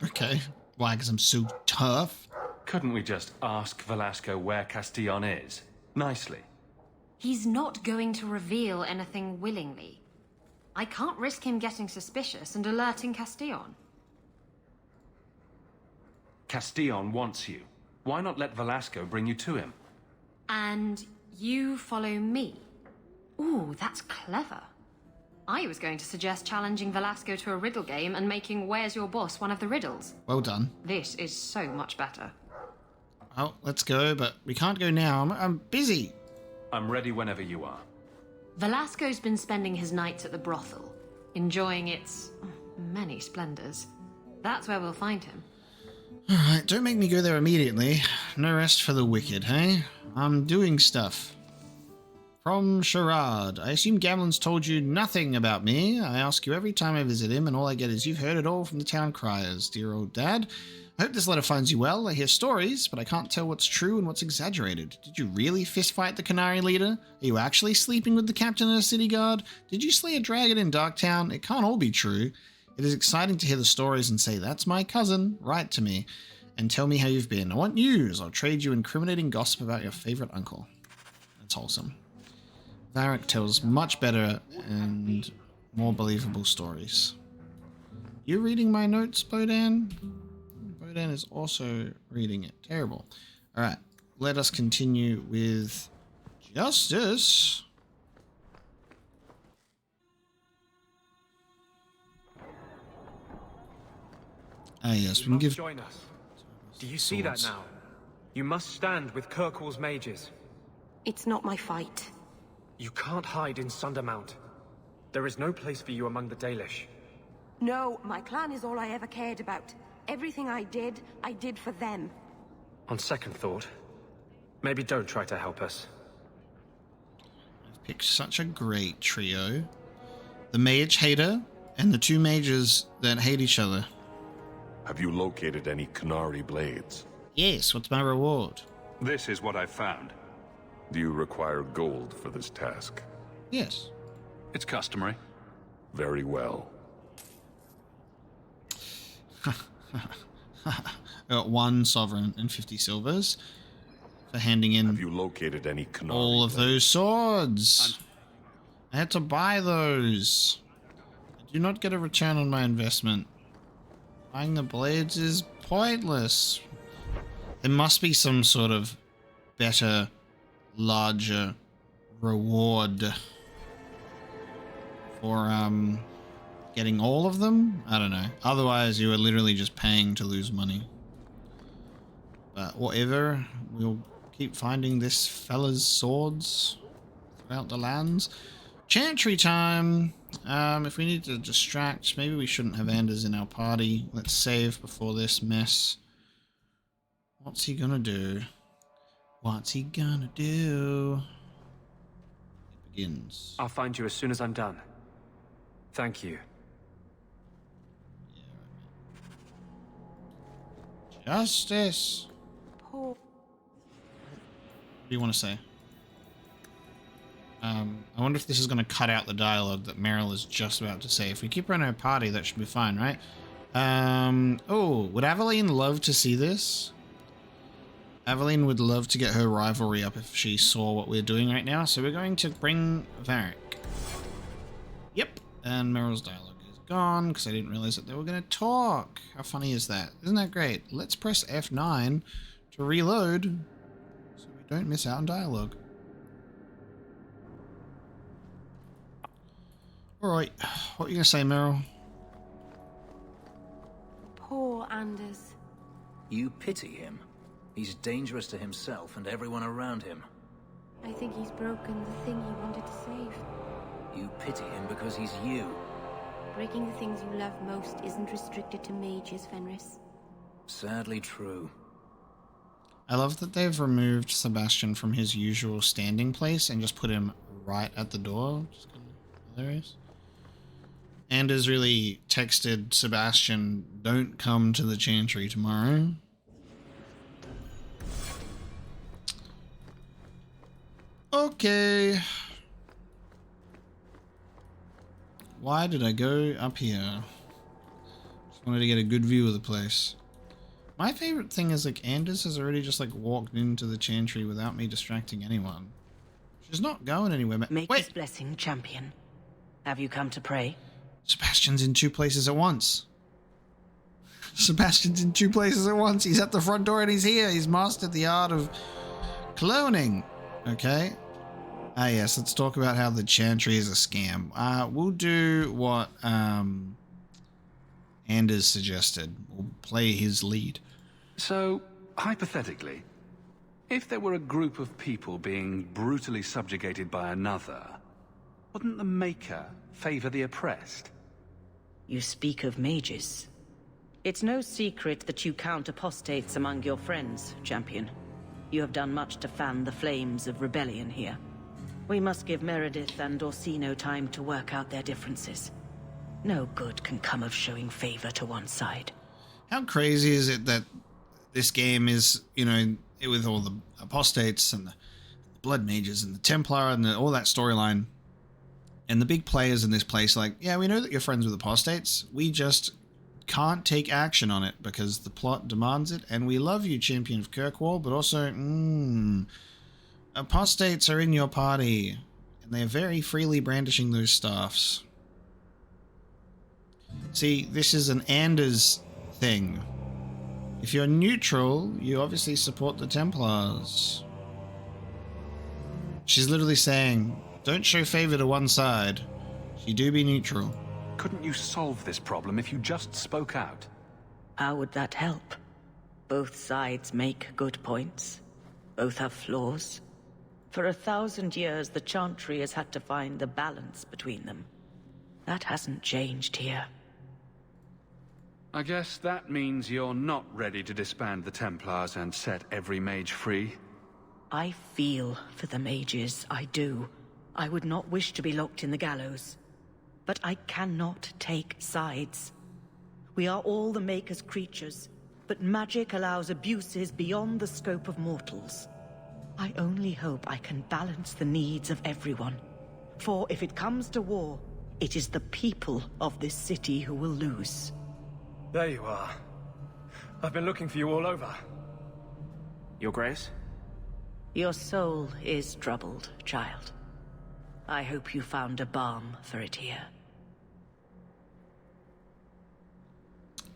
Speaker 1: Okay. Why? Because I'm so tough?
Speaker 11: Couldn't we just ask Velasco where Castillon is? Nicely.
Speaker 16: He's not going to reveal anything willingly. I can't risk him getting suspicious and alerting Castillon.
Speaker 11: Castillon wants you. Why not let Velasco bring you to him?
Speaker 16: And you follow me. Ooh, that's clever. I was going to suggest challenging Velasco to a riddle game and making Where's Your Boss one of the riddles.
Speaker 1: Well done.
Speaker 16: This is so much better.
Speaker 1: Well, let's go, but we can't go now. I'm busy.
Speaker 11: I'm ready whenever you are.
Speaker 16: Velasco's been spending his nights at the brothel, enjoying its many splendors. That's where we'll find him.
Speaker 1: Alright, don't make me go there immediately. No rest for the wicked, hey? I'm doing stuff. From Sherrod. I assume Gamlin's told you nothing about me. I ask you every time I visit him, and all I get is you've heard it all from the town criers, dear old dad. I hope this letter finds you well. I hear stories, but I can't tell what's true and what's exaggerated. Did you really fistfight the Canary leader? Are you actually sleeping with the captain of the city guard? Did you slay a dragon in Darktown? It can't all be true. It is exciting to hear the stories and say, that's my cousin. Write to me and tell me how you've been. I want news. I'll trade you incriminating gossip about your favorite uncle. That's wholesome. Varric tells much better and more believable stories. You reading my notes, Bodan? Bodan is also reading it. Terrible. Alright, let us continue with justice. Ah, yes, we can give...
Speaker 14: Join us. Do you see that now? You must stand with Kirkwall's mages.
Speaker 8: It's not my fight.
Speaker 14: You can't hide in Sundermount. There is no place for you among the Dalish.
Speaker 8: No, my clan is all I ever cared about. Everything I did for them.
Speaker 14: On second thought, maybe don't try to help us.
Speaker 1: I've picked such a great trio. The mage hater and the two mages that hate each other.
Speaker 6: Have you located any Canary blades?
Speaker 1: Yes, what's my reward?
Speaker 5: This is what I found.
Speaker 6: Do you require gold for this task?
Speaker 1: Yes.
Speaker 5: It's customary.
Speaker 6: Very well.
Speaker 1: I got 1 sovereign and 50 silvers for handing in.
Speaker 6: Have you located any Khanari
Speaker 1: all of those swords? I had to buy those. I do not get a return on my investment. Buying the blades is pointless. There must be some sort of better, larger reward for getting all of them. I don't know. Otherwise, you are literally just paying to lose money. But whatever, we'll keep finding this fella's swords throughout the lands. Chantry time. If we need to distract, maybe we shouldn't have Anders in our party. Let's save before this mess. What's he gonna do? What's he gonna do? It begins.
Speaker 14: I'll find you as soon as I'm done. Thank you.
Speaker 1: Justice.
Speaker 8: Poor.
Speaker 1: What do you want to say? I wonder if this is going to cut out the dialogue that Meryl is just about to say. If we keep her in our party, that should be fine, right? Oh, would Aveline love to see this? Aveline would love to get her rivalry up if she saw what we're doing right now. So we're going to bring Varric. Yep. And Meryl's dialogue is gone because I didn't realize that they were going to talk. How funny is that? Isn't that great? Let's press F9 to reload so we don't miss out on dialogue. Alright, what are you going to say, Meryl?
Speaker 8: Poor Anders.
Speaker 2: You pity him. He's dangerous to himself and everyone around him.
Speaker 8: I think he's broken the thing he wanted to save.
Speaker 2: You pity him because he's you.
Speaker 8: Breaking the things you love most isn't restricted to mages, Fenris.
Speaker 2: Sadly true.
Speaker 1: I love that they've removed Sebastian from his usual standing place and just put him right at the door. Just kind of hilarious. Anders really texted Sebastian, don't come to the Chantry tomorrow. Okay. Why did I go up here? Just wanted to get a good view of the place. My favorite thing is like Anders has already just like walked into the Chantry without me distracting anyone. She's not going anywhere.
Speaker 17: Make this blessing, champion. Have you come to pray?
Speaker 1: Sebastian's in 2 places at once. Sebastian's in 2 places at once. He's at the front door and he's here. He's mastered the art of cloning. Okay. Ah, yes. Let's talk about how the Chantry is a scam. We'll do what Anders suggested. We'll play his lead.
Speaker 5: So, hypothetically, if there were a group of people being brutally subjugated by another, wouldn't the Maker favor the oppressed?
Speaker 17: You speak of mages. It's no secret that you count apostates among your friends, champion. You have done much to fan the flames of rebellion here. We must give Meredith and Orsino time to work out their differences. No good can come of showing favor to one side.
Speaker 1: How crazy is it that this game is, you know, with all the apostates and the blood mages and the Templar and all that storyline, and the big players in this place are like, yeah, we know that you're friends with apostates. We just can't take action on it because the plot demands it, and we love you, Champion of Kirkwall, but also, apostates are in your party, and they're very freely brandishing those staffs. See, this is an Anders thing. If you're neutral, you obviously support the Templars. She's literally saying, don't show favor to one side. You do be neutral.
Speaker 5: Couldn't you solve this problem if you just spoke out?
Speaker 17: How would that help? Both sides make good points. Both have flaws. For 1,000 years, the Chantry has had to find the balance between them. That hasn't changed here.
Speaker 5: I guess that means you're not ready to disband the Templars and set every mage free?
Speaker 17: I feel for the mages, I do. I would not wish to be locked in the gallows. But I cannot take sides. We are all the Maker's creatures, but magic allows abuses beyond the scope of mortals. I only hope I can balance the needs of everyone. For if it comes to war, it is the people of this city who will lose.
Speaker 23: There you are. I've been looking for you all over.
Speaker 14: Your Grace?
Speaker 17: Your soul is troubled, child. I hope you found a balm for it here.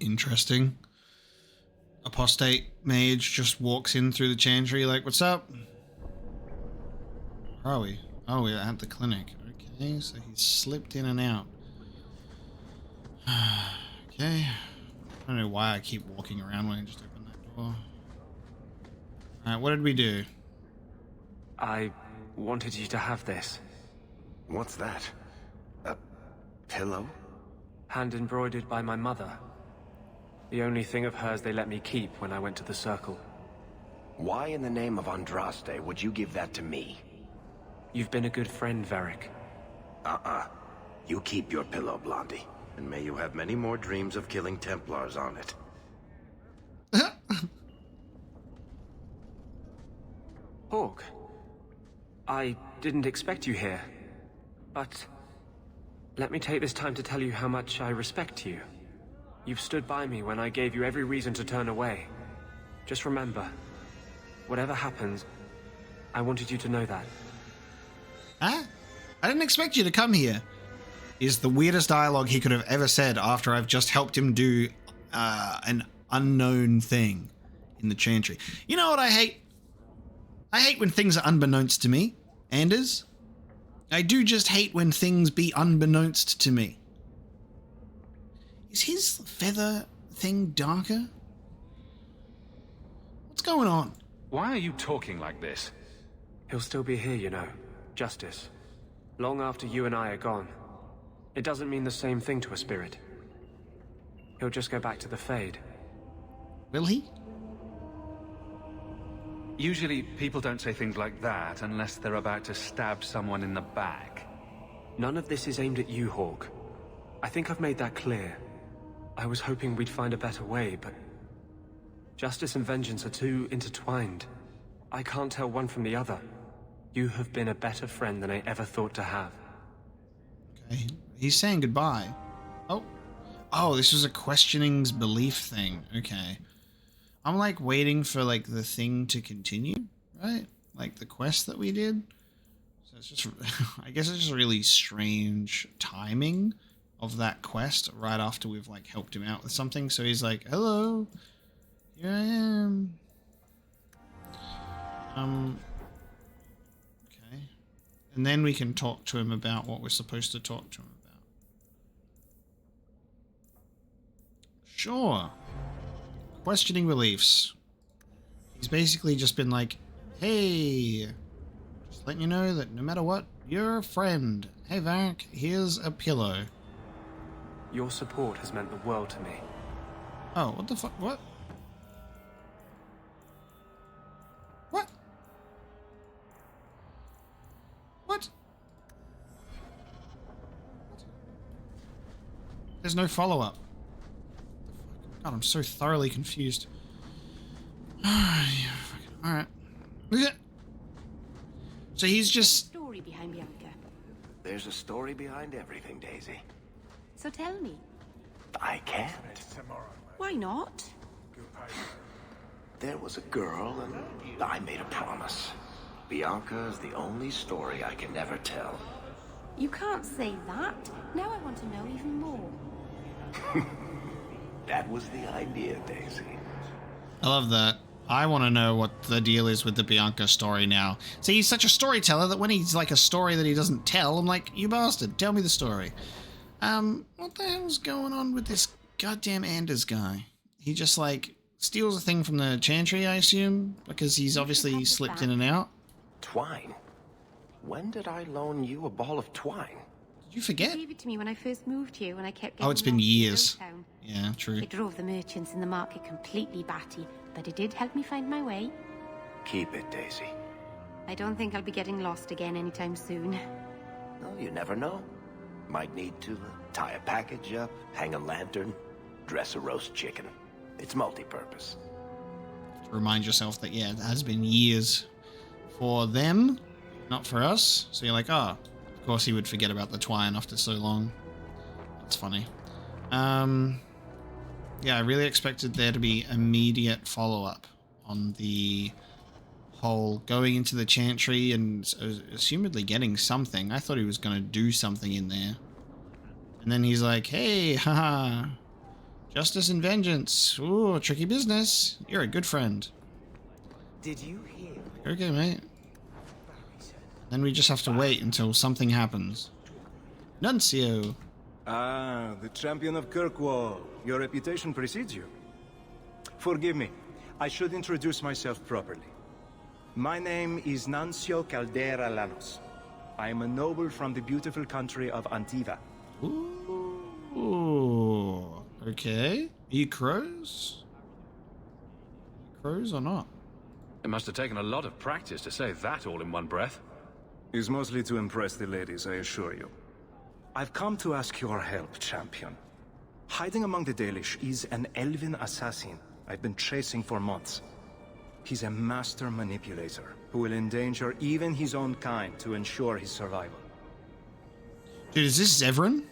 Speaker 1: Interesting. Apostate mage just walks in through the Chantry like, what's up? Where are we? Oh, we're at the clinic. Okay, so he's slipped in and out. Okay. I don't know why I keep walking around when I just open that door. Alright, what did we do?
Speaker 14: I wanted you to have this.
Speaker 3: What's that? A pillow?
Speaker 14: Hand embroidered by my mother. The only thing of hers they let me keep when I went to the Circle.
Speaker 3: Why in the name of Andraste would you give that to me?
Speaker 14: You've been a good friend, Varric.
Speaker 3: You keep your pillow, Blondie. And may you have many more dreams of killing Templars on it.
Speaker 14: Hawk, I didn't expect you here. But let me take this time to tell you how much I respect you. You've stood by me when I gave you every reason to turn away. Just remember, whatever happens, I wanted you to know that.
Speaker 1: Huh? I didn't expect you to come here. Is the weirdest dialogue he could have ever said after I've just helped him do an unknown thing in the Chantry. You know what I hate? I hate when things are unbeknownst to me, Anders. I do just hate when things be unbeknownst to me. Is his feather thing darker? What's going on?
Speaker 5: Why are you talking like this?
Speaker 14: He'll still be here, you know. Justice. Long after you and I are gone. It doesn't mean the same thing to a spirit. He'll just go back to the Fade.
Speaker 1: Will he?
Speaker 5: Usually, people don't say things like that unless they're about to stab someone in the back.
Speaker 14: None of this is aimed at you, Hawk. I think I've made that clear. I was hoping we'd find a better way, but... justice and vengeance are too intertwined. I can't tell one from the other. You have been a better friend than I ever thought to have.
Speaker 1: Okay, he's saying goodbye. Oh, this was a questioning's belief thing. Okay. I'm like waiting for like the thing to continue, right? Like the quest that we did. So it's just, I guess it's just really strange timing of that quest right after we've like helped him out with something. So he's like, hello, here I am. Okay. And then we can talk to him about what we're supposed to talk to him about. Sure. Questioning beliefs. He's basically just been like, hey, just letting you know that no matter what, you're a friend. Hey, Varric, here's a pillow.
Speaker 14: Your support has meant the world to me.
Speaker 1: Oh, what the fuck? What? What? What? There's no follow-up. God, I'm so thoroughly confused. Alright. So he's just...
Speaker 8: Story behind Bianca.
Speaker 3: There's a story behind everything, Daisy.
Speaker 8: So tell me,
Speaker 3: I can't.
Speaker 8: why not?
Speaker 3: There was a girl, and I made a promise. Bianca is the only story I can never tell.
Speaker 8: You can't say that. Now I want to know even more.
Speaker 3: That was the idea, Daisy.
Speaker 1: I love that. I want to know what the deal is with the Bianca story now. See, he's such a storyteller that when he's like a story that he doesn't tell, I'm like, you bastard, tell me the story. What the hell's going on with this goddamn Anders guy? He just like steals a thing from the Chantry, I assume, because he's obviously slipped in and out.
Speaker 3: Twine? When did I loan you a ball of twine?
Speaker 1: Did you forget?
Speaker 8: You gave it to me when I first moved here, when I kept getting
Speaker 1: Oh, it's been
Speaker 8: lost in
Speaker 1: years.
Speaker 8: Town.
Speaker 1: Yeah, true.
Speaker 8: It drove the merchants in the market completely batty, but it did help me find my way.
Speaker 3: Keep it, Daisy.
Speaker 8: I don't think I'll be getting lost again anytime soon.
Speaker 3: Well, you never know. Might need to tie a package up, hang a lantern, dress a roast chicken. It's multi-purpose.
Speaker 1: To remind yourself that, yeah, it has been years for them, not for us. So you're like, oh, of course he would forget about the twine after so long. That's funny. Yeah, I really expected there to be immediate follow-up on the whole going into the Chantry and assumedly getting something. I thought he was going to do something in there. And then he's like, hey, haha, justice and vengeance. Ooh, tricky business. You're a good friend.
Speaker 4: Did you hear?
Speaker 1: Okay, mate. Then we just have to wait until something happens. Nuncio.
Speaker 18: Ah, the champion of Kirkwall. Your reputation precedes you. Forgive me. I should introduce myself properly. My name is Nuncio Caldera Lanos. I am a noble from the beautiful country of Antivan.
Speaker 1: Ooh. Okay. Are you crows? Crows or not?
Speaker 11: It must have taken a lot of practice to say that all in one breath.
Speaker 18: Is mostly to impress the ladies, I assure you. I've come to ask your help, champion. Hiding among the Dalish is an elven assassin I've been chasing for months. He's a master manipulator who will endanger even his own kind to ensure his survival.
Speaker 1: Dude, is this Zevran?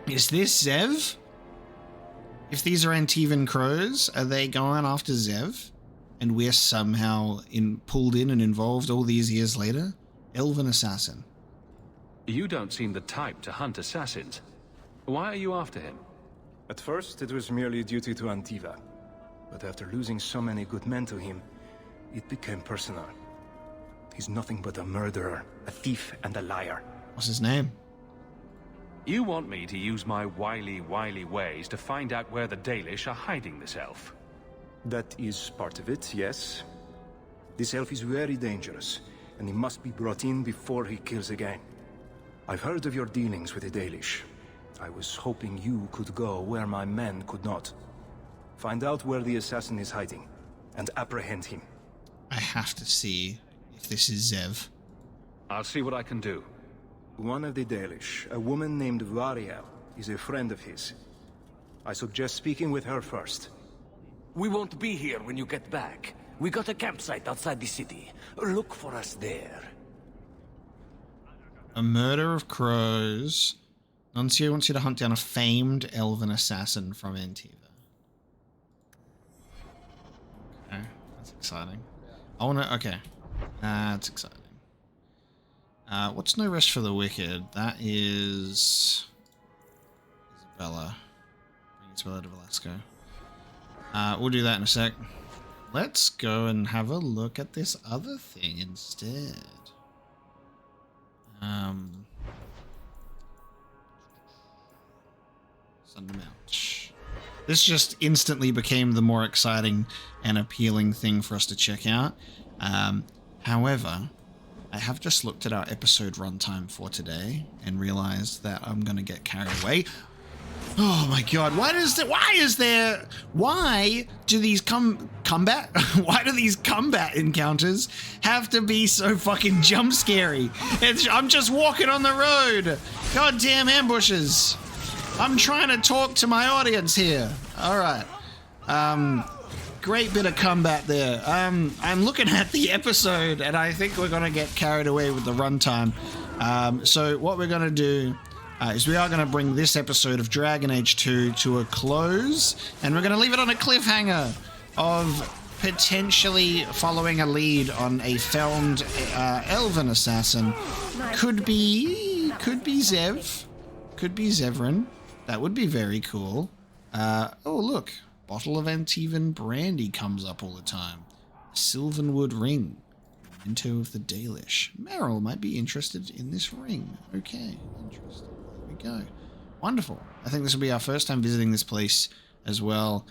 Speaker 1: Is this Zev? If these are Antivan crows, are they going after Zev? And we're somehow pulled in and involved all these years later? Elven assassin.
Speaker 11: You don't seem the type to hunt assassins. Why are you after him?
Speaker 18: At first, it was merely duty to Antivan. But after losing so many good men to him, it became personal. He's nothing but a murderer, a thief, and a liar.
Speaker 1: What's his name?
Speaker 11: You want me to use my wily ways to find out where the Dalish are hiding this elf?
Speaker 18: That is part of it, yes. This elf is very dangerous, and he must be brought in before he kills again. I've heard of your dealings with the Dalish. I was hoping you could go where my men could not. Find out where the assassin is hiding, and apprehend him.
Speaker 1: I have to see if this is Zev.
Speaker 11: I'll see what I can do.
Speaker 18: One of the Dalish, a woman named Variel, is a friend of his. I suggest speaking with her first.
Speaker 3: We won't be here when you get back. We got a campsite outside the city. Look for us there.
Speaker 1: A murder of crows. Nuncio wants you to hunt down a famed elven assassin from Antivan. Okay, that's exciting. I wanna, okay. That's exciting. What's No Rest for the Wicked? That is Isabella. Bring Isabella to Velasco. We'll do that in a sec. Let's go and have a look at this other thing instead. Sundermount. This just instantly became the more exciting and appealing thing for us to check out. However, I have just looked at our episode runtime for today and realized that I'm going to get carried away. Oh my god, why do these combat encounters have to be so fucking jump scary? I'm just walking on the road. Goddamn ambushes. I'm trying to talk to my audience here. All right. Great bit of combat there. I'm looking at the episode and I think we're going to get carried away with the runtime. So what we're going to do is we are going to bring this episode of Dragon Age 2 to a close, and we're going to leave it on a cliffhanger of potentially following a lead on a filmed elven assassin. Could be Zev, could be Zevran. That would be very cool. Oh look, bottle of Antivan brandy comes up all the time. Sylvanwood ring. Memento of the Dalish. Meryl might be interested in this ring. Okay, interesting. There we go. Wonderful. I think this will be our first time visiting this place as well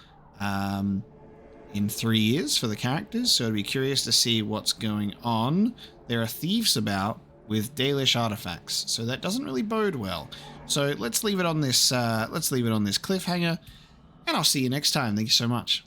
Speaker 1: in 3 years for the characters, so I'd be curious to see what's going on. There are thieves about with Dalish artifacts, so that doesn't really bode well. So let's leave it on this cliffhanger, and I'll see you next time. Thank you so much.